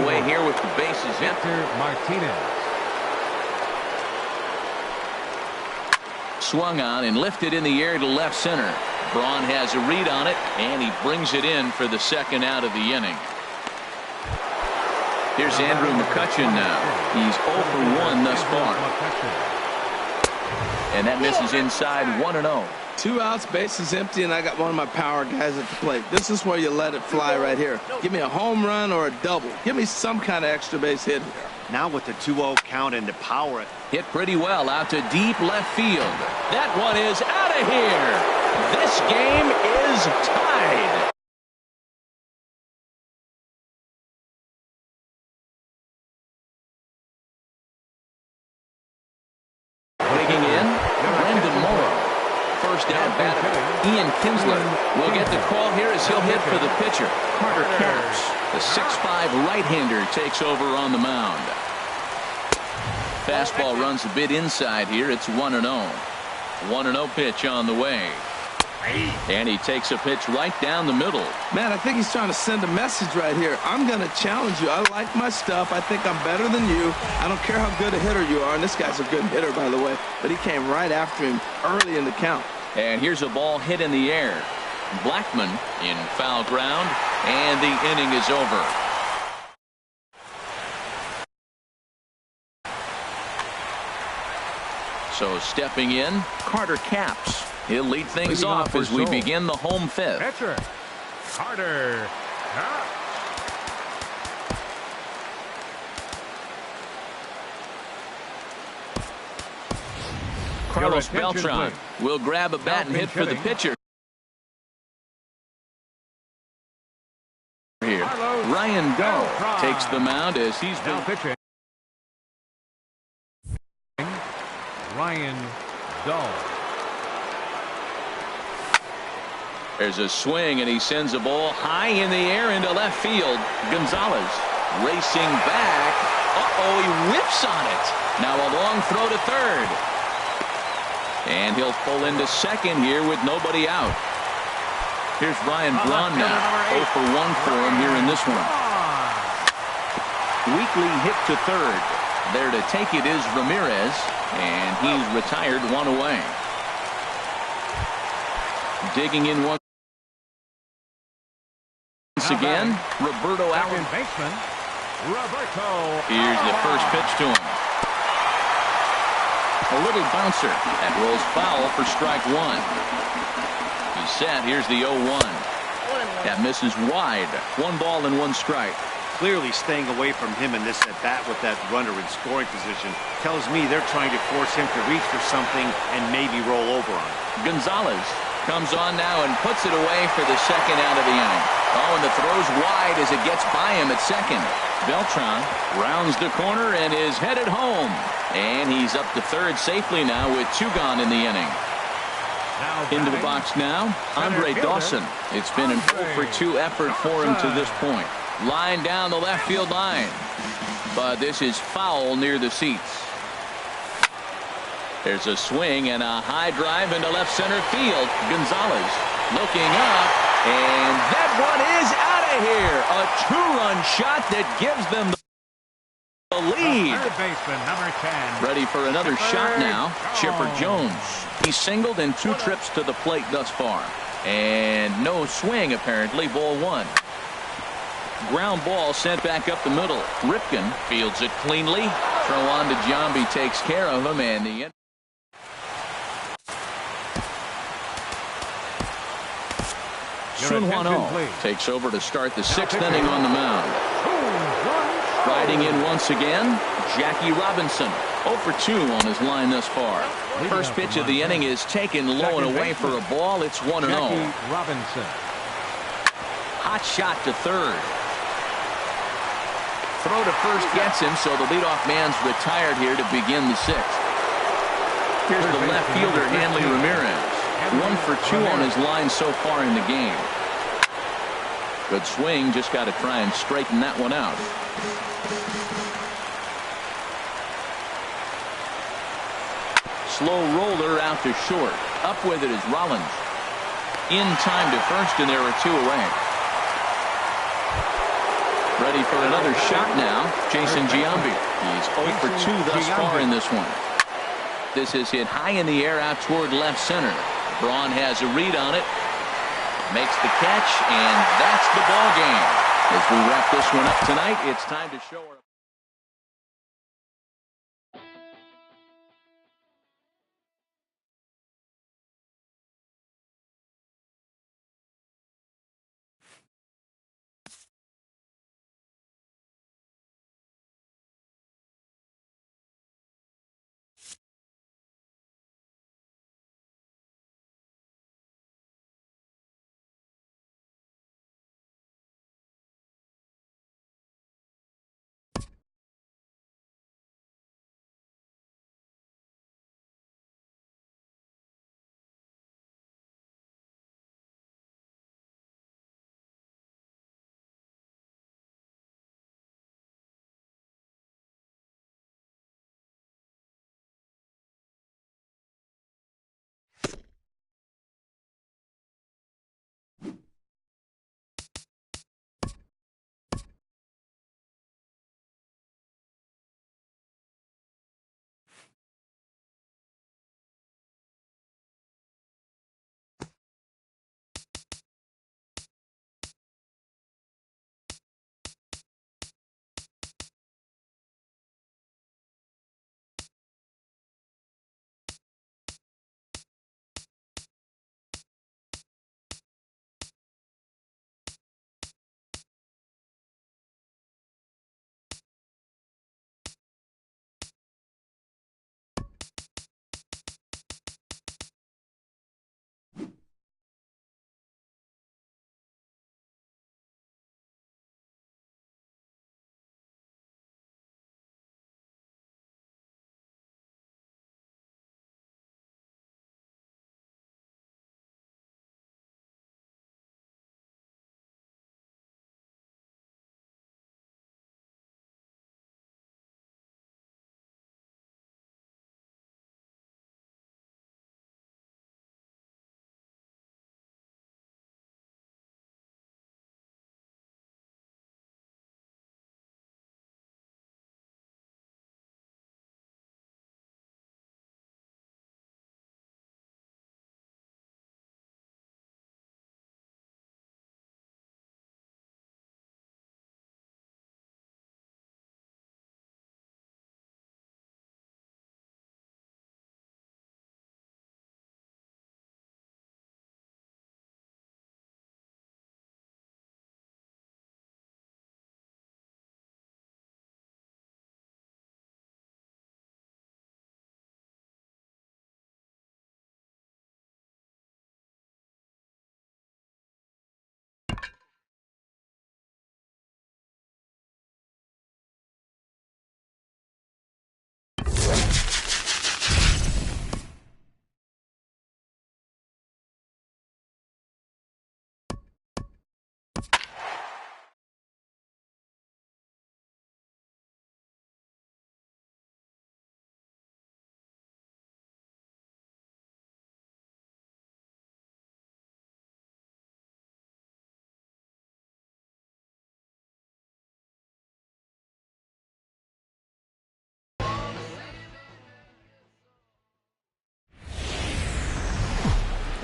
[SPEAKER 1] away here with the bases hit.
[SPEAKER 2] Martinez.
[SPEAKER 1] Swung on and lifted in the air to left center. Braun has a read on it, and he brings it in for the second out of the inning. Here's Andrew McCutchen now. He's 0 for 1 thus far. And that misses inside 1-0.
[SPEAKER 3] 2 outs, bases empty, and I got one of my power guys at the plate. This is where you let it fly right here. Give me a home run or a double. Give me some kind of extra base hit here.
[SPEAKER 4] Now with the 2-0 count and the power.
[SPEAKER 1] Hit pretty well out to deep left field. That one is out of here. This game is tied. Digging in, Brandon Morrow. First down batter, Ian Kinsler will get the call here as he'll hit for the pitcher, Kor-Mars. The 6'5" right-hander takes over on the mound. Fastball runs a bit inside here. It's 1-0. 1-0 pitch on the way. And he takes a pitch right down the middle.
[SPEAKER 3] Man, I think he's trying to send a message right here. I'm going to challenge you. I like my stuff. I think I'm better than you. I don't care how good a hitter you are. And this guy's a good hitter, by the way. But he came right after him early in the count.
[SPEAKER 1] And here's a ball hit in the air. Blackmon in foul ground. And the inning is over. So stepping in, Carter Capps. He'll lead things off as we begin the home fifth.
[SPEAKER 2] Pitcher, Carter Capps.
[SPEAKER 1] Carlos Beltran will grab a bat and hit for the pitcher. Ryan Dull takes the mound as he's
[SPEAKER 2] Now
[SPEAKER 1] been
[SPEAKER 2] pitching. Ryan Dull.
[SPEAKER 1] There's a swing, and he sends a ball high in the air into left field. Gonzalez racing back. Uh-oh, he whips on it. Now a long throw to third. And he'll pull into second here with nobody out. Here's Ryan Braun now. 0 for 1 for him here in this one. Weekly hit to third. There to take it is Ramirez, and he's retired, one away. Digging in once again, Roberto Allen.
[SPEAKER 2] Baseman, Roberto.
[SPEAKER 1] Here's the first pitch to him. A little bouncer that rolls foul for strike one. He's set. Here's the 0-1. That misses wide. 1 ball and 1 strike.
[SPEAKER 4] Clearly staying away from him in this at-bat with that runner in scoring position tells me they're trying to force him to reach for something and maybe roll over on it.
[SPEAKER 1] Gonzalez comes on now and puts it away for the second out of the inning. Oh, and the throw's wide as it gets by him at second. Beltran rounds the corner and is headed home. And he's up to third safely now with 2 gone in the inning. Into the box now, Andre Dawson. It's been an 0 for 2 effort for him to this point. Line down the left field line. But this is foul near the seats. There's a swing and a high drive into left center field. Gonzalez looking up, and that one is out of here. A 2-run shot that gives them the lead.
[SPEAKER 2] Third baseman, number 10.
[SPEAKER 1] Ready for another shot now. Chipper Jones. He's singled in 2 trips to the plate thus far. And no swing, apparently. Ball 1. Ground ball sent back up the middle. Ripken fields it cleanly. Throw on to Giambi, takes care of him, and the end. Sun Hwan-Oh takes over to start the 6th inning on the mound. Riding in once again, Jackie Robinson. 0 for 2 on his line thus far. First pitch of the inning is taken low and away for a ball. It's 1-0.
[SPEAKER 2] Robinson.
[SPEAKER 1] Hot shot to third. Throw to first gets him, so the leadoff man's retired here to begin the 6th. Here's the left fielder, Hanley Ramirez. 1 for 2 on his line so far in the game. Good swing, just got to try and straighten that one out. Slow roller out to short. Up with it is Rollins. In time to first, and there are 2 away. Ready for another shot now, Jason Giambi. He's 0 for 2 thus far in this one. This is hit high in the air out toward left center. Braun has a read on it. Makes the catch, and that's the ball game. As we wrap this one up tonight, it's time to show our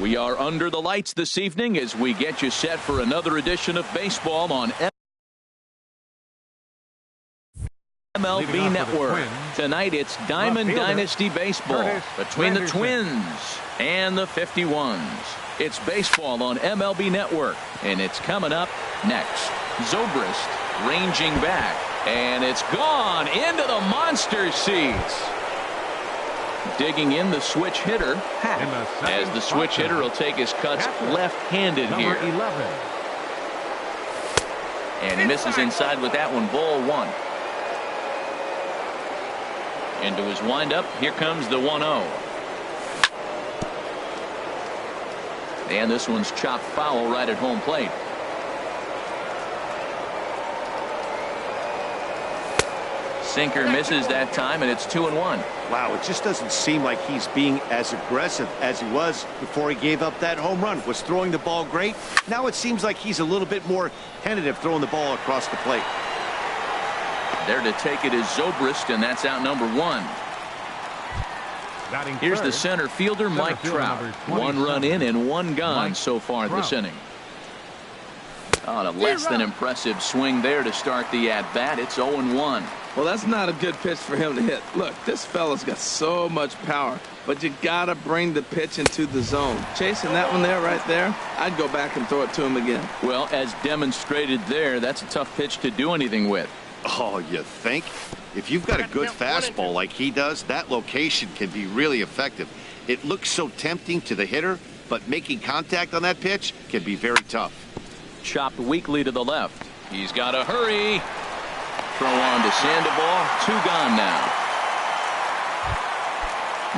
[SPEAKER 1] We are under the lights this evening as we get you set for another edition of baseball on MLB Network. Tonight it's Diamond Dynasty Baseball between the Twins and the 51s. It's baseball on MLB Network, and it's coming up next. Zobrist ranging back, and it's gone into the monster seats. Digging in the switch hitter, as the switch hitter will take his cuts left-handed here.
[SPEAKER 2] 11.
[SPEAKER 1] And he misses inside with that one, ball one. Into his windup, here comes the 1-0. And this one's chopped foul right at home plate. Sinker misses that time, and it's 2-1.
[SPEAKER 4] Wow, it just doesn't seem like he's being as aggressive as he was before he gave up that home run. Was throwing the ball great. Now it seems like he's a little bit more tentative throwing the ball across the plate.
[SPEAKER 1] There to take it is Zobrist, and that's out number one. Here's the center fielder, Mike Trout. 1 run in and 1 gone so far this inning. On a less than impressive swing there to start the at-bat. It's 0-1.
[SPEAKER 3] Well, that's not a good pitch for him to hit. Look, this fella's got so much power, but you got to bring the pitch into the zone. Chasing that one there, right there, I'd go back and throw it to him again.
[SPEAKER 1] Well, as demonstrated there, that's a tough pitch to do anything with.
[SPEAKER 4] Oh, you think? If you've got a good fastball like he does, that location can be really effective. It looks so tempting to the hitter, but making contact on that pitch can be very tough.
[SPEAKER 1] Chopped weakly to the left. He's got to hurry. Throw on to Sandoval. 2 gone now.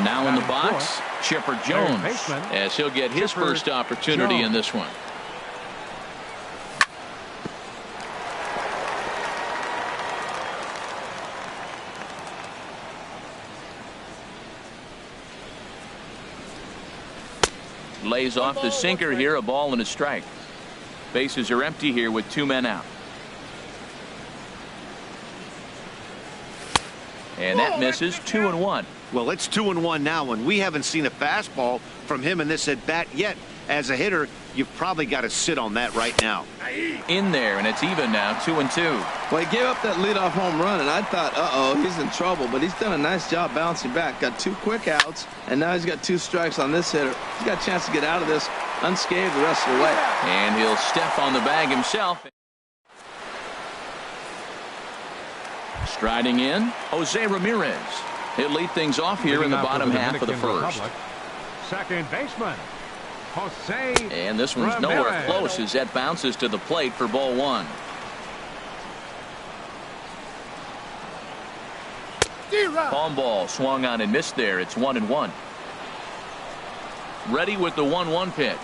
[SPEAKER 1] Now in the box, Chipper Jones, as he'll get his first opportunity in this one. Lays off the sinker here, a ball and a strike. Bases are empty here with 2 men out. And that misses. 2-1.
[SPEAKER 4] Well, it's 2-1 now, and we haven't seen a fastball from him in this at-bat yet. As a hitter, you've probably got to sit on that right now.
[SPEAKER 1] In there, and it's even now, 2-2.
[SPEAKER 3] Well, he gave up that leadoff home run, and I thought, uh-oh, he's in trouble. But he's done a nice job bouncing back. Got 2 quick outs, and now he's got 2 strikes on this hitter. He's got a chance to get out of this unscathed the rest of the way.
[SPEAKER 1] And he'll step on the bag himself. Striding in, Jose Ramirez. He'll lead things off here in the bottom half of the first.
[SPEAKER 2] Second baseman, Jose.
[SPEAKER 1] And this one's nowhere close as that bounces to the plate for ball 1. Palm ball swung on and missed there. It's 1-1. Ready with the 1-1 pitch.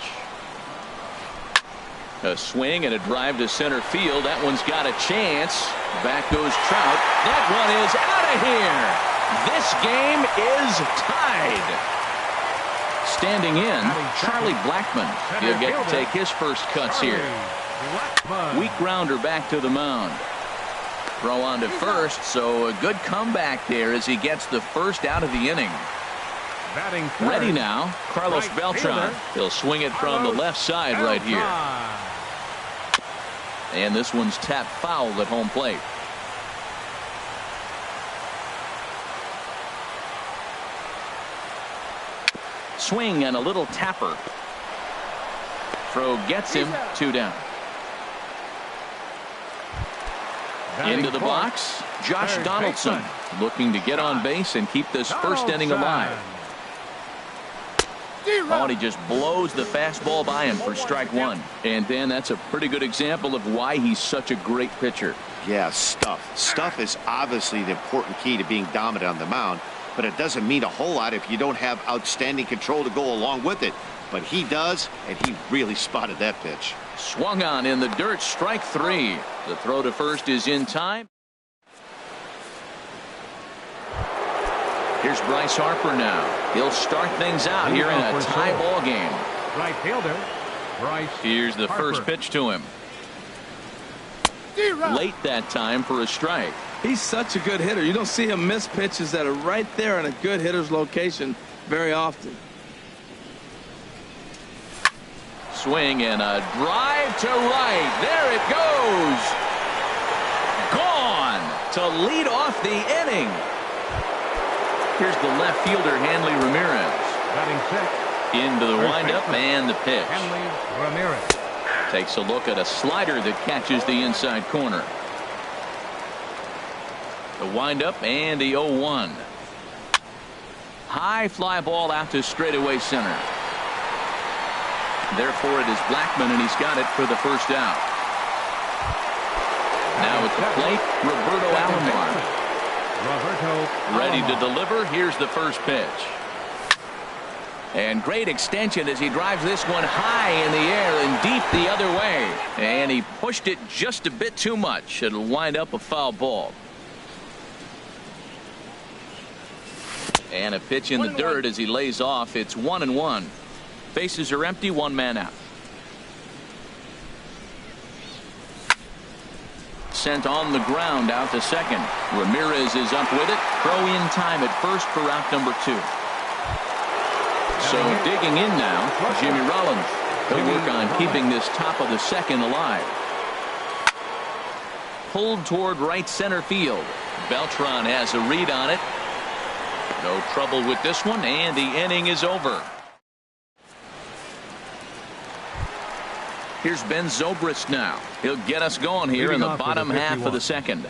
[SPEAKER 1] A swing and a drive to center field. That one's got a chance. Back goes Trout. That one is out of here. This game is tied. Standing in, Charlie Blackmon. He'll get to take his first cuts here. Weak grounder back to the mound. Throw on to first, so a good comeback there as he gets the first out of the inning. Ready now, Carlos Beltran. He'll swing it from the left side right here. And this one's tapped foul at home plate. Swing and a little tapper. Throw gets him. 2 down. Into the box, Josh Donaldson looking to get on base and keep this first inning alive. Oh, and he just blows the fastball by him for strike 1. And Dan, that's a pretty good example of why he's such a great pitcher.
[SPEAKER 4] Yeah, stuff. Stuff is obviously the important key to being dominant on the mound, but it doesn't mean a whole lot if you don't have outstanding control to go along with it. But he does, and he really spotted that pitch.
[SPEAKER 1] Swung on in the dirt, strike 3. The throw to first is in time. Here's Bryce Harper now. He'll start things out here in a tie ball game.
[SPEAKER 2] Right fielder, Bryce.
[SPEAKER 1] Here's the first pitch to him. Late that time for a strike.
[SPEAKER 3] He's such a good hitter. You don't see him miss pitches that are right there in a good hitter's location very often.
[SPEAKER 1] swing and a drive to right. There it goes. Gone to lead off the inning. Here's the left fielder, Hanley Ramirez.
[SPEAKER 2] Batting sixth.
[SPEAKER 1] Into the windup and the pitch.
[SPEAKER 2] Hanley Ramirez.
[SPEAKER 1] Takes a look at a slider that catches the inside corner. The windup and the 0-1. High fly ball out to straightaway center. Therefore, it is Blackman, and he's got it for the first out. Now at the plate, Roberto Alomar. Ready to deliver. Here's the first pitch. And great extension as he drives this one high in the air and deep the other way. And he pushed it just a bit too much. It'll wind up a foul ball. And a pitch in the dirt as he lays off. It's 1-1. Bases are empty, one man out. Sent on the ground out to second. Ramirez is up with it. Throw in time at first for out number 2. So digging in now, Jimmy Rollins. He'll work on keeping this top of the second alive. Pulled toward right center field. Beltran has a read on it. No trouble with this one, and the inning is over. Here's Ben Zobrist now. He'll get us going here in the bottom half of the second.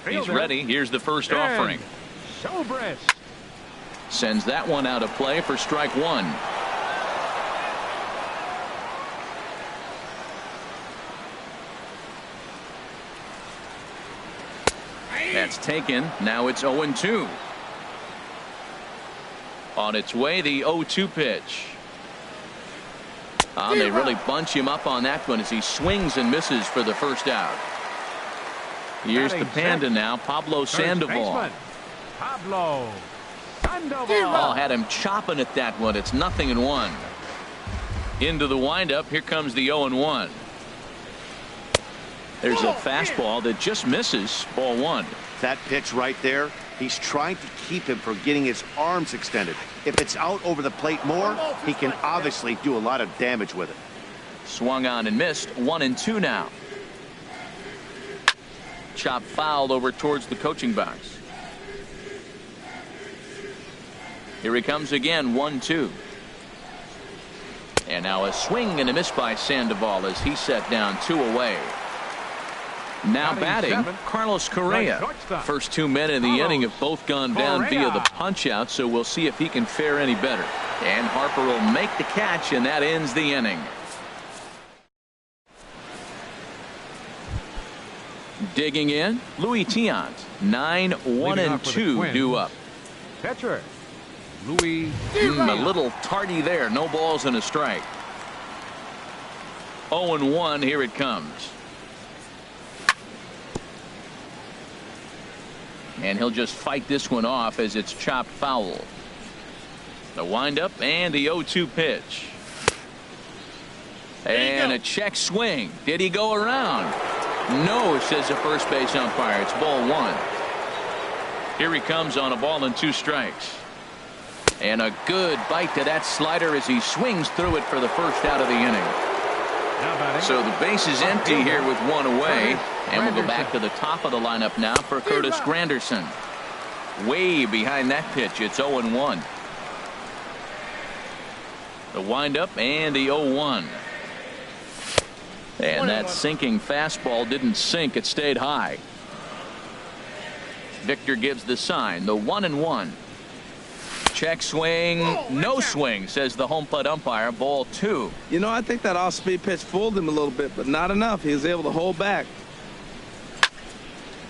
[SPEAKER 1] He's ready. Here's the first offering.
[SPEAKER 2] Zobrist
[SPEAKER 1] sends that one out of play for strike 1. That's taken. Now it's 0-2. On its way, the 0-2 pitch. They really bunch him up on that one as he swings and misses for the first out. Here's the Panda now, Pablo Sandoval.
[SPEAKER 2] Pablo Sandoval.
[SPEAKER 1] Oh, had him chopping at that one. It's 0-1. Into the windup. Here comes the 0-1. There's a fastball that just misses. Ball 1.
[SPEAKER 4] That pitch right there, he's trying to keep him from getting his arms extended. If it's out over the plate more, he can obviously do a lot of damage with it.
[SPEAKER 1] Swung on and missed. 1-2 now. Chop fouled over towards the coaching box. Here he comes again. 1-2. And now a swing and a miss by Sandoval as he set down 2 away. Now batting, Carlos Correa. First 2 men in the inning have both gone down via the punch out, so we'll see if he can fare any better. And Harper will make the catch, and that ends the inning. Digging in, Louis Tiant. 9-1-2 due up.
[SPEAKER 2] Catcher Louis.
[SPEAKER 1] A little tardy there. No balls and a strike. 0-1. Here it comes. And he'll just fight this one off as it's chopped foul. The windup and the 0-2 pitch. And a check swing. Did he go around? No, says the first base umpire. It's ball 1. Here he comes on a ball and 2 strikes. And a good bite to that slider as he swings through it for the first out of the inning. So the base is empty here with 1 away. And we'll go back to the top of the lineup now for Curtis Granderson. Way behind that pitch. It's 0-1. The windup and the 0-1. And that sinking fastball didn't sink. It stayed high. Victor gives the sign. The 1-1. Check swing. No swing, says the home plate umpire. Ball 2.
[SPEAKER 3] You know, I think that off-speed pitch fooled him a little bit, but not enough. He was able to hold back.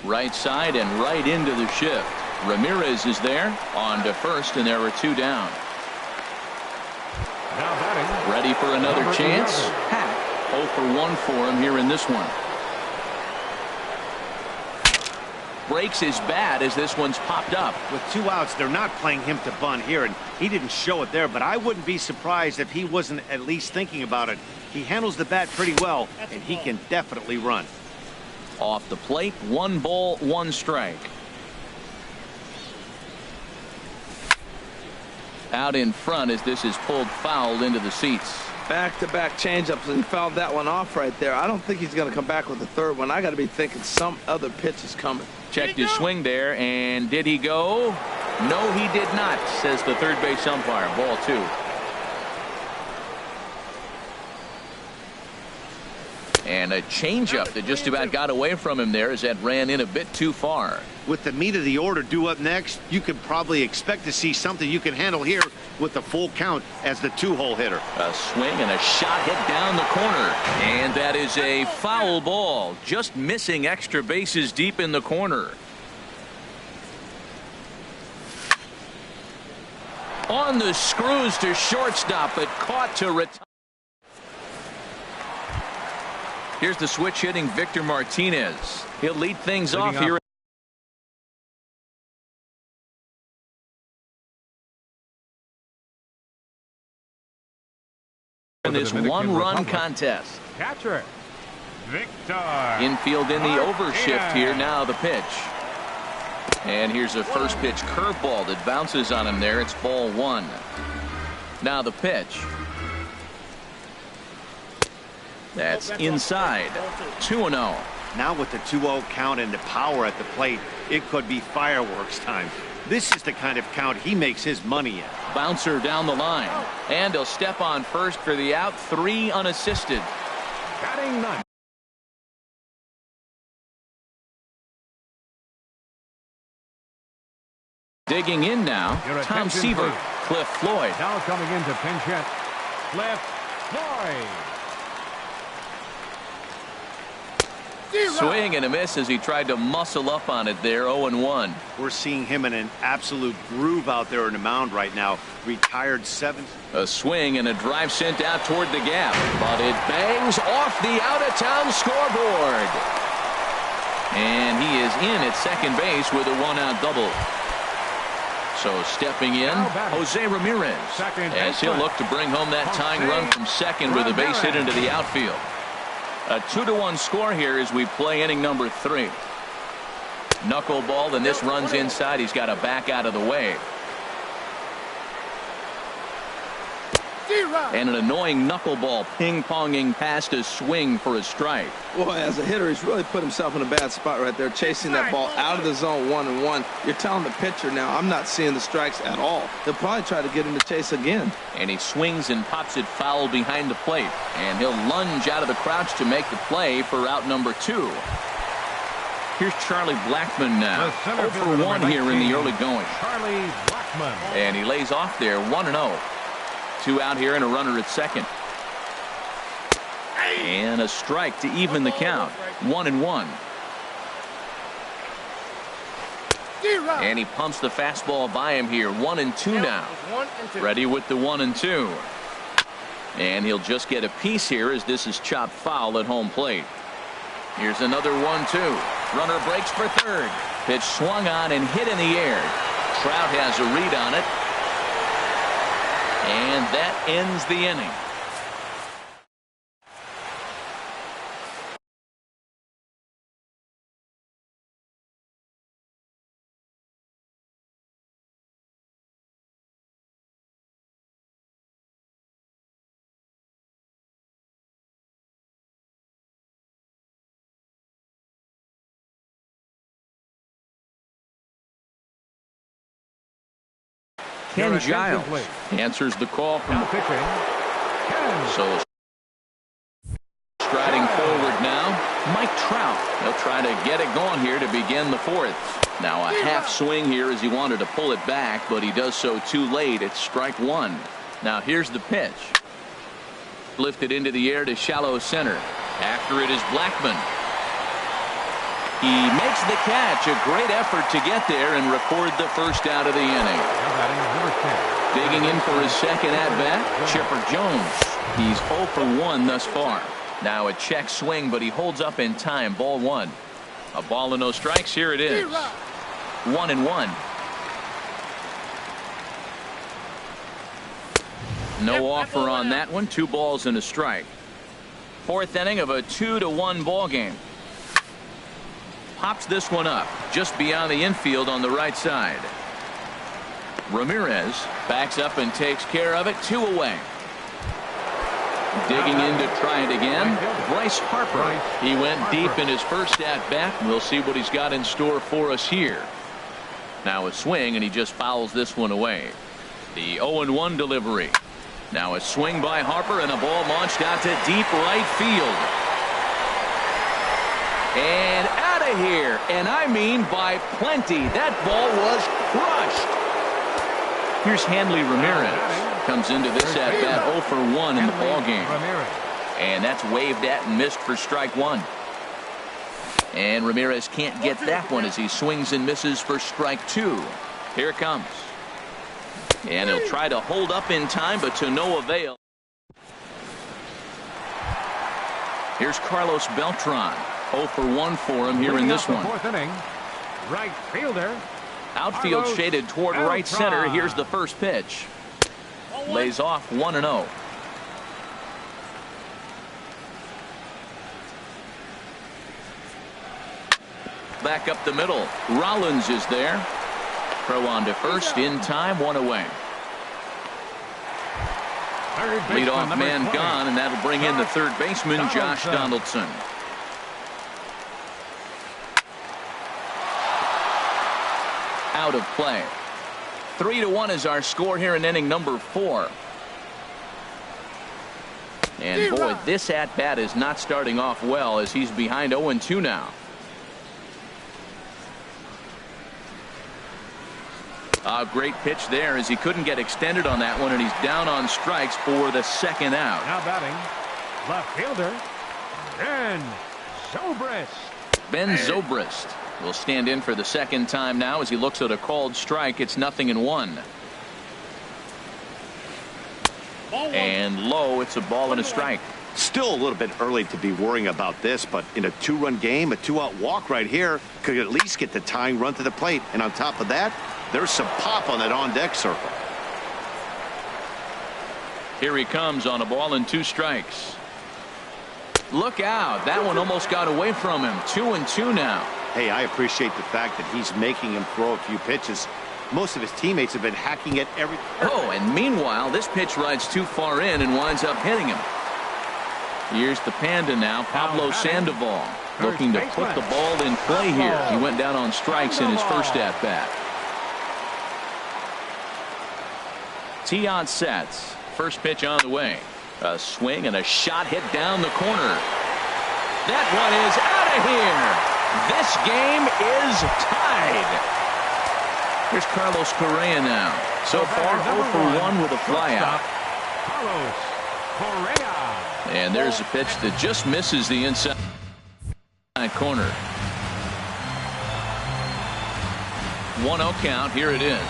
[SPEAKER 1] Right side and right into the shift. Ramirez is there on to first, and there are 2 down.
[SPEAKER 2] Now batting.
[SPEAKER 1] Ready for another chance. Hack 0 for 1 for him here in this one. Breaks his bat as this one's popped up.
[SPEAKER 4] With 2 outs, they're not playing him to bunt here, and he didn't show it there, but I wouldn't be surprised if he wasn't at least thinking about it. He handles the bat pretty well, and he can definitely run.
[SPEAKER 1] Off the plate, 1 ball, 1 strike. Out in front as this is pulled foul into the seats.
[SPEAKER 3] Back-to-back changeups, and he fouled that one off right there. I don't think he's going to come back with the third one. I got to be thinking some other pitch is coming.
[SPEAKER 1] Checked his swing there, and did he go? No, he did not, says the third base umpire. Ball 2. And a changeup that just about got away from him there as that ran in a bit too far.
[SPEAKER 4] With the meat of the order due up next, you can probably expect to see something you can handle here with the full count as the 2-hole hitter.
[SPEAKER 1] A swing and a shot hit down the corner. And that is a foul ball, just missing extra bases deep in the corner. On the screws to shortstop, but caught to retire. Here's the switch hitting Victor Martinez. He'll lead things off here. In this one-run contest.
[SPEAKER 2] Catcher, Victor.
[SPEAKER 1] Infield in the overshift here. Now the pitch. And here's a first pitch curveball that bounces on him there. It's ball 1. Now the pitch. That's inside. 2-0.
[SPEAKER 4] Now with the 2-0 count and the power at the plate, it could be fireworks time. This is the kind of count he makes his money in.
[SPEAKER 1] Bouncer down the line. And he'll step on first for the out. 3 unassisted.
[SPEAKER 2] Batting 9.
[SPEAKER 1] Digging in now, Tom Seaver.
[SPEAKER 2] Please.
[SPEAKER 1] Cliff Floyd.
[SPEAKER 2] Now coming in to pinch hit, Cliff Floyd.
[SPEAKER 1] Swing and a miss as he tried to muscle up on it there. 0-1.
[SPEAKER 4] We're seeing him in an absolute groove out there in the mound right now. Retired 7th.
[SPEAKER 1] A swing and a drive sent out toward the gap, but it bangs off the out-of-town scoreboard. And he is in at second base with a 1-out double. So stepping in, Jose Ramirez, as he'll look to bring home that tying run from second with a base hit into the outfield. A 2-1 score here as we play inning number 3. Knuckleball, and this runs inside. He's got to back out of the way. And an annoying knuckleball ping-ponging past a swing for a strike.
[SPEAKER 3] Boy, as a hitter, he's really put himself in a bad spot right there, chasing that ball out of the zone 1-1. You're telling the pitcher now, I'm not seeing the strikes at all. They'll probably try to get him to chase again.
[SPEAKER 1] And he swings and pops it foul behind the plate. And he'll lunge out of the crouch to make the play for out number 2. Here's Charlie Blackmon now. 0 for 1 here in the early going.
[SPEAKER 2] Charlie Blackmon.
[SPEAKER 1] And he lays off there, 1-0. 2 out here and a runner at second. And a strike to even the count. 1-1. And he pumps the fastball by him here. 1-2 now. Ready with the 1-2. And he'll just get a piece here as this is chopped foul at home plate. Here's another 1-2. Runner breaks for third. Pitch swung on and hit in the air. Trout has a read on it. And that ends the inning. Ken Giles answers the call from the pitcher. So striding forward now, Mike Trout. He'll try to get it going here to begin the 4th. Now a half swing here as he wanted to pull it back, but he does so too late. It's strike 1. Now here's the pitch. Lifted into the air to shallow center. After it is Blackmon. He makes the catch. A great effort to get there and record the first out of the inning. Digging in for his second at-bat, Chipper Jones. He's 0 for 1 thus far. Now a check swing, but he holds up in time. Ball 1. A ball and no strikes. Here it is. 1-1. No offer on that one. 2 balls and a strike. 4th inning of a 2-1 ball game. Pops this one up just beyond the infield on the right side. Ramirez backs up and takes care of it. 2 away. Digging in to try it again, Bryce Harper. He went deep in his first at-bat. We'll see what he's got in store for us here. Now a swing, and he just fouls this one away. The 0-1 delivery. Now a swing by Harper, and a ball launched out to deep right field. And out of here, and I mean by plenty. That ball was crushed. Here's Hanley Ramirez. Comes into this at bat 0 for 1 in the ball game. And that's waved at and missed for strike one. And Ramirez can't get that one as he swings and misses for strike two. Here it comes. And he'll try to hold up in time, but to no avail. Here's Carlos Beltran. 0 for 1 for him here in this one.
[SPEAKER 2] Fourth inning. Right fielder.
[SPEAKER 1] Outfield shaded toward right center. Here's the first pitch. Lays off 1-0. Back up the middle. Rollins is there. Throw on to first in time, one away. Leadoff man gone, and that'll bring in the third baseman, Josh Donaldson. Out of play. 3-1 is our score here in inning number 4. And boy, this at bat is not starting off well as he's behind 0-2 now. A great pitch there as he couldn't get extended on that one, and he's down on strikes for the second out.
[SPEAKER 2] Now batting, left fielder, Ben Zobrist.
[SPEAKER 1] Ben Zobrist will stand in for the second time now as he looks at a called strike. It's 0-1. And low, it's a ball and a strike.
[SPEAKER 4] Still a little bit early to be worrying about this, but in a 2-run game, a 2-out walk right here could at least get the tying run to the plate. And on top of that, there's some pop on that on-deck circle.
[SPEAKER 1] Here he comes on a ball and 2 strikes. Look out. That one almost got away from him. 2-2 now.
[SPEAKER 4] Hey, I appreciate the fact that he's making him throw a few pitches. Most of his teammates have been hacking at every.
[SPEAKER 1] Oh, and meanwhile, this pitch rides too far in and winds up hitting him. Here's the Panda now, Pablo Sandoval, looking to put the ball in play here. He went down on strikes in his first at-bat. Tee on sets. First pitch on the way. A swing and a shot hit down the corner. That one is out of here. This game is tied. Here's Carlos Correa now. So far 0 for 1 with a flyout.
[SPEAKER 2] Carlos Correa.
[SPEAKER 1] And there's a pitch that just misses the inside corner. 1-0 count. Here it is.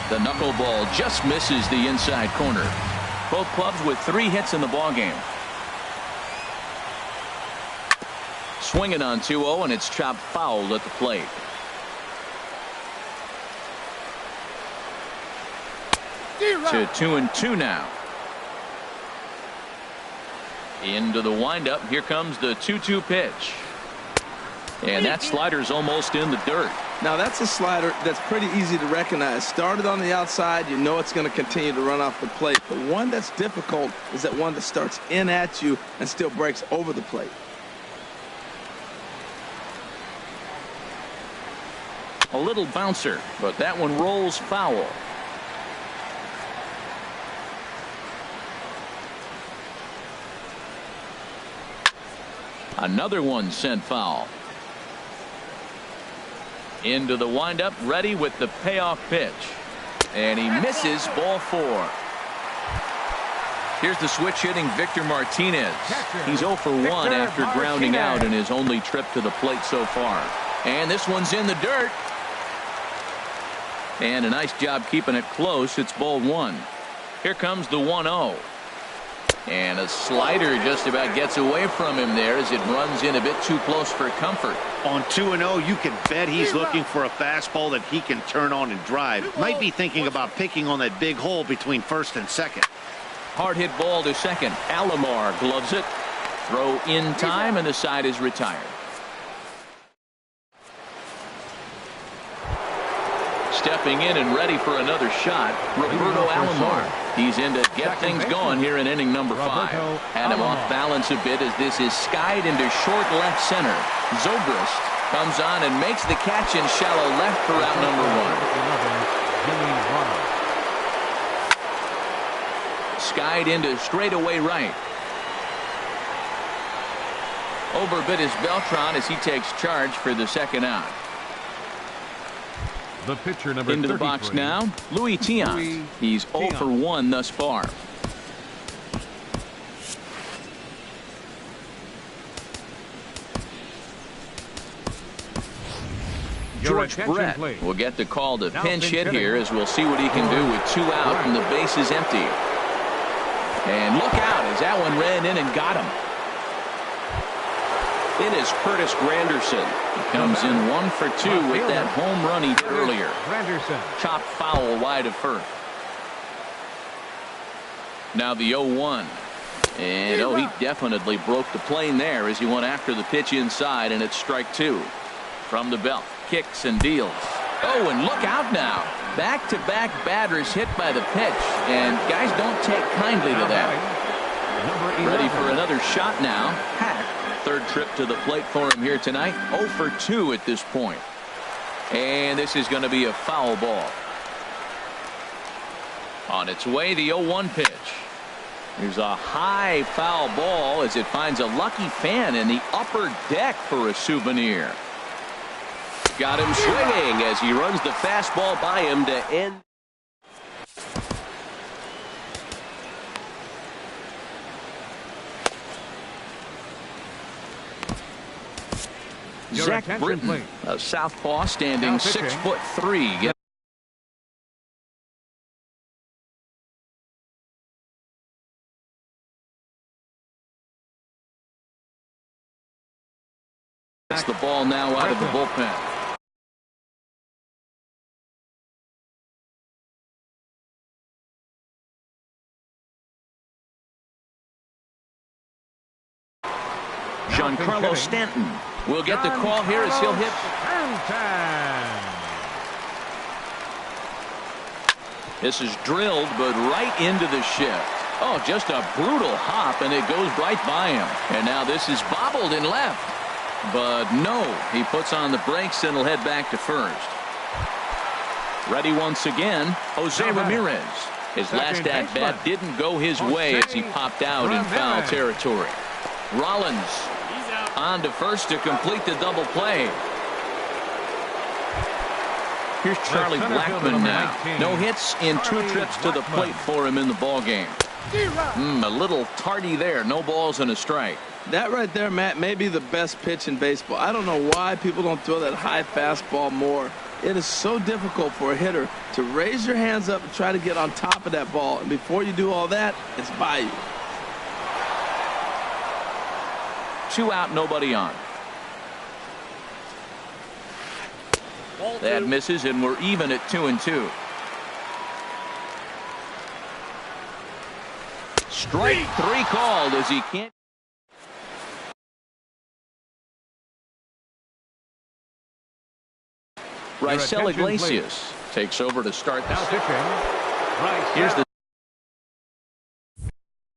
[SPEAKER 1] The knuckleball just misses the inside corner. Both clubs with 3 hits in the ballgame. Swinging on 2-0, and it's chopped foul at the plate. To 2-2 now. Into the windup. Here comes the 2-2 pitch. And that slider's almost in the dirt.
[SPEAKER 3] Now that's a slider that's pretty easy to recognize. Started on the outside, you know it's going to continue to run off the plate. The one that's difficult is that one that starts in at you and still breaks over the plate.
[SPEAKER 1] A little bouncer, but that one rolls foul. Another one sent foul. Into the windup, ready with the payoff pitch. And he misses, ball 4. Here's the switch hitting Victor Martinez. He's 0 for 1 after grounding out in his only trip to the plate so far. And this one's in the dirt. And a nice job keeping it close. It's ball 1. Here comes the 1-0. And a slider just about gets away from him there as it runs in a bit too close for comfort.
[SPEAKER 4] On 2-0, you can bet he's looking for a fastball that he can turn on and drive. Might be thinking about picking on that big hole between first and second.
[SPEAKER 1] Hard hit ball to second. Alomar gloves it. Throw in time, and the side is retired. Stepping in and ready for another shot, Roberto Alomar. He's in to get things going here in inning number 5. Had him off balance a bit as this is skied into short left center. Zobrist comes on and makes the catch in shallow left for out number 1. Skied into straightaway right. Overbit is Beltran as he takes charge for the second out.
[SPEAKER 2] The pitcher number
[SPEAKER 1] into the box now, Louis Tiant. He's 0 for 1 thus far. George Brett will get the call to pinch hit here as we'll see what he can do with 2 out and the base is empty. And look out as that one ran in and got him. It is Curtis Granderson. He comes in 1 for 2 with that home run he did earlier. Chopped foul wide of first. Now the 0-1. And he definitely broke the plane there as he went after the pitch inside, and it's strike 2. From the belt, kicks and deals. Oh, and look out now. Back-to-back batters hit by the pitch, and guys don't take kindly to that. Ready for another shot now. Hack. Third trip to the plate for him here tonight. 0 for 2 at this point. And this is going to be a foul ball. On its way, the 0-1 pitch. Here's a high foul ball as it finds a lucky fan in the upper deck for a souvenir. Got him swinging as he runs the fastball by him to end. Zach Britton, a southpaw standing 6'3". That's the ball now out of the bullpen. Giancarlo Stanton will get the call here as he'll hit. This is drilled, but right into the shift. Oh, just a brutal hop, and it goes right by him. And now this is bobbled in left. But no, he puts on the brakes and will head back to first. Ready once again, Jose Ramirez. His last at-bat didn't go his way as he popped out in foul territory. Rollins on to first to complete the double play. Here's Charlie Blackmon now. No hits in 2 trips to the plate for him in the ballgame. A little tardy there. No balls and a strike.
[SPEAKER 3] That right there, Matt, may be the best pitch in baseball. I don't know why people don't throw that high fastball more. It is so difficult for a hitter to raise your hands up and try to get on top of that ball. And before you do all that, it's by you.
[SPEAKER 1] 2 out, nobody on. That misses, and we're even at 2-2. Strike 3 called as he can't. Raisel Iglesias takes over to start the second. Here's the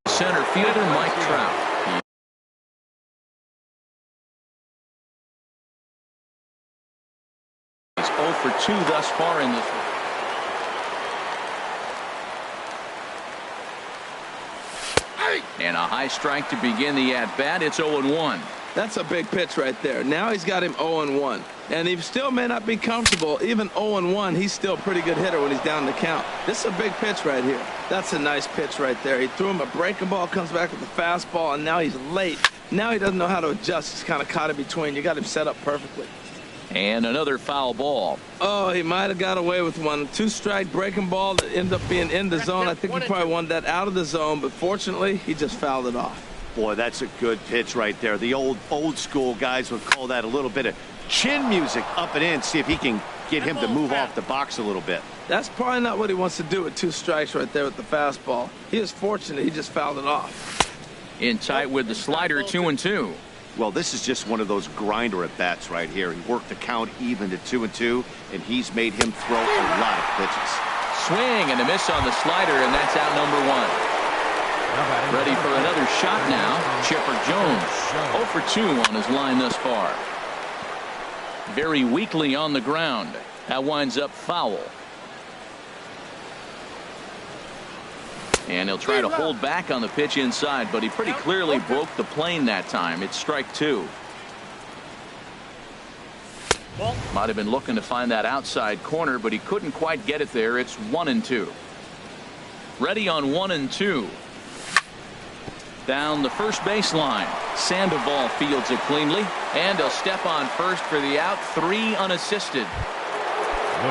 [SPEAKER 1] center fielder, Mike Trout. He's 0 for 2 thus far in this one. And a high strike to begin the at-bat. It's 0-1.
[SPEAKER 3] That's a big pitch right there. Now he's got him 0-1. And he still may not be comfortable. Even 0-1, he's still a pretty good hitter when he's down the count. This is a big pitch right here. That's a nice pitch right there. He threw him a breaking ball, comes back with a fastball, and now he's late. Now he doesn't know how to adjust. He's kind of caught in between. You got him set up perfectly.
[SPEAKER 1] And another foul ball.
[SPEAKER 3] Oh, he might have got away with one. 2-strike breaking ball that ended up being in the zone. I think he probably wanted that out of the zone, but fortunately, he just fouled it off.
[SPEAKER 4] Boy, that's a good pitch right there. The old school guys would call that a little bit of chin music up and in, see if he can get him to move off the box a little bit.
[SPEAKER 3] That's probably not what he wants to do with 2 strikes right there with the fastball. He is fortunate he just fouled it off.
[SPEAKER 1] In tight with the slider, 2-2.
[SPEAKER 4] Well, this is just one of those grinder at bats right here. He worked the count even to 2-2, and he's made him throw a lot of pitches.
[SPEAKER 1] Swing and a miss on the slider, and that's out number 1. Ready for another shot now. Chipper Jones, 0 for 2 on his line thus far. Very weakly on the ground. That winds up foul. And he'll try to hold back on the pitch inside, but he pretty clearly broke the plane that time. It's strike 2. Might have been looking to find that outside corner, but he couldn't quite get it there. It's 1-2. Ready on 1-2. Down the first baseline. Sandoval fields it cleanly, and he'll step on first for the out. 3 unassisted.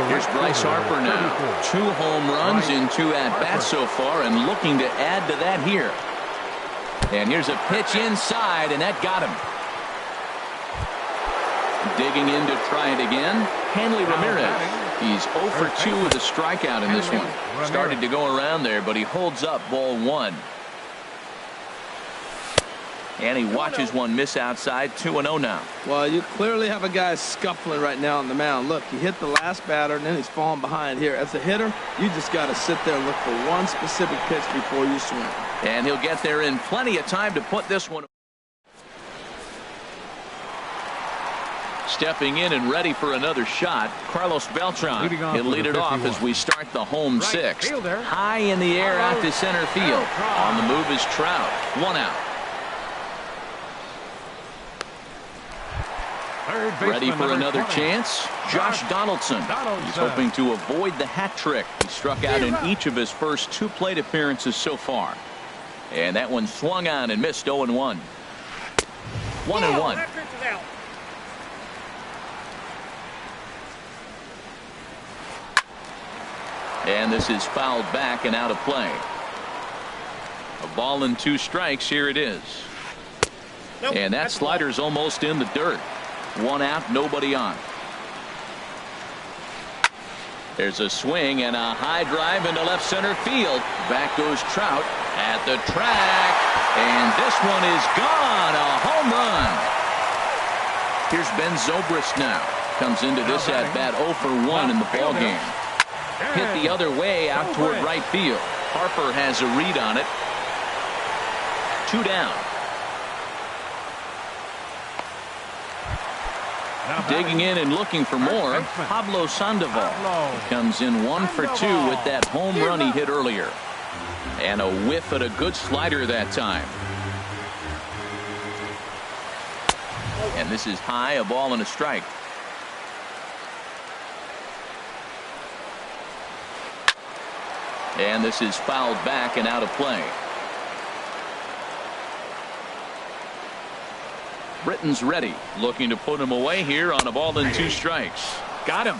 [SPEAKER 1] Here's Bryce Harper now. 2 home runs in 2 at-bats so far, and looking to add to that here. And here's a pitch inside, and that got him. Digging in to try it again. Hanley Ramirez. He's 0 for 2 with a strikeout in this one. Started to go around there, but he holds up ball 1. And he watches one miss outside. 2-0 now.
[SPEAKER 3] Well, you clearly have a guy scuffling right now on the mound. Look, he hit the last batter, and then he's falling behind here. As a hitter, you just got to sit there and look for one specific pitch before you swing.
[SPEAKER 1] And he'll get there in plenty of time to put this one. Stepping in and ready for another shot, Carlos Beltran. He'll lead it off as we start the home 6th. High in the air out to center field. On the move is Trout. 1 out. Ready for another chance. Josh Donaldson. He's hoping to avoid the hat trick. He struck out in each of his first 2 plate appearances so far. And that one swung on and missed. 0-1. 1-1. And this is fouled back and out of play. A ball and 2 strikes. Here it is. And that slider's almost in the dirt. 1 out, nobody on. There's a swing and a high drive into left center field. Back goes Trout at the track. And this one is gone. A home run. Here's Ben Zobrist now. Comes into this at bat 0 for 1 in the ball game. Hit the other way out toward right field. Harper has a read on it. 2 down. Digging in and looking for more, Pablo Sandoval. Comes in 1 for 2 with that home run he hit earlier. And a whiff at a good slider that time. And this is high, a ball and a strike. And this is fouled back and out of play. Britton's ready, looking to put him away here on a ball and 2 strikes. Got him.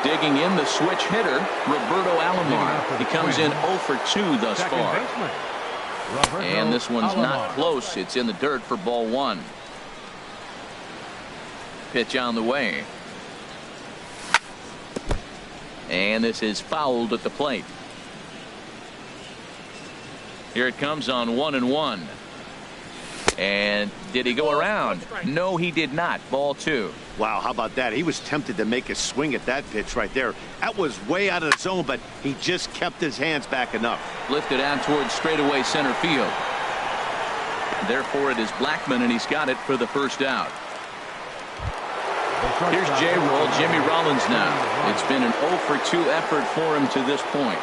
[SPEAKER 1] Digging in, the switch hitter, Roberto Alomar. He comes in 0 for 2 thus far. And this one's not close. It's in the dirt for ball 1. Pitch on the way. And this is fouled at the plate. Here it comes on 1-1. And did he go around? No, he did not. Ball 2.
[SPEAKER 4] Wow, how about that? He was tempted to make a swing at that pitch right there. That was way out of the zone, but he just kept his hands back enough.
[SPEAKER 1] Lifted out towards straightaway center field. Therefore, it is Blackman, and he's got it for the first out. Here's J-Roll, Jimmy Rollins now. It's been an 0 for 2 effort for him to this point.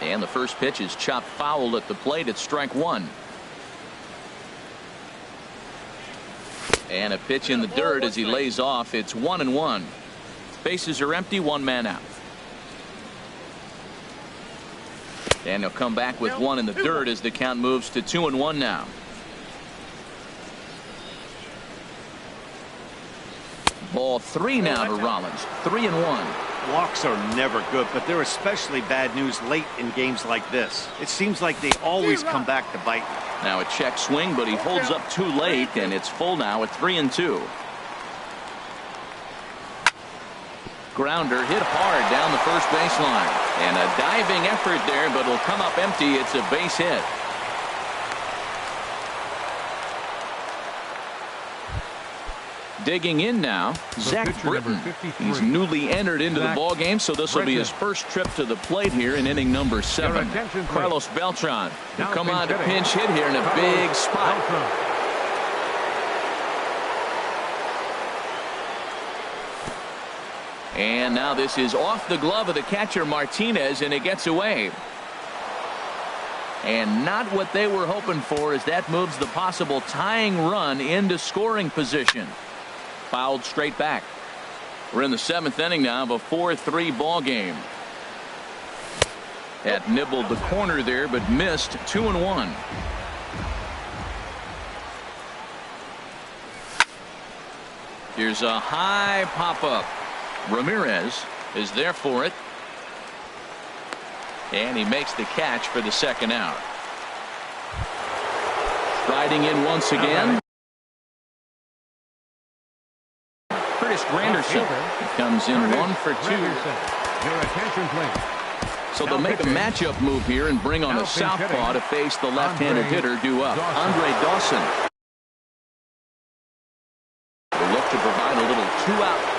[SPEAKER 1] And the first pitch is chopped foul at the plate. It's strike 1. And a pitch in the dirt as he lays off. It's 1-1. Bases are empty, 1 man out. And he'll come back with 1 in the dirt as the count moves to 2-1 now. Ball 3 now to Rollins. 3-1.
[SPEAKER 4] Walks are never good, but they're especially bad news late in games like this. It seems like they always come back to bite.
[SPEAKER 1] Now a check swing, but he holds up too late, and it's full now at 3-2. Grounder hit hard down the first baseline. And a diving effort there, but it'll come up empty. It's a base hit. Digging in now, Zach Britton. He's newly entered into the ball game, so this will be his first trip to the plate here in inning number 7. Carlos Beltran will come on to pinch hit here in a big spot. And now this is off the glove of the catcher Martinez, and it gets away. And not what they were hoping for, as that moves the possible tying run into scoring position. Fouled straight back. We're in the 7th inning now of a 4-3 ball game. That nibbled the corner there, but missed. 2-1. Here's a high pop-up. Ramirez is there for it. And he makes the catch for the second out. Striding in once again. Curtis Granderson comes in 1 for 2.
[SPEAKER 2] Your attention, please.
[SPEAKER 1] So they'll make a matchup move here and bring on a southpaw to face the left-handed hitter due up. Andre Dawson will look to provide a little 2-out.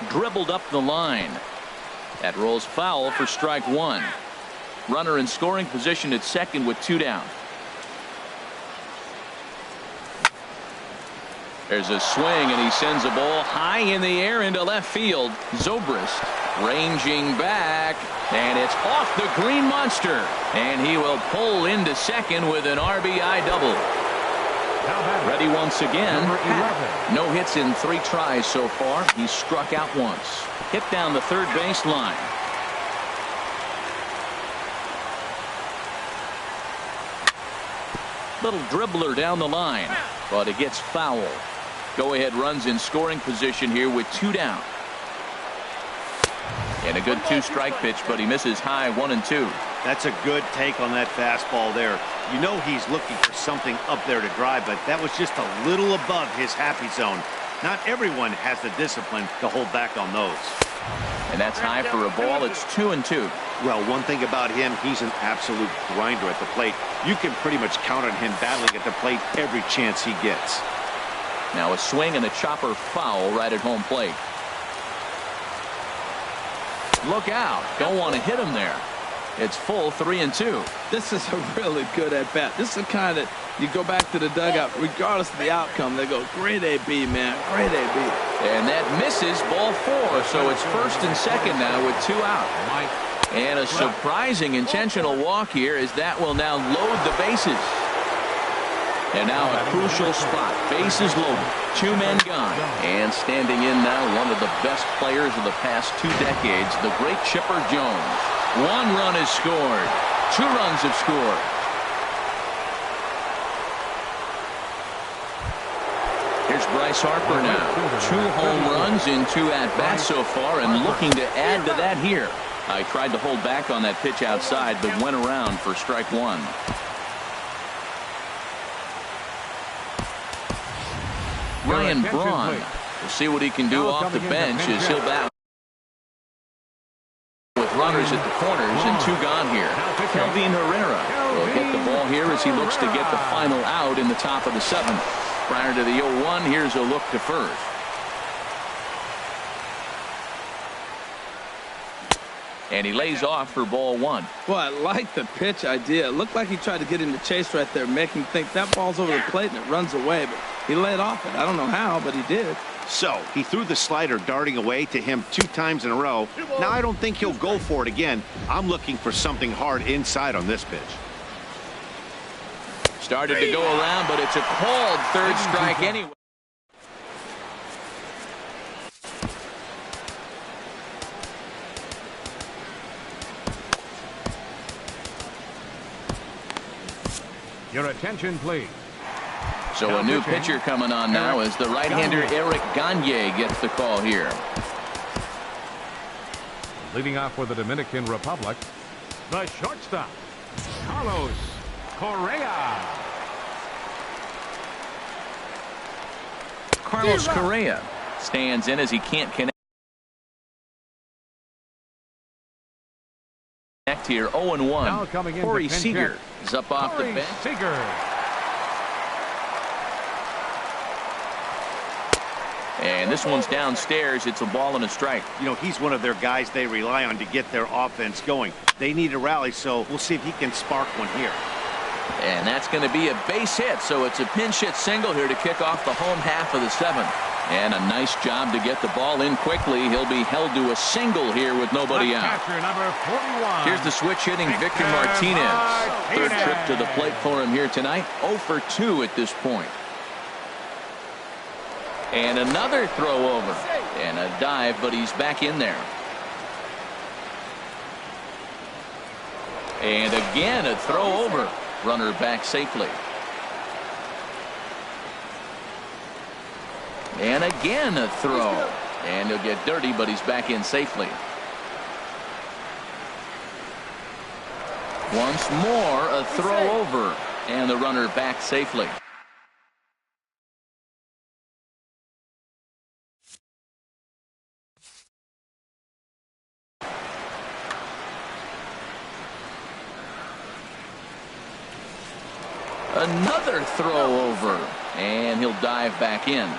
[SPEAKER 1] Dribbled up the line. That rolls foul for strike 1. Runner in scoring position at second with 2 down. There's a swing, and he sends a ball high in the air into left field. Zobrist ranging back, and it's off the green monster, and he will pull into second with an RBI double. Ready once again. No hits in 3 tries so far. He's struck out once. Hit down the third baseline. Little dribbler down the line, but it gets foul. Go-ahead runs in scoring position here with 2 down. And a good 2-strike pitch, but he misses high 1-2.
[SPEAKER 4] That's a good take on that fastball there. You know he's looking for something up there to drive, but that was just a little above his happy zone. Not everyone has the discipline to hold back on those.
[SPEAKER 1] And that's high for a ball. It's 2-2.
[SPEAKER 4] Well, one thing about him, he's an absolute grinder at the plate. You can pretty much count on him battling at the plate every chance he gets.
[SPEAKER 1] Now a swing and a chopper foul right at home plate. Look out. Don't want to hit him there. It's full 3-2.
[SPEAKER 3] This is a really good at-bat. This is the kind that you go back to the dugout, regardless of the outcome, they go, great AB, man, great AB.
[SPEAKER 1] And that misses, ball 4. So it's first and second now with 2 out. And a surprising intentional walk here, as that will now load the bases. And now a crucial spot. Bases loaded. 2 men gone. And standing in now, one of the best players of the past 2 decades, the great Chipper Jones. 1 run is scored. 2 runs have scored. Here's Bryce Harper now. 2 home runs in 2 at-bats so far, and looking to add to that here. I tried to hold back on that pitch outside, but went around for strike 1. Ryan Braun. We'll see what he can do off the bench as he'll bat with runners at the corners and 2 gone here. Kelvin Herrera will get the ball here as he looks to get the final out in the top of the 7th. Prior to the 0-1, here's a look to first. And he lays off for ball 1.
[SPEAKER 3] Boy, I like the pitch idea. It looked like he tried to get him to chase right there, make him think that ball's over the plate and it runs away. But he laid off it. I don't know how, but he did.
[SPEAKER 4] So he threw the slider darting away to him 2 times in a row. Now I don't think he'll go for it again. I'm looking for something hard inside on this pitch.
[SPEAKER 1] Started to go around, but it's a called 3rd strike anyway.
[SPEAKER 2] Your attention, please.
[SPEAKER 1] So a new pitcher coming on now as the right-hander Eric Gagne gets the call here.
[SPEAKER 2] Leading off for the Dominican Republic, the shortstop, Carlos Correa.
[SPEAKER 1] Carlos Correa stands in as he can't connect left here. 0-1.
[SPEAKER 2] Now coming in
[SPEAKER 1] Corey
[SPEAKER 2] to pinch
[SPEAKER 1] Seager
[SPEAKER 2] hit.
[SPEAKER 1] is up off the
[SPEAKER 2] Corey
[SPEAKER 1] bench.
[SPEAKER 2] Seager.
[SPEAKER 1] And this one's downstairs. It's a ball and a strike.
[SPEAKER 4] You know, he's one of their guys they rely on to get their offense going. They need a rally, so we'll see if he can spark one here.
[SPEAKER 1] And that's going to be a base hit, so it's a pinch hit single here to kick off the home half of the seventh. And a nice job to get the ball in quickly. He'll be held to a single here with nobody
[SPEAKER 2] The
[SPEAKER 1] out.
[SPEAKER 2] catcher, number 41.
[SPEAKER 1] Here's the switch hitting Victor Martinez. Third trip to the plate for him here tonight. 0 for 2 at this point. And another throw over. And a dive, but he's back in there. And again, a throw over. Runner back safely. And again, a throw. And he'll get dirty, but he's back in safely. Once more, a throw over. And the runner back safely. Another throw over, and he'll dive back in.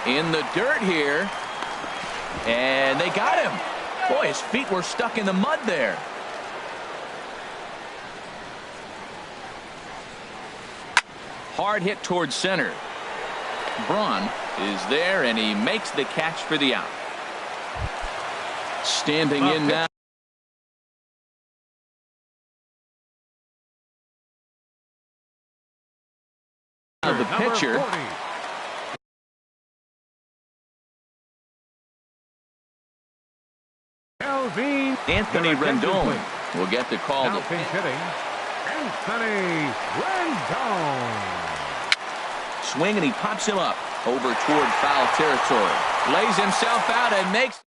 [SPEAKER 1] In the dirt here, and they got him. Boy, his feet were stuck in the mud there. Hard hit towards center. Braun is there, and he makes the catch for the out. Standing in now. The pitcher. Anthony Rendon will get the call.
[SPEAKER 2] Now pinch hitting, Anthony Rendon.
[SPEAKER 1] Swing, and he pops him up over toward foul territory. Lays himself out and makes.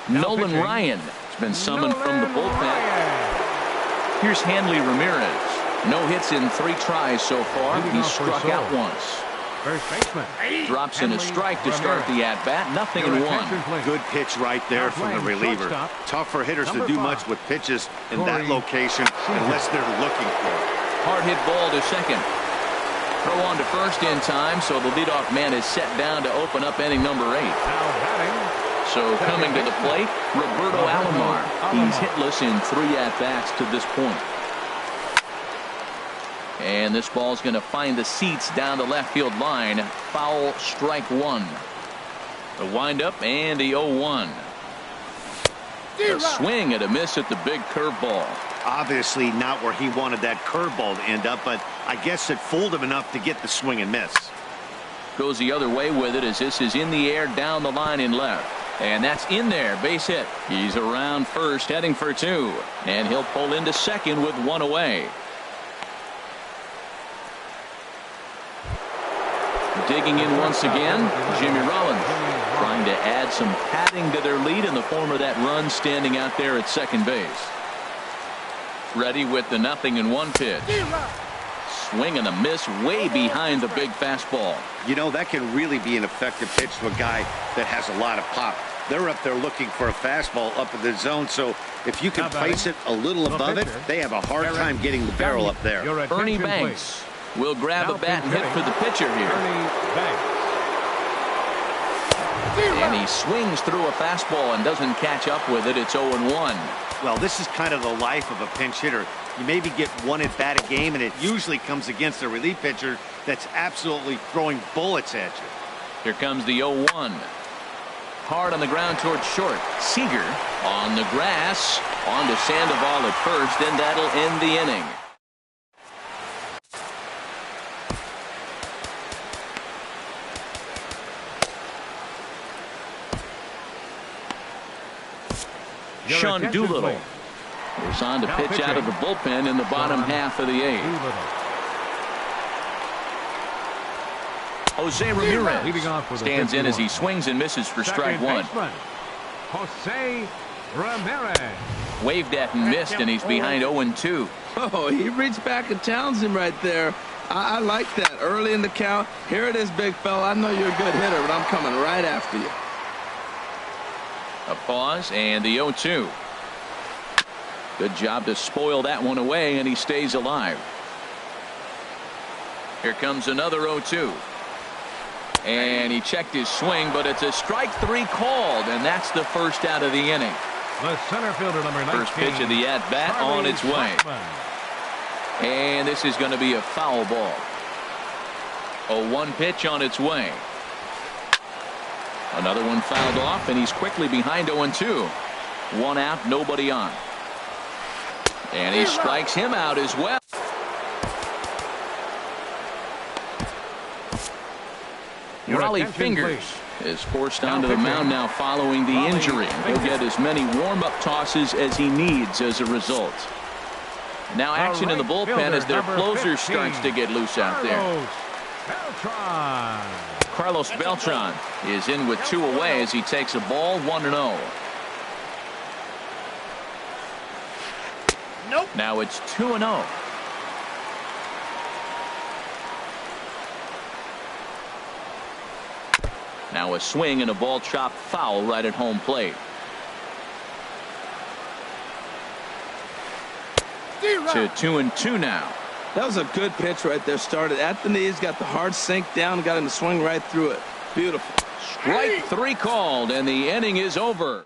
[SPEAKER 1] Nolan Ryan has been summoned from the bullpen. Here's Hanley Ramirez. No hits in 3 tries so far. He struck out once.
[SPEAKER 2] First baseman.
[SPEAKER 1] Drops in a strike to start the at-bat. Nothing in 1.
[SPEAKER 4] Good pitch right there from the reliever. Tough for hitters to do much with pitches in that location unless they're looking for it.
[SPEAKER 1] Hard hit ball to second. Throw on to first in time, so the leadoff man is set down to open up inning number 8. So coming to the plate, Roberto Alomar. He's hitless in 3 at-bats to this point. And this ball's going to find the seats down the left field line. Foul, strike 1. The windup and the 0-1. A swing and a miss at the big curveball.
[SPEAKER 4] Obviously not where he wanted that curveball to end up, but I guess it fooled him enough to get the swing and miss.
[SPEAKER 1] Goes the other way with it as this is in the air down the line in left. And that's in there, base hit. He's around first, heading for 2. And he'll pull into second with 1 away. Digging in once again, Jimmy Rollins trying to add some padding to their lead in the form of that run standing out there at second base. Ready with the 0-1 pitch. Swing and a miss way behind the big fastball.
[SPEAKER 4] You know, that can really be an effective pitch to a guy that has a lot of pop. They're up there looking for a fastball up in the zone, so if you can place it a little above it, they have a hard time getting the barrel up there.
[SPEAKER 1] Ernie Banks will grab a bat and hit for the pitcher here. And he swings through a fastball and doesn't catch up with it. It's 0-1.
[SPEAKER 4] Well, this is kind of the life of a pinch hitter. You maybe get 1 at bat a game, and it usually comes against a relief pitcher that's absolutely throwing bullets at you.
[SPEAKER 1] Here comes the 0-1. Hard on the ground towards short. Seager on the grass. On to Sandoval at first, and that'll end the inning. Sean Doolittle is on to pitch out of the bullpen in the bottom half of the eighth. Jose Ramirez stands in as he swings and misses for strike one.
[SPEAKER 2] Jose Ramirez.
[SPEAKER 1] Waved at and missed, and he's behind 0-2.
[SPEAKER 3] Oh, he reached back and challenged him right there. I like that early in the count. Here it is, big fella. I know you're a good hitter, but I'm coming right after you.
[SPEAKER 1] A pause and the 0-2. Good job to spoil that one away, and he stays alive. Here comes another 0-2. And he checked his swing, but it's a strike three called, and that's the first out of the inning.
[SPEAKER 2] The center fielder, number 19.
[SPEAKER 1] First pitch of the at-bat on its way. And this is going to be a foul ball. 0-1 pitch on its way. Another one fouled off, and he's quickly behind 0-2. One out, nobody on. And he strikes him out as well. Raleigh Fingers is forced onto the mound now following the injury. He'll get as many warm-up tosses as he needs as a result. Now action in the bullpen as their closer starts to get loose out there. Carlos Beltran is in with two away as he takes a ball 1-0.
[SPEAKER 5] Nope.
[SPEAKER 1] Now it's 2-0. Now a swing and a ball chopped foul right at home plate. To 2-2 now.
[SPEAKER 3] That was a good pitch right there. Started at the knees, got the hard sink down, got him to swing right through it. Beautiful.
[SPEAKER 1] Strike three called, and the inning is over.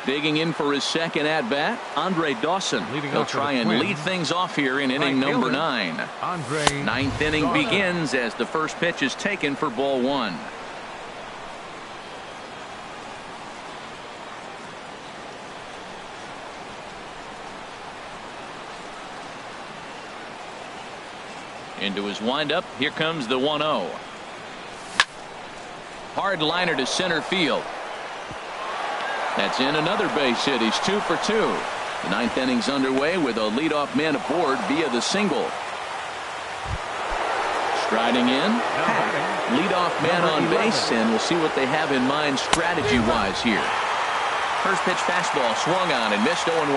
[SPEAKER 1] Digging in for his second at-bat, Andre Dawson. He'll try and lead things off here in inning number 9. Ninth inning begins as the first pitch is taken for ball one. Into his windup, here comes the 1-0. Hard liner to center field. That's in another base hit. He's 2 for 2. The ninth inning's underway with a leadoff man aboard via the single. Striding in, leadoff man on base, and we'll see what they have in mind strategy-wise here. First pitch fastball swung on and missed 0-1.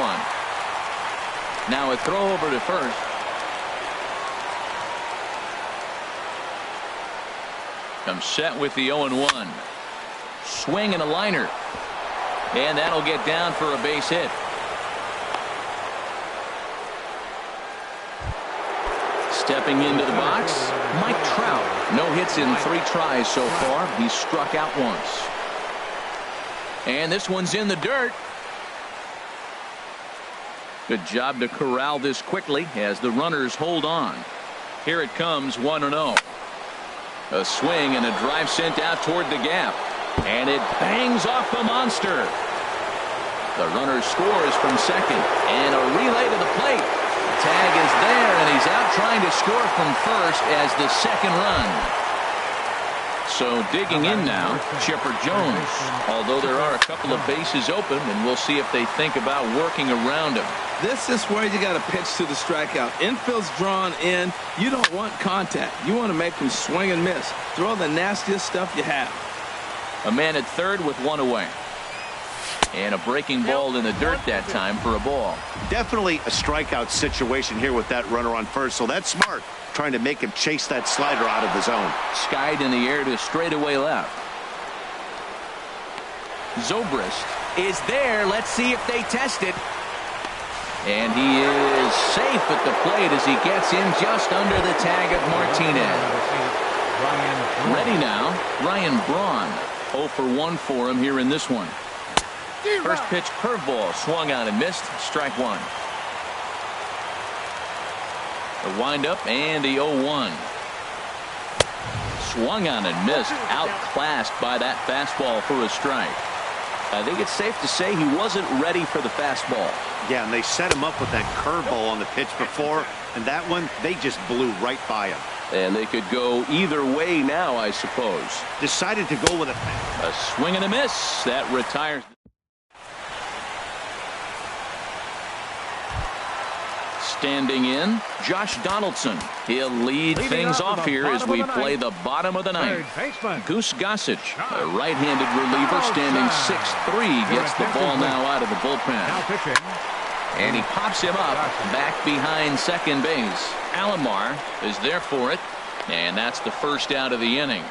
[SPEAKER 1] Now a throw over to first. Comes set with the 0-1. Swing and a liner. And that'll get down for a base hit. Stepping into the box, Mike Trout. No hits in 3 tries so far. He's struck out once. And this one's in the dirt. Good job to corral this quickly as the runners hold on. Here it comes, 1-0. A swing and a drive sent out toward the gap. And it bangs off the monster. The runner scores from second. And a relay to the plate. The tag is there, and he's out trying to score from first as the second run. So digging in now, Chipper Jones. Although there are a couple of bases open, and we'll see if they think about working around him.
[SPEAKER 3] This is where you got to pitch to the strikeout. Infield's drawn in. You don't want contact. You want to make them swing and miss. Throw the nastiest stuff you have.
[SPEAKER 1] A man at third with one away. And a breaking ball in the dirt that time for a ball.
[SPEAKER 4] Definitely a strikeout situation here with that runner on first, so that's smart. Trying to make him chase that slider out of the zone.
[SPEAKER 1] Skied in the air to straightaway left. Zobrist is there. Let's see if they test it. And he is safe at the plate as he gets in just under the tag of Martinez. Ready now, Ryan Braun. 0 for 1 for him here in this one. First pitch curveball swung on and missed. Strike one. The windup and the 0-1. swung on and missed, outclassed by that fastball for a strike.
[SPEAKER 5] I think it's safe to say he wasn't ready for the fastball.
[SPEAKER 4] Yeah, and they set him up with that curveball on the pitch before, and that one, they just blew right by him.
[SPEAKER 5] And they could go either way now, I suppose.
[SPEAKER 4] Decided to go with
[SPEAKER 1] A swing and a miss. That retires. Standing in, Josh Donaldson. He'll lead things off here as we play the bottom of the ninth. Goose Gossage, a right-handed reliever, standing 6'3", gets the ball now out of the bullpen. And he pops him up back behind second base. Alomar is there for it, and that's the first out of the inning.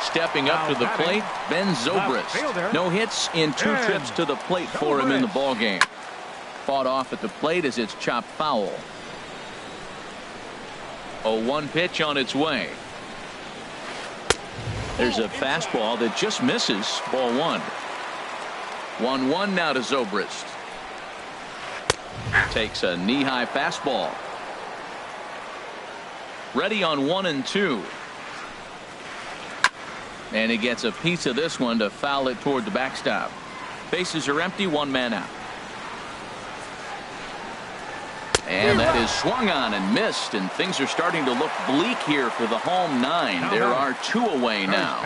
[SPEAKER 1] Stepping up to the plate, Ben Zobrist. No hits in 2 trips to the plate for him in the ballgame. Fought off at the plate as it's chopped foul. 0-1 pitch on its way. There's a fastball that just misses. Ball 1. 1-1 now to Zobrist. Takes a knee-high fastball. Ready on 1 and 2. And he gets a piece of this one to foul it toward the backstop. Bases are empty, 1 man out. And that is swung on and missed, and things are starting to look bleak here for the home 9. There are 2 away now.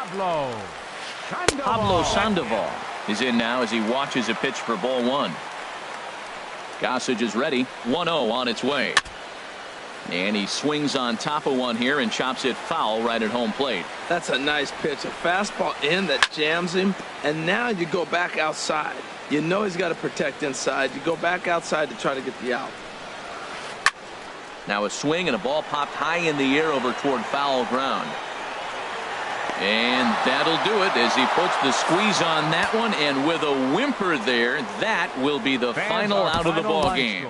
[SPEAKER 1] Pablo Sandoval is in now as he watches a pitch for ball 1. Gossage is ready. 1-0 on its way. And he swings on top of one here and chops it foul right at home plate.
[SPEAKER 3] That's a nice pitch. A fastball in that jams him. And now you go back outside. You know he's got to protect inside. You go back outside to try to get the out.
[SPEAKER 1] Now a swing and a ball popped high in the air over toward foul ground. And that'll do it as he puts the squeeze on that one. And with a whimper there, that will be the final out of the ball game.